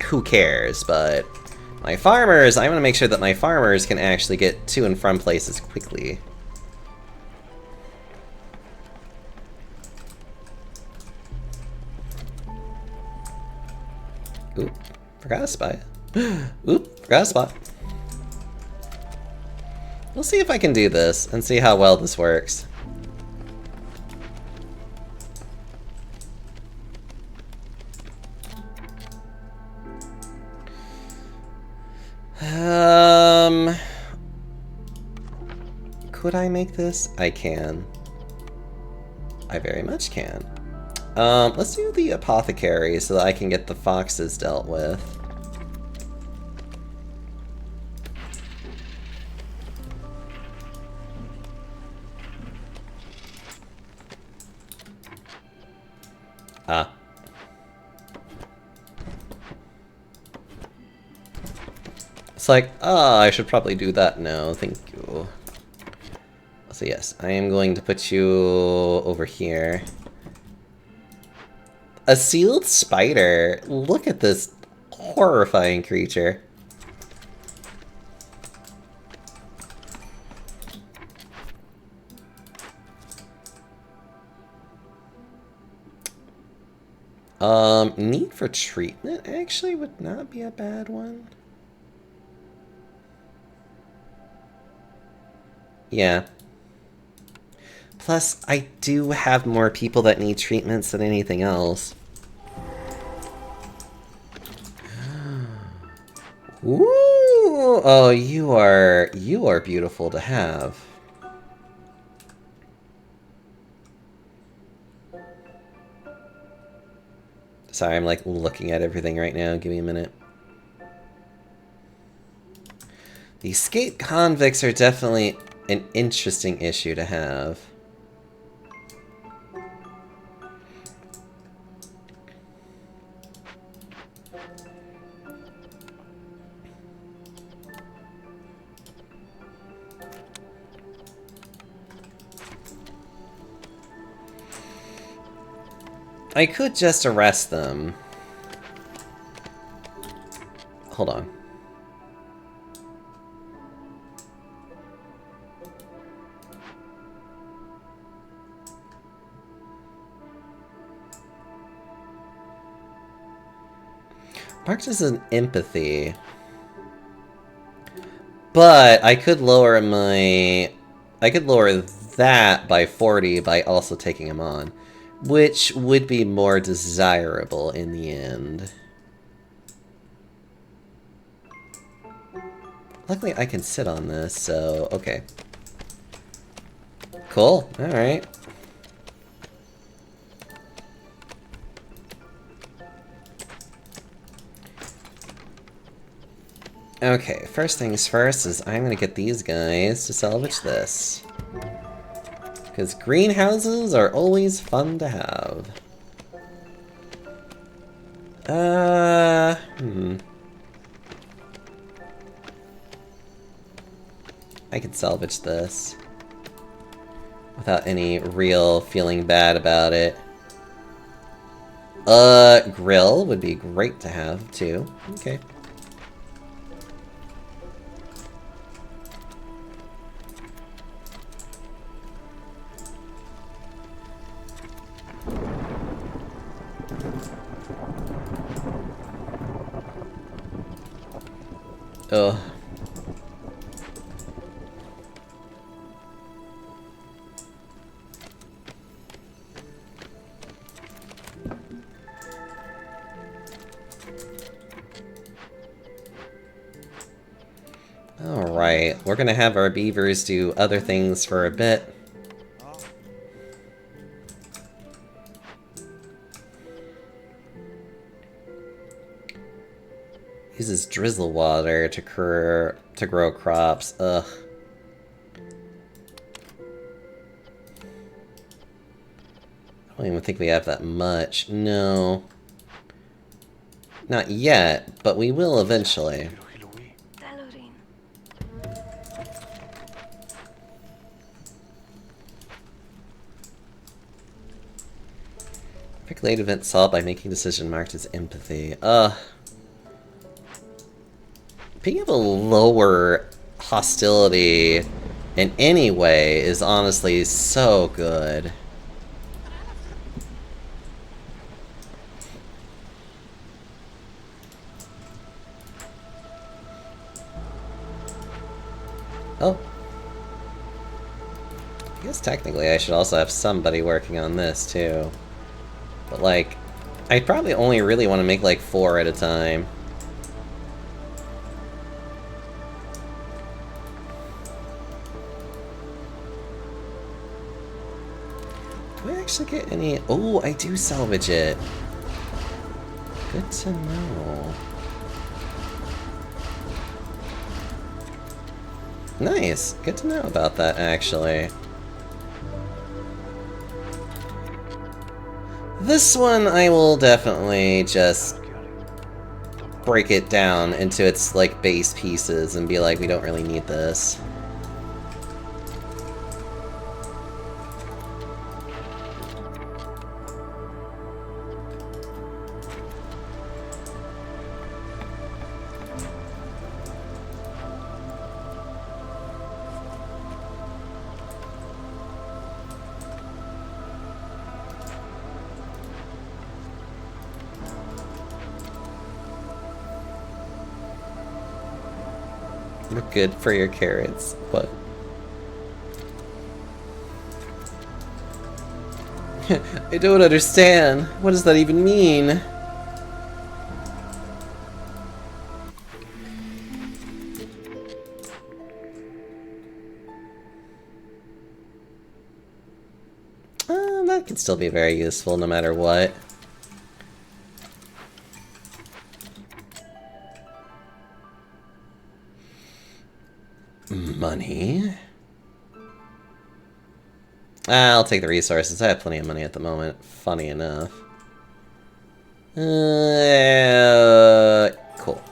Speaker 1: who cares, but my farmers, I want to make sure that my farmers can actually get to and from places quickly. Oop, forgot a spot. Oop, forgot a spot. We'll see if I can do this and see how well this works. Could I make this? I can. I very much can. Let's do the apothecary so that I can get the foxes dealt with. Ah. It's like, I should probably do that now, thank you. So yes, I am going to put you over here. A sealed spider. Look at this horrifying creature. Need for treatment actually would not be a bad one. Yeah. Plus, I do have more people that need treatments than anything else. Ooh! Oh, you are beautiful to have. Sorry, I'm like looking at everything right now. Give me a minute. The escaped convicts are definitely an interesting issue to have. I could just arrest them. Hold on. Marked as an empathy. But I could lower that by 40 by also taking him on, which would be more desirable in the end. Luckily I can sit on this, so okay. Cool, alright. Okay, first things first is I'm gonna get these guys to salvage this. Because greenhouses are always fun to have. I can salvage this. Without any real feeling bad about it. Grill would be great to have, too. Okay. Ugh. Alright, we're gonna have our beavers do other things for a bit. Uses drizzle water to grow crops. Ugh. I don't even think we have that much. No. Not yet, but we will eventually. Late event solved by making decision marked as empathy. Being able to lower hostility in any way is honestly so good. Oh. I guess technically I should also have somebody working on this too. But like, I probably only really want to make like 4 at a time. Do I actually get any? Oh, I do salvage it. Good to know. Nice. Good to know about that, actually. This one I will definitely just break it down into its like base pieces and be like, we don't really need this. We're good for your carrots, but... I don't understand. What does that even mean? That can still be very useful no matter what. Money? I'll take the resources. I have plenty of money at the moment. Funny enough. Cool.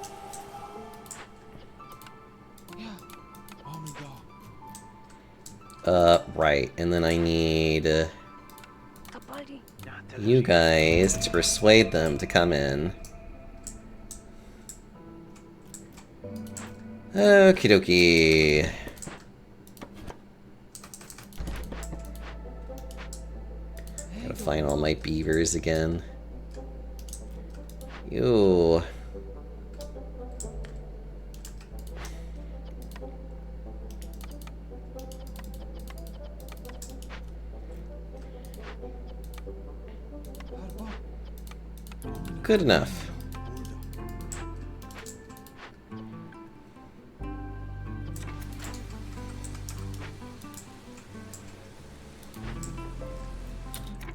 Speaker 1: Right. And then I need you guys to persuade them to come in. Okie dokie. Gotta find all my beavers again. Ew. Good enough.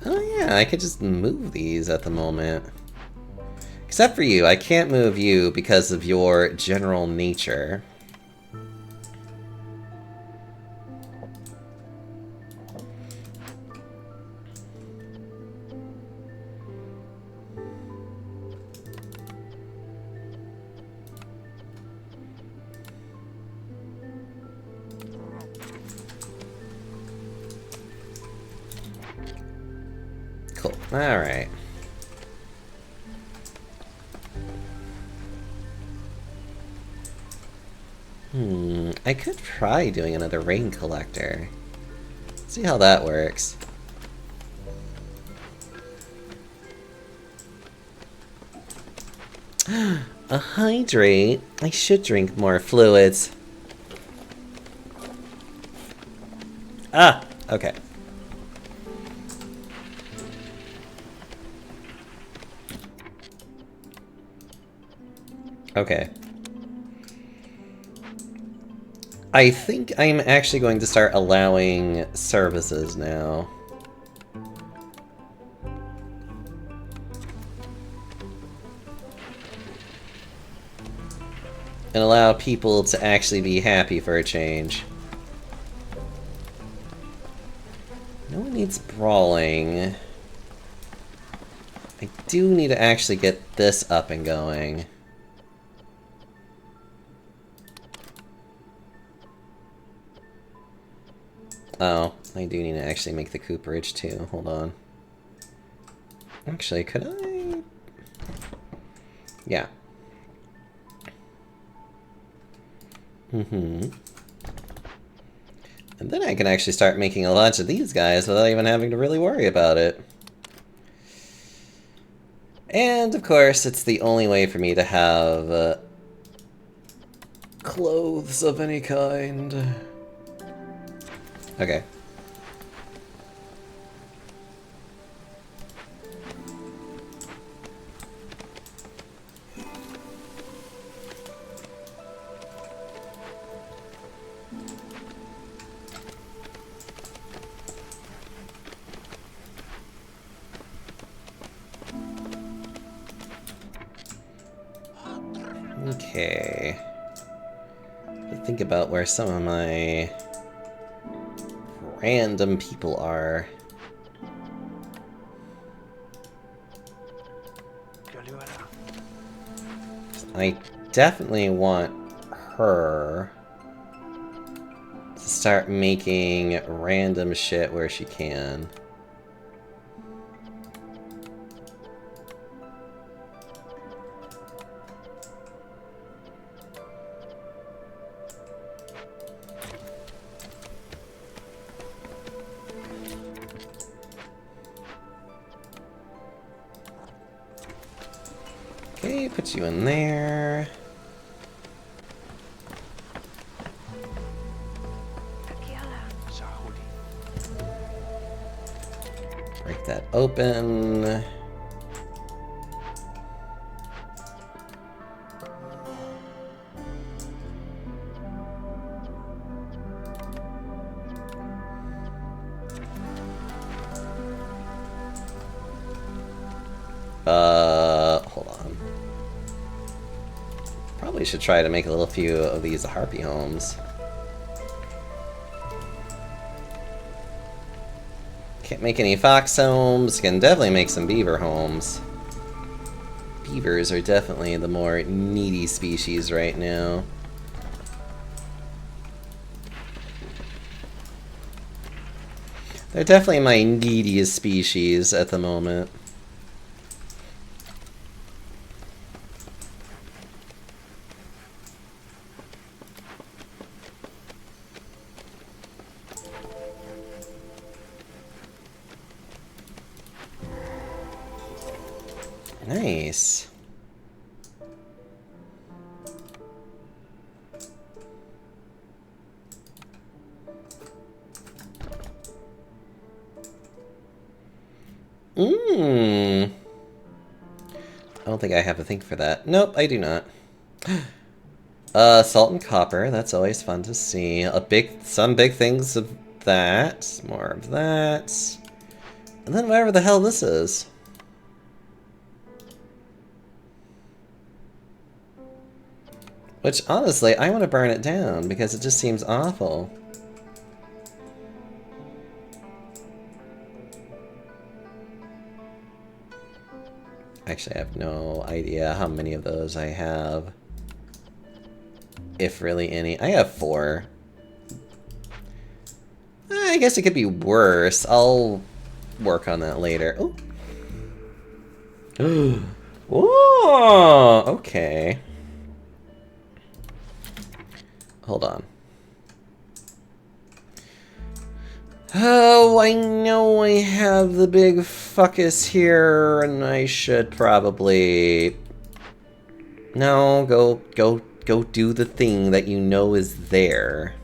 Speaker 1: Oh yeah, I could just move these at the moment. Except for you, I can't move you because of your general nature. Cool. Alright. I could try doing another rain collector. See how that works. A hydrate? I should drink more fluids. Ah, okay. Okay. I think I'm actually going to start allowing services now. And allow people to actually be happy for a change. No one needs brawling. I do need to actually get this up and going. Oh, I do need to actually make the cooperage too. Hold on. Actually, could I? Yeah. And then I can actually start making a bunch of these guys without even having to really worry about it. And, of course, it's the only way for me to have clothes of any kind. Okay. Okay. Think about where some of my random people are. I definitely want her to start making random shit where she can. Okay, put you in there. Break that open. Hold on. Probably should try to make a little few of these harpy homes. Can't make any fox homes. Can definitely make some beaver homes. Beavers are definitely the more needy species right now. They're definitely my neediest species at the moment. Nice. I don't think I have a thing for that. Nope, I do not. Salt and copper, that's always fun to see. Some big things of that. More of that. And then whatever the hell this is. Which, honestly, I want to burn it down, because it just seems awful. Actually, I have no idea how many of those I have. If really any. I have 4. I guess it could be worse. I'll work on that later. Oh. Whoa! Okay. Hold on. Oh, I know I have the big fuckus here, and I should probably... No, go do the thing that you know is there.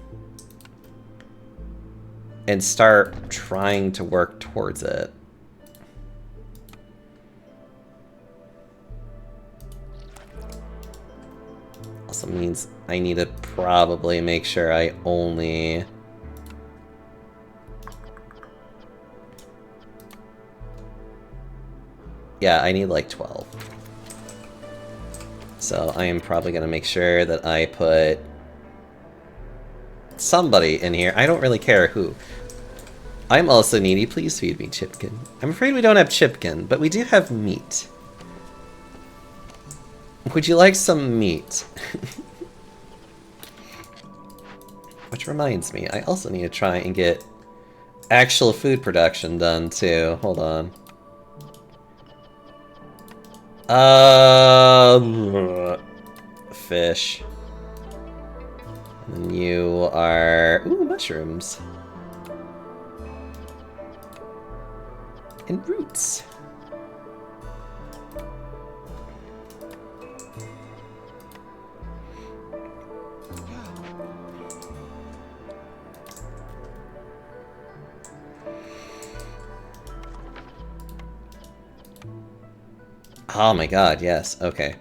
Speaker 1: And start trying to work towards it. Also means I need to probably make sure I only... Yeah, I need like 12. So I am probably going to make sure that I put somebody in here. I don't really care who. I'm also needy. Please feed me, Chipkin. I'm afraid we don't have Chipkin, but we do have meat. Would you like some meat? Which reminds me, I also need to try and get actual food production done too. Hold on. Fish. And you are... Ooh, mushrooms. And roots. Oh my god, yes, okay.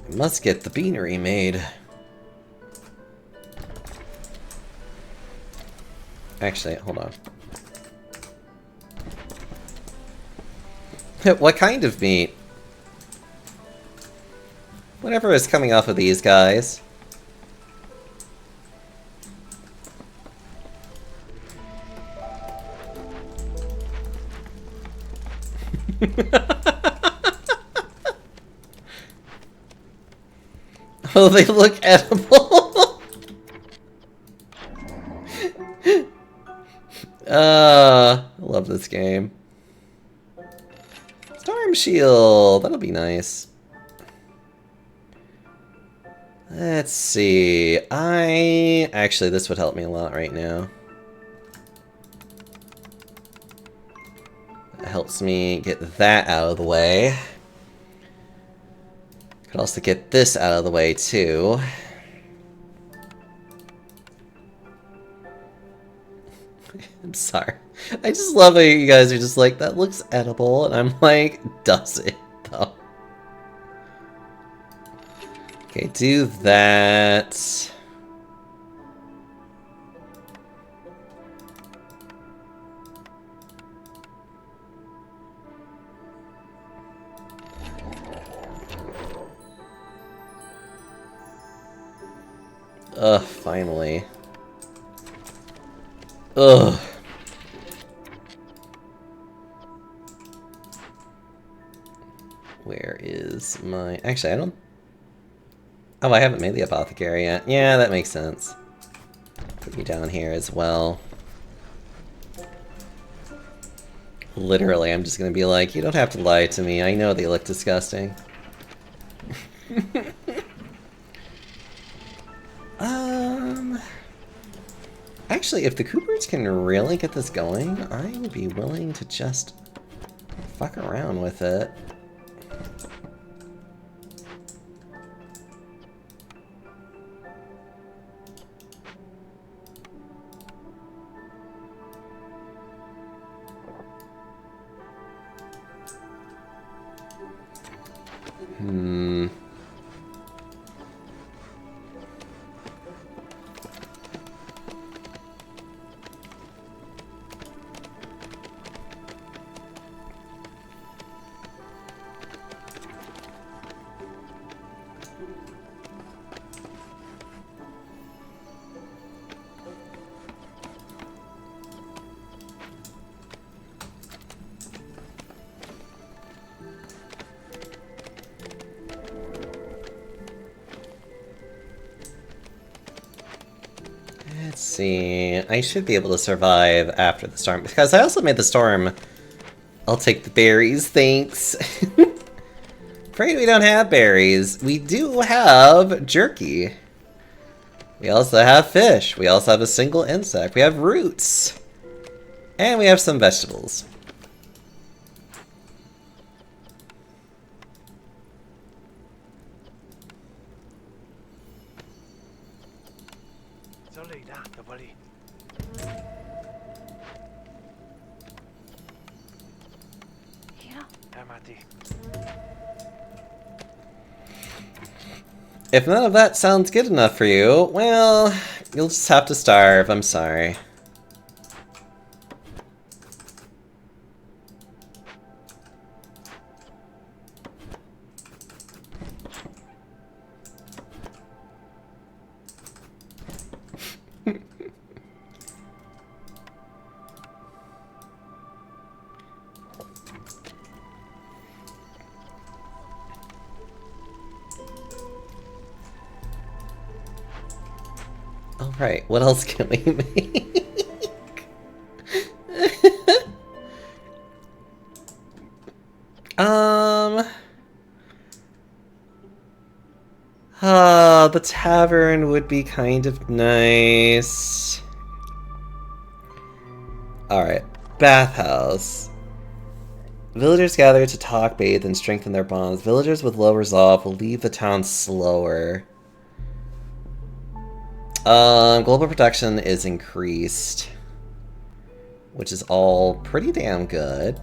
Speaker 1: I must get the beanery made. Actually, hold on. What kind of meat? Whatever is coming off of these guys. Oh, they look edible. I love this game. Storm Shield, that'll be nice. Let's see. Actually, this would help me a lot right now. It helps me get that out of the way. Could also get this out of the way, too. I'm sorry. I just love how you guys are just like, that looks edible, and I'm like, does it, though? Okay, do that. Ugh, finally. Ugh. Where is my... Actually, I don't... Oh, I haven't made the apothecary yet. Yeah, that makes sense. Put you down here as well. Literally, I'm just gonna be like, you don't have to lie to me. I know they look disgusting. Actually, if the Coopers can really get this going, I would be willing to just fuck around with it. Let's see. I should be able to survive after the storm, because I also made the storm. I'll take the berries, thanks. Afraid we don't have berries. We do have jerky. We also have fish. We also have a single insect. We have roots. And we have some vegetables. If none of that sounds good enough for you, well, you'll just have to starve. I'm sorry. Alright, what else can we make? The tavern would be kind of nice. Alright, bathhouse. Villagers gather to talk, bathe, and strengthen their bonds. Villagers with low resolve will leave the town slower. Global production is increased, which is all pretty damn good.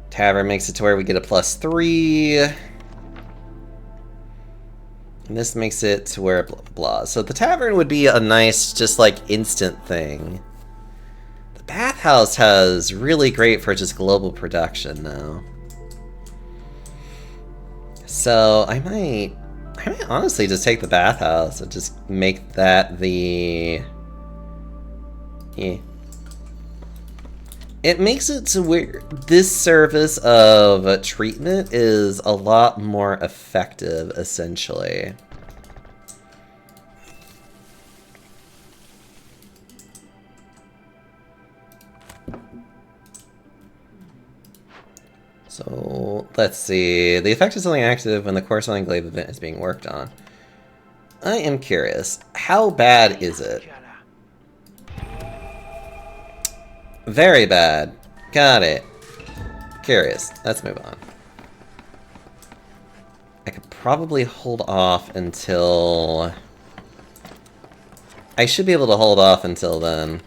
Speaker 1: Tavern makes it to where we get a +3. And this makes it to where blah, blah, blah. So the tavern would be a nice, just like, instant thing. The bathhouse has really great for just global production, though. So I might honestly just take the bathhouse and just make that the... Yeah. It makes it to where this service of treatment is a lot more effective, essentially. So, let's see. The effect is only active when the corresponding glaive event is being worked on. I am curious. How bad is it? Very bad. Got it. Curious. Let's move on. I could probably hold off until... I should be able to hold off until then.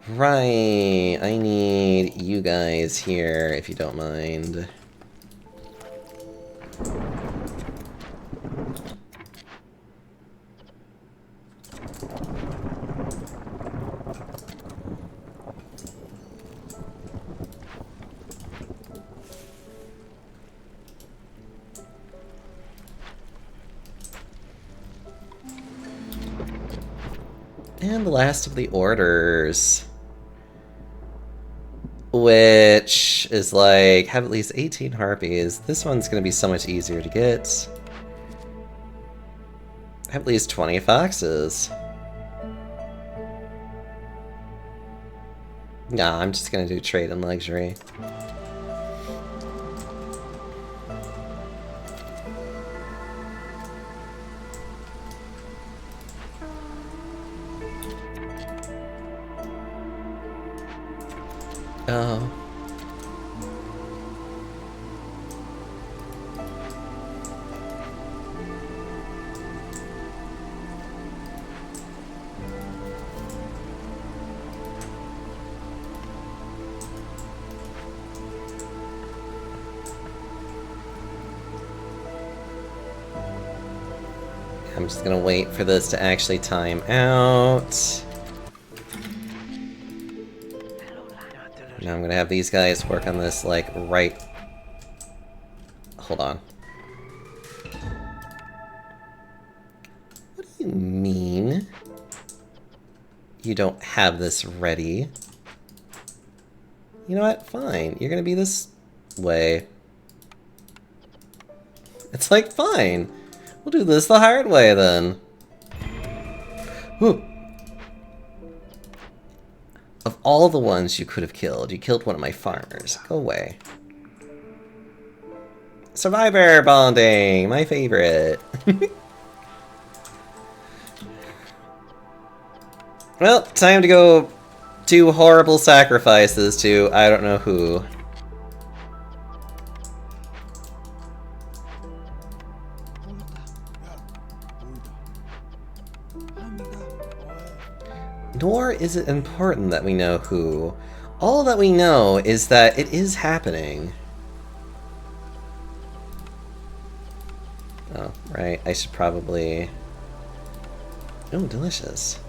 Speaker 1: Right, I need you guys here, if you don't mind. And the last of the orders. Which is like, have at least 18 harpies. This one's gonna be so much easier to get. Have at least 20 foxes. Nah, I'm just gonna do trade and luxury. Oh. I'm just gonna wait for this to actually time out. Now I'm gonna have these guys work on this, like, right... Hold on. What do you mean? You don't have this ready? You know what? Fine. You're gonna be this way. It's like, fine. We'll do this the hard way, then. Whew. Of all the ones you could have killed, you killed one of my farmers. Go away. Survivor bonding! My favorite. Well, time to go do horrible sacrifices to I don't know who. Nor is it important that we know who. All that we know is that it is happening. Oh, right. I should probably... Oh, delicious.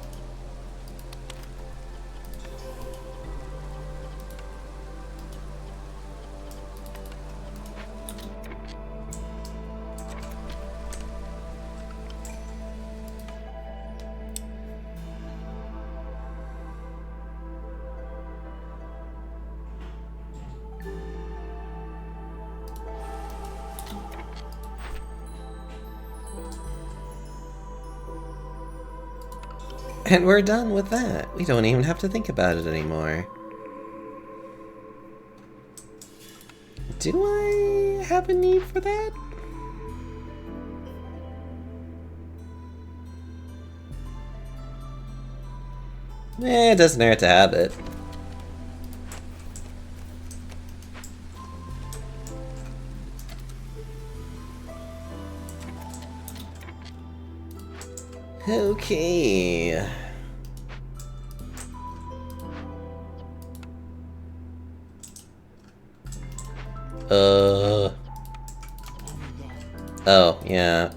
Speaker 1: And we're done with that. We don't even have to think about it anymore. Do I have a need for that? Eh, it doesn't hurt to have it. Okay. Oh, yeah.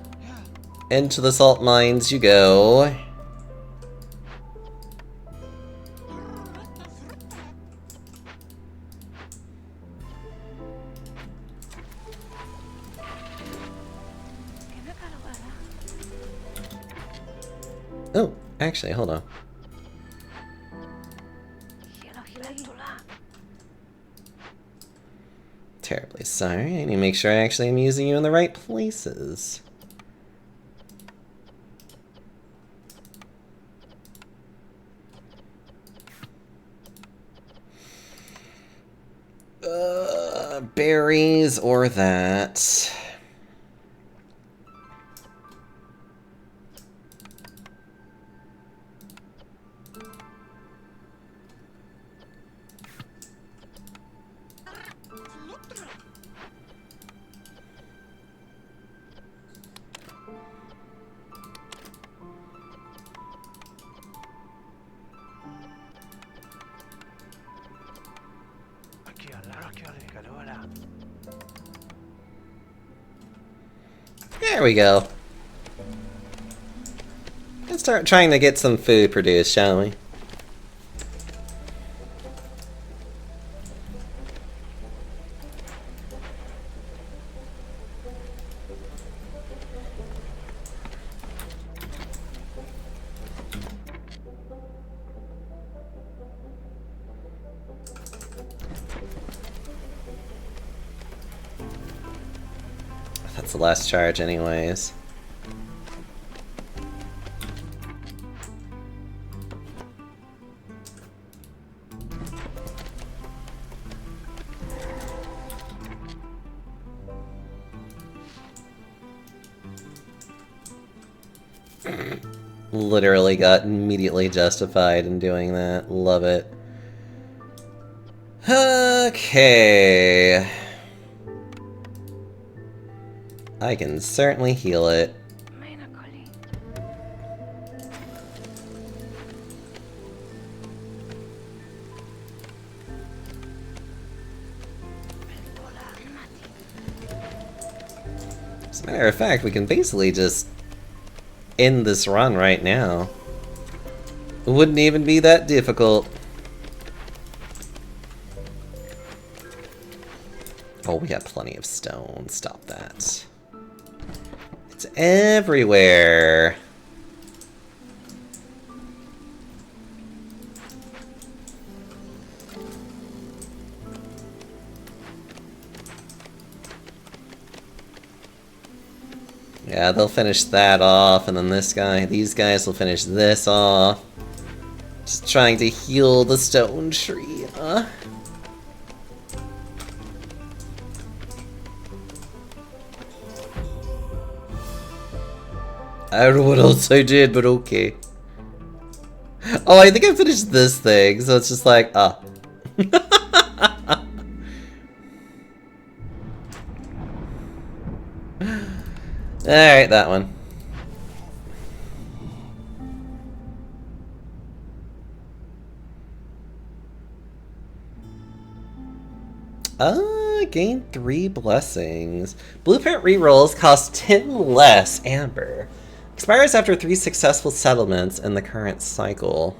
Speaker 1: Into the salt mines you go. Oh, actually, hold on. Terribly sorry. I need to make sure I actually am using you in the right places. Berries or that. There we go. Let's start trying to get some food produced, shall we? That's the last charge anyways. Literally got immediately justified in doing that. Love it. Okay. I can certainly heal it. As a matter of fact, we can basically just end this run right now. It wouldn't even be that difficult. Oh, we got plenty of stone. Stop that. It's everywhere. Yeah, they'll finish that off, and then these guys will finish this off. Just trying to heal the stone tree, huh? I don't know what else I did, but okay. Oh, I think I finished this thing, so it's just like, ah. Alright, that one. Gain 3 blessings. Blueprint rerolls cost 10 less amber. Expires after 3 successful settlements in the current cycle.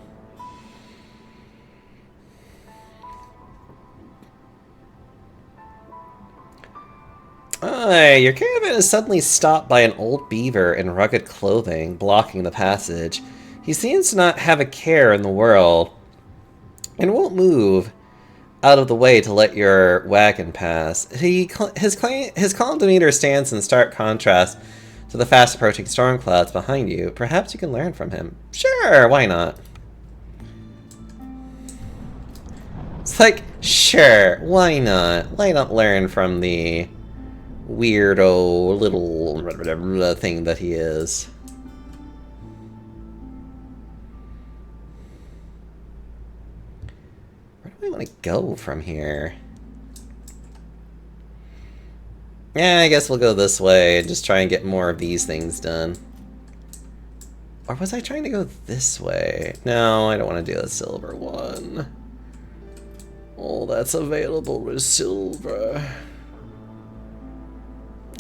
Speaker 1: Your caravan is suddenly stopped by an old beaver in rugged clothing, blocking the passage. He seems to not have a care in the world, and won't move out of the way to let your wagon pass. His calm demeanor stands in stark contrast to the fast-approaching storm clouds behind you. Perhaps you can learn from him. Sure, why not? It's like, sure, why not? Why not learn from the weirdo little thing that he is? Where do I want to go from here? Yeah, I guess we'll go this way and just try and get more of these things done. Or was I trying to go this way? No, I don't want to do the silver one. All that's available is silver.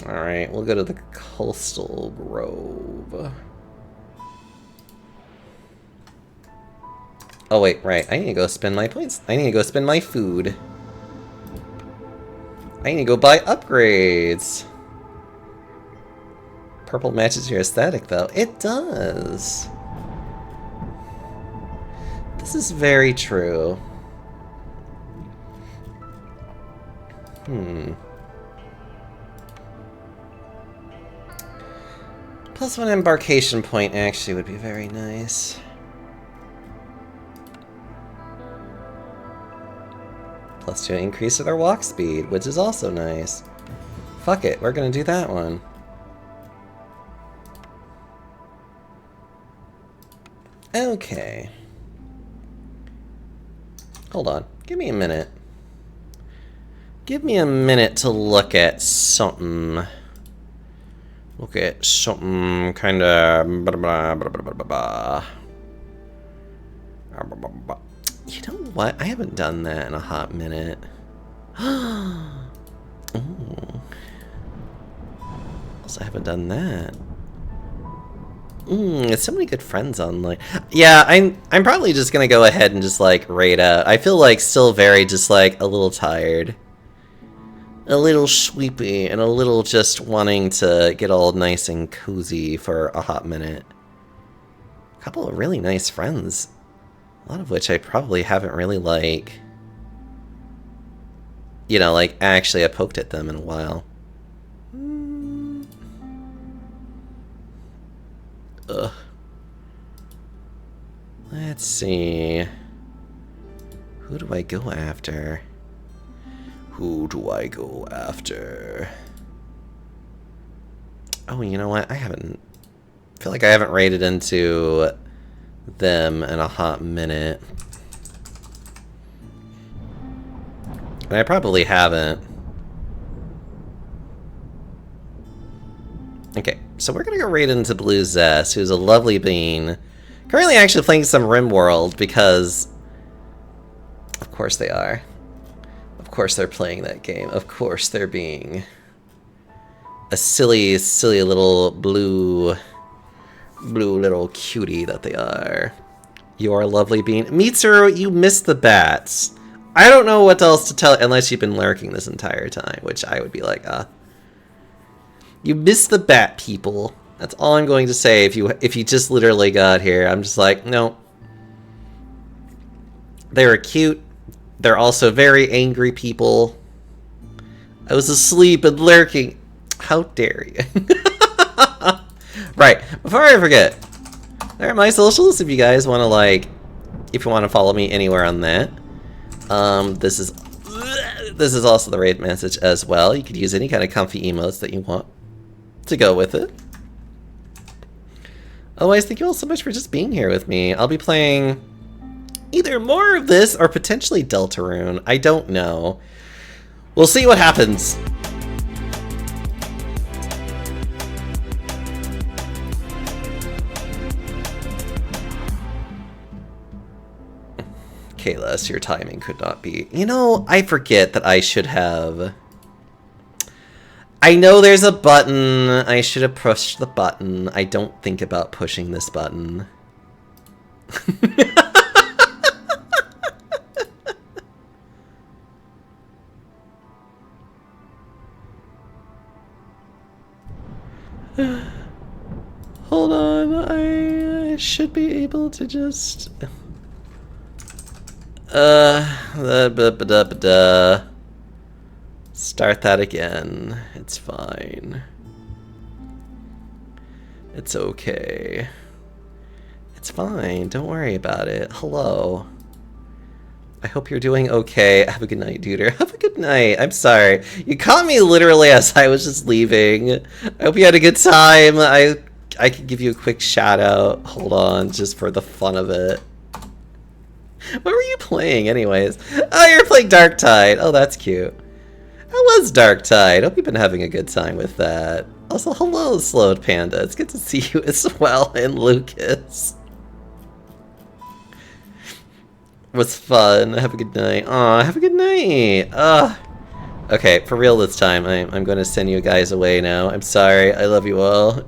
Speaker 1: Alright, we'll go to the Coastal Grove. Oh wait, right, I need to go spend my points. I need to go spend my food. I need to go buy upgrades. Purple matches your aesthetic though. It does. This is very true. Plus 1 embarkation point actually would be very nice. Plus 2 increase to their walk speed, which is also nice. Fuck it, we're gonna do that one. Okay. Hold on, give me a minute. Give me a minute to look at something. Look at something kinda... You know what? I haven't done that in a hot minute. Ooh. I haven't done that. So many good friends online. Yeah, I'm probably just gonna go ahead and just like raid out. I feel like still very just like a little tired. A little sleepy and a little just wanting to get all nice and cozy for a hot minute. A couple of really nice friends. A lot of which I probably haven't really like, you know, like actually I poked at them in a while. Ugh. Let's see. Who do I go after? Who do I go after? Oh, you know what? I feel like I haven't raided into them in a hot minute. And I probably haven't. Okay, so we're gonna go raid into Blue Zest, who's a lovely bean. Currently actually playing some RimWorld because... Of course they are. Of course they're playing that game. Of course they're being a silly, silly little blue little cutie that they are. You are a lovely bean. Mitsuru, you missed the bats. I don't know what else to tell unless you've been lurking this entire time, which I would be like, you missed the bat, people. That's all I'm going to say. If you just literally got here, I'm just like, no. They were cute. They're also very angry people. I was asleep and lurking. How dare you? Right, before I forget, there are my socials if you guys want to like, if you want to follow me anywhere on that. This is also the raid message as well. You could use any kind of comfy emotes that you want to go with it. Otherwise, thank you all so much for just being here with me. I'll be playing either more of this or potentially Deltarune. I don't know. We'll see what happens. Kalos, your timing could not be. You know, I forget that I should have... I know there's a button. I should have pushed the button. I don't think about pushing this button. Hold on, I should be able to just... Start that again. It's fine. It's okay. It's fine, don't worry about it. Hello. I hope you're doing okay. Have a good night, Duder. Have a good night. I'm sorry. You caught me literally as I was just leaving. I hope you had a good time. I could give you a quick shout out. Hold on, just for the fun of it. What were you playing anyways? Oh, you're playing Darktide. Oh, that's cute. That was Darktide. Hope you've been having a good time with that. Also, hello, Slowed Panda. It's good to see you as well, and Lucas. It was fun. Have a good night. Aw, have a good night. Okay, for real this time. I'm going to send you guys away now. I'm sorry. I love you all.